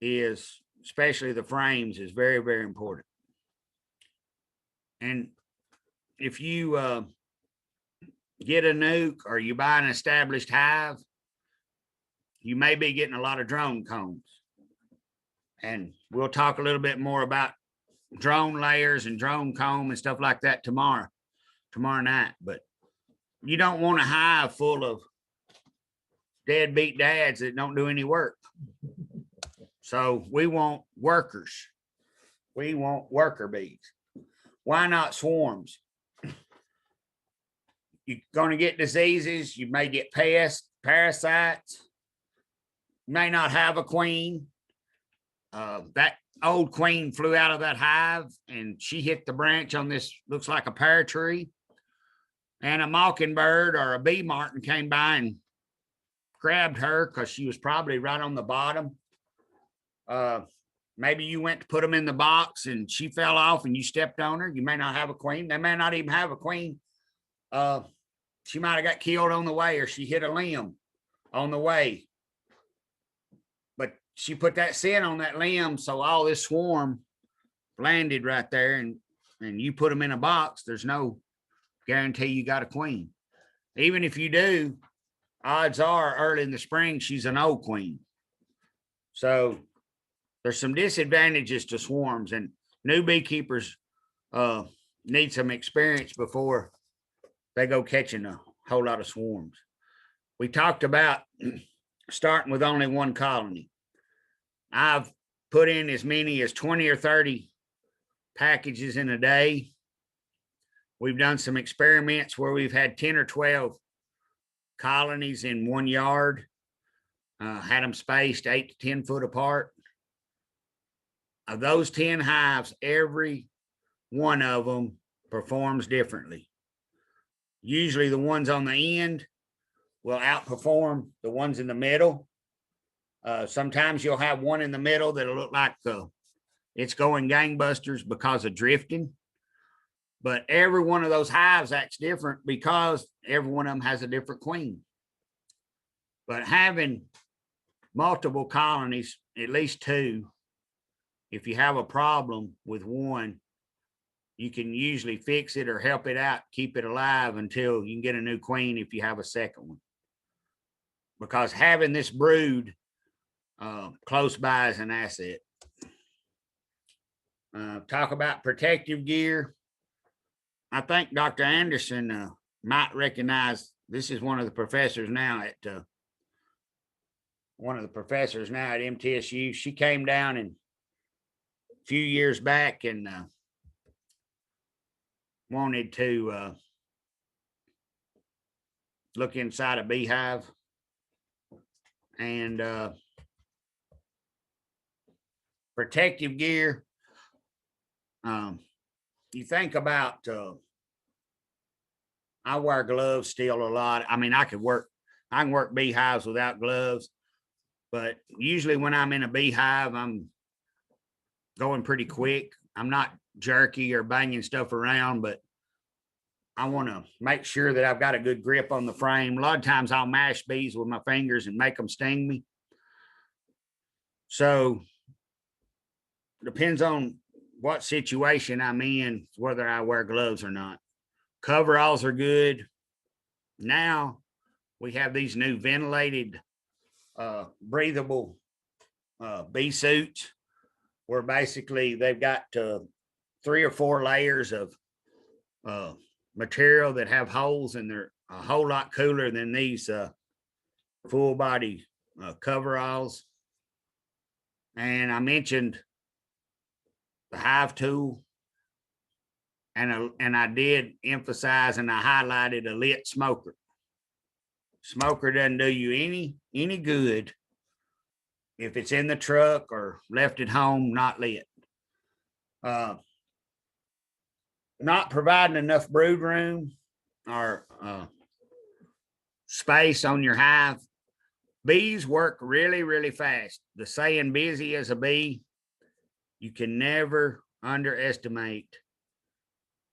A: is, especially the frames, is very, very important. And if you get a nuke or you buy an established hive, you may be getting a lot of drone combs. And we'll talk a little bit more about drone layers and drone comb and stuff like that tomorrow night. But you don't want a hive full of deadbeat dads that don't do any work. So we want workers. We want worker bees. Why not swarms? You're going to get diseases. You may get pests, parasites. You may not have a queen. that old queen flew out of that hive and she hit the branch on this, looks like a pear tree. And a mockingbird or a bee martin came by and grabbed her because she was probably right on the bottom. Maybe you went to put them in the box and she fell off and you stepped on her. You may not have a queen. They may not even have a queen. She might have got killed on the way, or she hit a limb on the way. But she put that scent on that limb, so all this swarm landed right there, and you put them in a box. There's no guarantee you got a queen. Even if you do, odds are early in the spring she's an old queen. So there's some disadvantages to swarms, and new beekeepers need some experience before they go catching a whole lot of swarms. We talked about starting with only one colony. I've put in as many as 20 or 30 packages in a day. We've done some experiments where we've had 10 or 12 colonies in 1 yard, had them spaced 8 to 10 foot apart. Of those 10 hives, every one of them performs differently. Usually the ones on the end will outperform the ones in the middle. Sometimes you'll have one in the middle that'll look like it's going gangbusters because of drifting. But every one of those hives acts different because every one of them has a different queen. But having multiple colonies, at least 2, if you have a problem with one, you can usually fix it or help it out, keep it alive until you can get a new queen if you have a second one. Because having this brood close by is an asset. Talk about protective gear. I think Dr. Anderson might recognize, this is one of the professors now at MTSU. She came down a few years back and wanted to look inside a beehive, and protective gear. You think about, I wear gloves still a lot. I mean, I can work beehives without gloves, but usually when I'm in a beehive, I'm going pretty quick. I'm not jerky or banging stuff around, but I want to make sure that I've got a good grip on the frame. A lot of times I'll mash bees with my fingers and make them sting me. So depends on what situation I'm in, whether I wear gloves or not. Coveralls are good. Now we have these new ventilated, breathable bee suits, where basically they've got 3 or 4 layers of material that have holes, and they're a whole lot cooler than these full body coveralls. And I mentioned the hive tool, and I did emphasize and I highlighted a lit smoker. Smoker doesn't do you any good if it's in the truck or left at home not lit. Not providing enough brood room or space on your hive. Bees work really, really fast. The saying, busy as a bee, you can never underestimate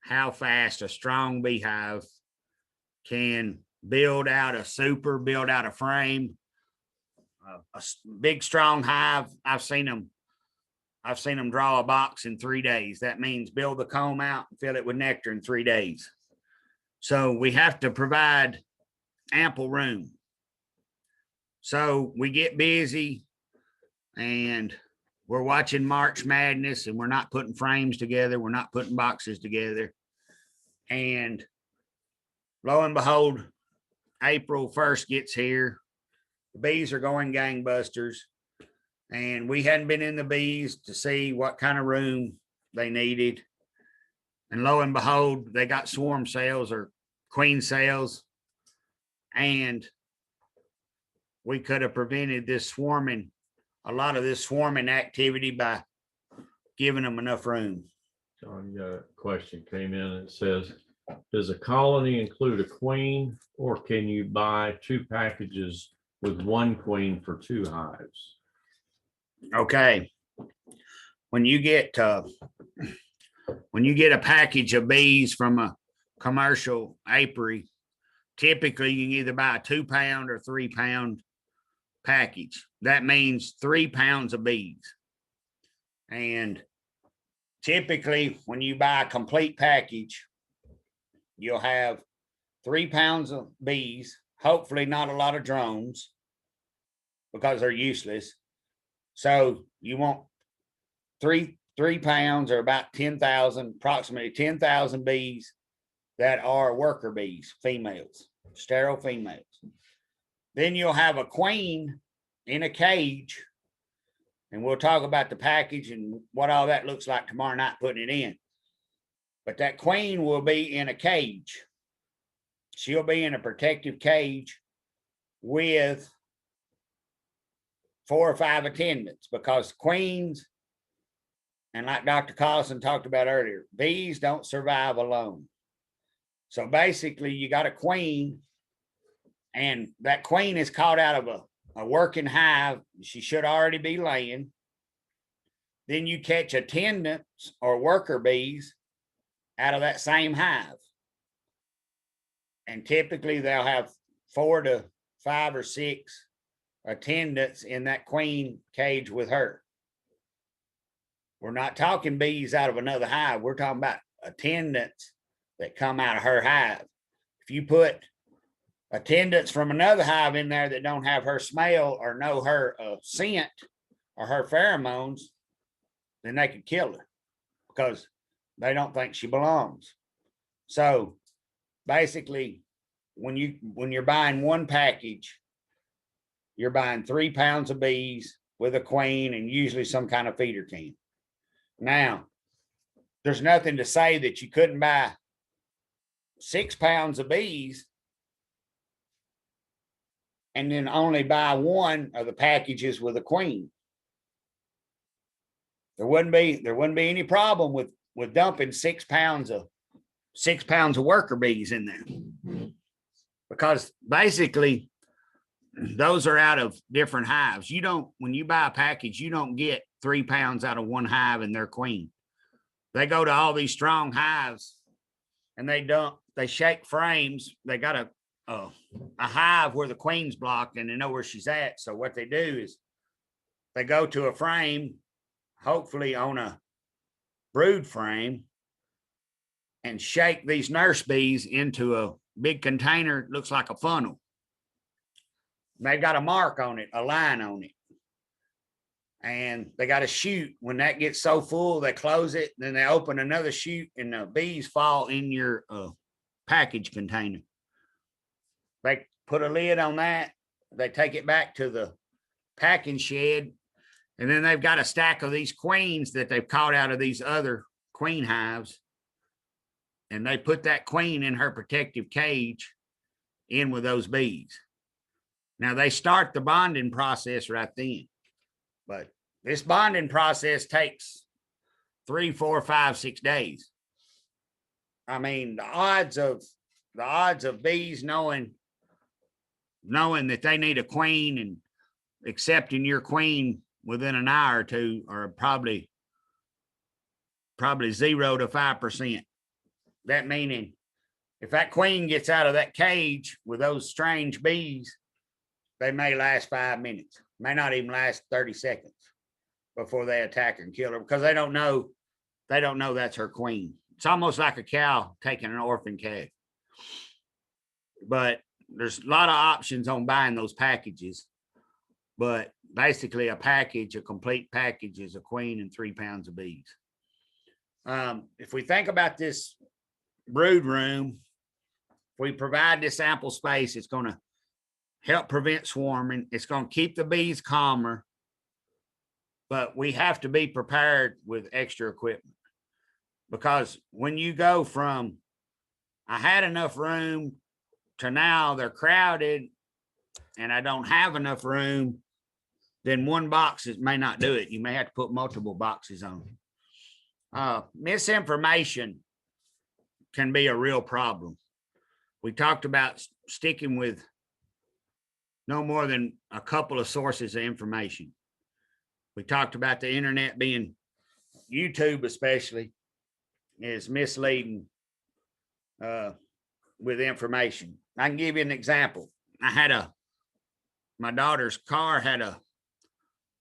A: how fast a strong beehive can build out a frame. A big, strong hive, I've seen them draw a box in 3 days. That means build the comb out and fill it with nectar in 3 days. So we have to provide ample room. So we get busy and we're watching March Madness, and we're not putting frames together. We're not putting boxes together. And lo and behold, April 1st gets here. The bees are going gangbusters. And we hadn't been in the bees to see what kind of room they needed. And lo and behold, they got swarm cells or queen cells. And we could have prevented this swarming a lot of this swarming activity by giving them enough room.
B: John, you got a question came in and it says, does a colony include a queen or can you buy 2 packages with 1 queen for 2 hives?
A: Okay. When you get a package of bees from a commercial apiary, typically you can either buy a 2-pound or 3-pound package. That means 3 pounds of bees. And typically when you buy a complete package, you'll have 3 pounds of bees, hopefully not a lot of drones because they're useless. So you want 3 pounds or about 10,000, approximately 10,000 bees that are worker bees, females, sterile females. Then you'll have a queen in a cage, and we'll talk about the package and what all that looks like tomorrow night putting it in. But that queen will be in a cage. She'll be in a protective cage with 4 or 5 attendants, because queens, and like Dr. Collison talked about earlier, bees don't survive alone. So basically you got a queen, and that queen is caught out of a working hive. She should already be laying. Then you catch attendants or worker bees out of that same hive. And typically they'll have 4 to 5 or 6 attendants in that queen cage with her. We're not talking bees out of another hive. We're talking about attendants that come out of her hive. If you put attendants from another hive in there that don't have her smell or know her scent or her pheromones, then they could kill her because they don't think she belongs. So basically, when you're buying one package, you're buying 3 pounds of bees with a queen and usually some kind of feeder can. Now, there's nothing to say that you couldn't buy 6 pounds of bees and then only buy one of the packages with a queen. There wouldn't be any problem with dumping 6 pounds of worker bees in there, because basically those are out of different hives. When you buy a package, you don't get 3 pounds out of one hive and their queen. They go to all these strong hives and they shake frames. They got a hive where the queen's blocked and they know where she's at. So what they do is they go to a frame, hopefully on a brood frame, and shake these nurse bees into a big container. It looks like a funnel. They've got a mark on it, a line on it. And they got a chute. When that gets so full, they close it. Then they open another chute and the bees fall in your package container. They put a lid on that. They take it back to the packing shed. And then they've got a stack of these queens that they've caught out of these other queen hives. And they put that queen in her protective cage in with those bees. Now they start the bonding process right then. But this bonding process takes 3, 4, 5, 6 days. I mean, the odds of bees knowing that they need a queen and accepting your queen within an hour or two are probably 0 to 5%. That meaning if that queen gets out of that cage with those strange bees, they may last 5 minutes, may not even last 30 seconds before they attack and kill her, because they don't know that's her queen. It's almost like a cow taking an orphan calf. But there's a lot of options on buying those packages. But basically a complete package is a queen and 3 pounds of bees. If we think about this brood room, if we provide this ample space, it's going to help prevent swarming. It's going to keep the bees calmer, but we have to be prepared with extra equipment, because when you go from I had enough room to now they're crowded and I don't have enough room, then one box may not do it. You may have to put multiple boxes on. Misinformation can be a real problem. We talked about sticking with no more than a couple of sources of information. We talked about the internet being, YouTube especially, is misleading with information. I can give you an example. My daughter's car had a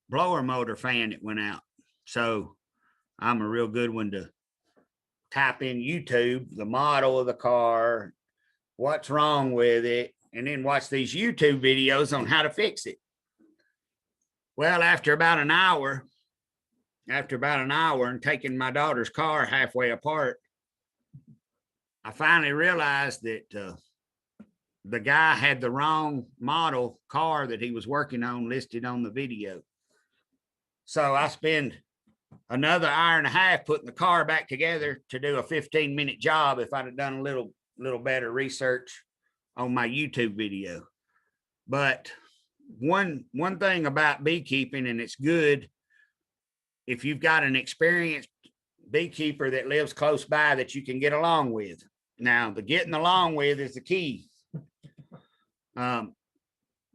A: blower motor fan that went out. So I'm a real good one to type in YouTube, the model of the car, what's wrong with it, and then watch these YouTube videos on how to fix it. Well, after about an hour and taking my daughter's car halfway apart, I finally realized that the guy had the wrong model car that he was working on listed on the video. So I spend another hour and a half putting the car back together to do a 15-minute job if I'd have done a little better research on my YouTube video. But one thing about beekeeping, and it's good if you've got an experienced beekeeper that lives close by that you can get along with. Now, the getting along with is the key. A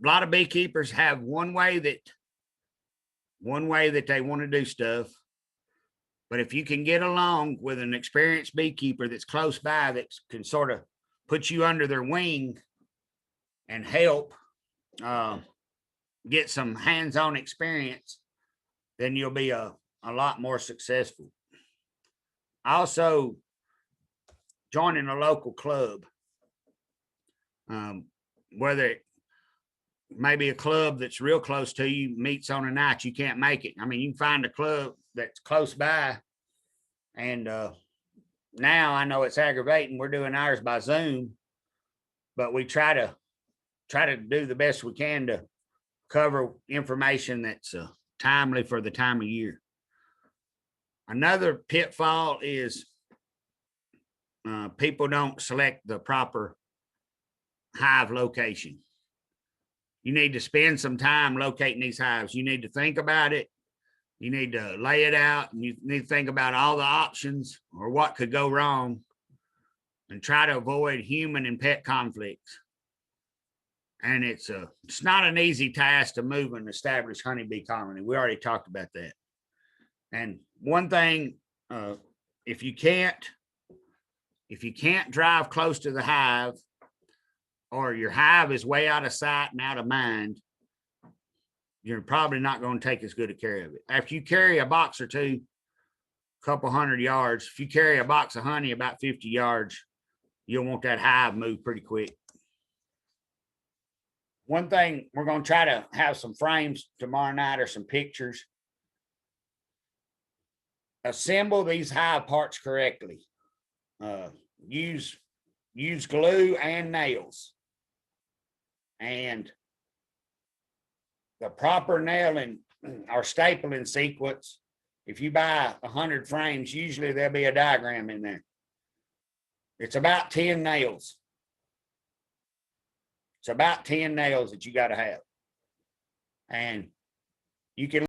A: lot of beekeepers have one way that they want to do stuff. But if you can get along with an experienced beekeeper that's close by that can sort of put you under their wing and help get some hands-on experience, then you'll be a lot more successful. Also, joining a local club, whether it may be a club that's real close to you, meets on a night you can't make it. I mean, you can find a club that's close by. And now I know it's aggravating. We're doing ours by Zoom, but we try to do the best we can to cover information that's timely for the time of year. Another pitfall is people don't select the proper hive location. You need to spend some time locating these hives. You need to think about it. You need to lay it out, and you need to think about all the options or what could go wrong, and try to avoid human and pet conflicts. And it's not an easy task to move an established honeybee colony. We already talked about that. And one thing, if you can't drive close to the hive, or your hive is way out of sight and out of mind, you're probably not going to take as good a care of it. After you carry a box or two, a couple 100 yards, if you carry a box of honey about 50 yards, you'll want that hive moved pretty quick. One thing, we're going to try to have some frames tomorrow night or some pictures. Assemble these hive parts correctly. Use glue and nails. And the proper nailing or stapling sequence, if you buy 100 frames, usually there'll be a diagram in there. It's about 10 nails. It's about 10 nails that you got to have. And you can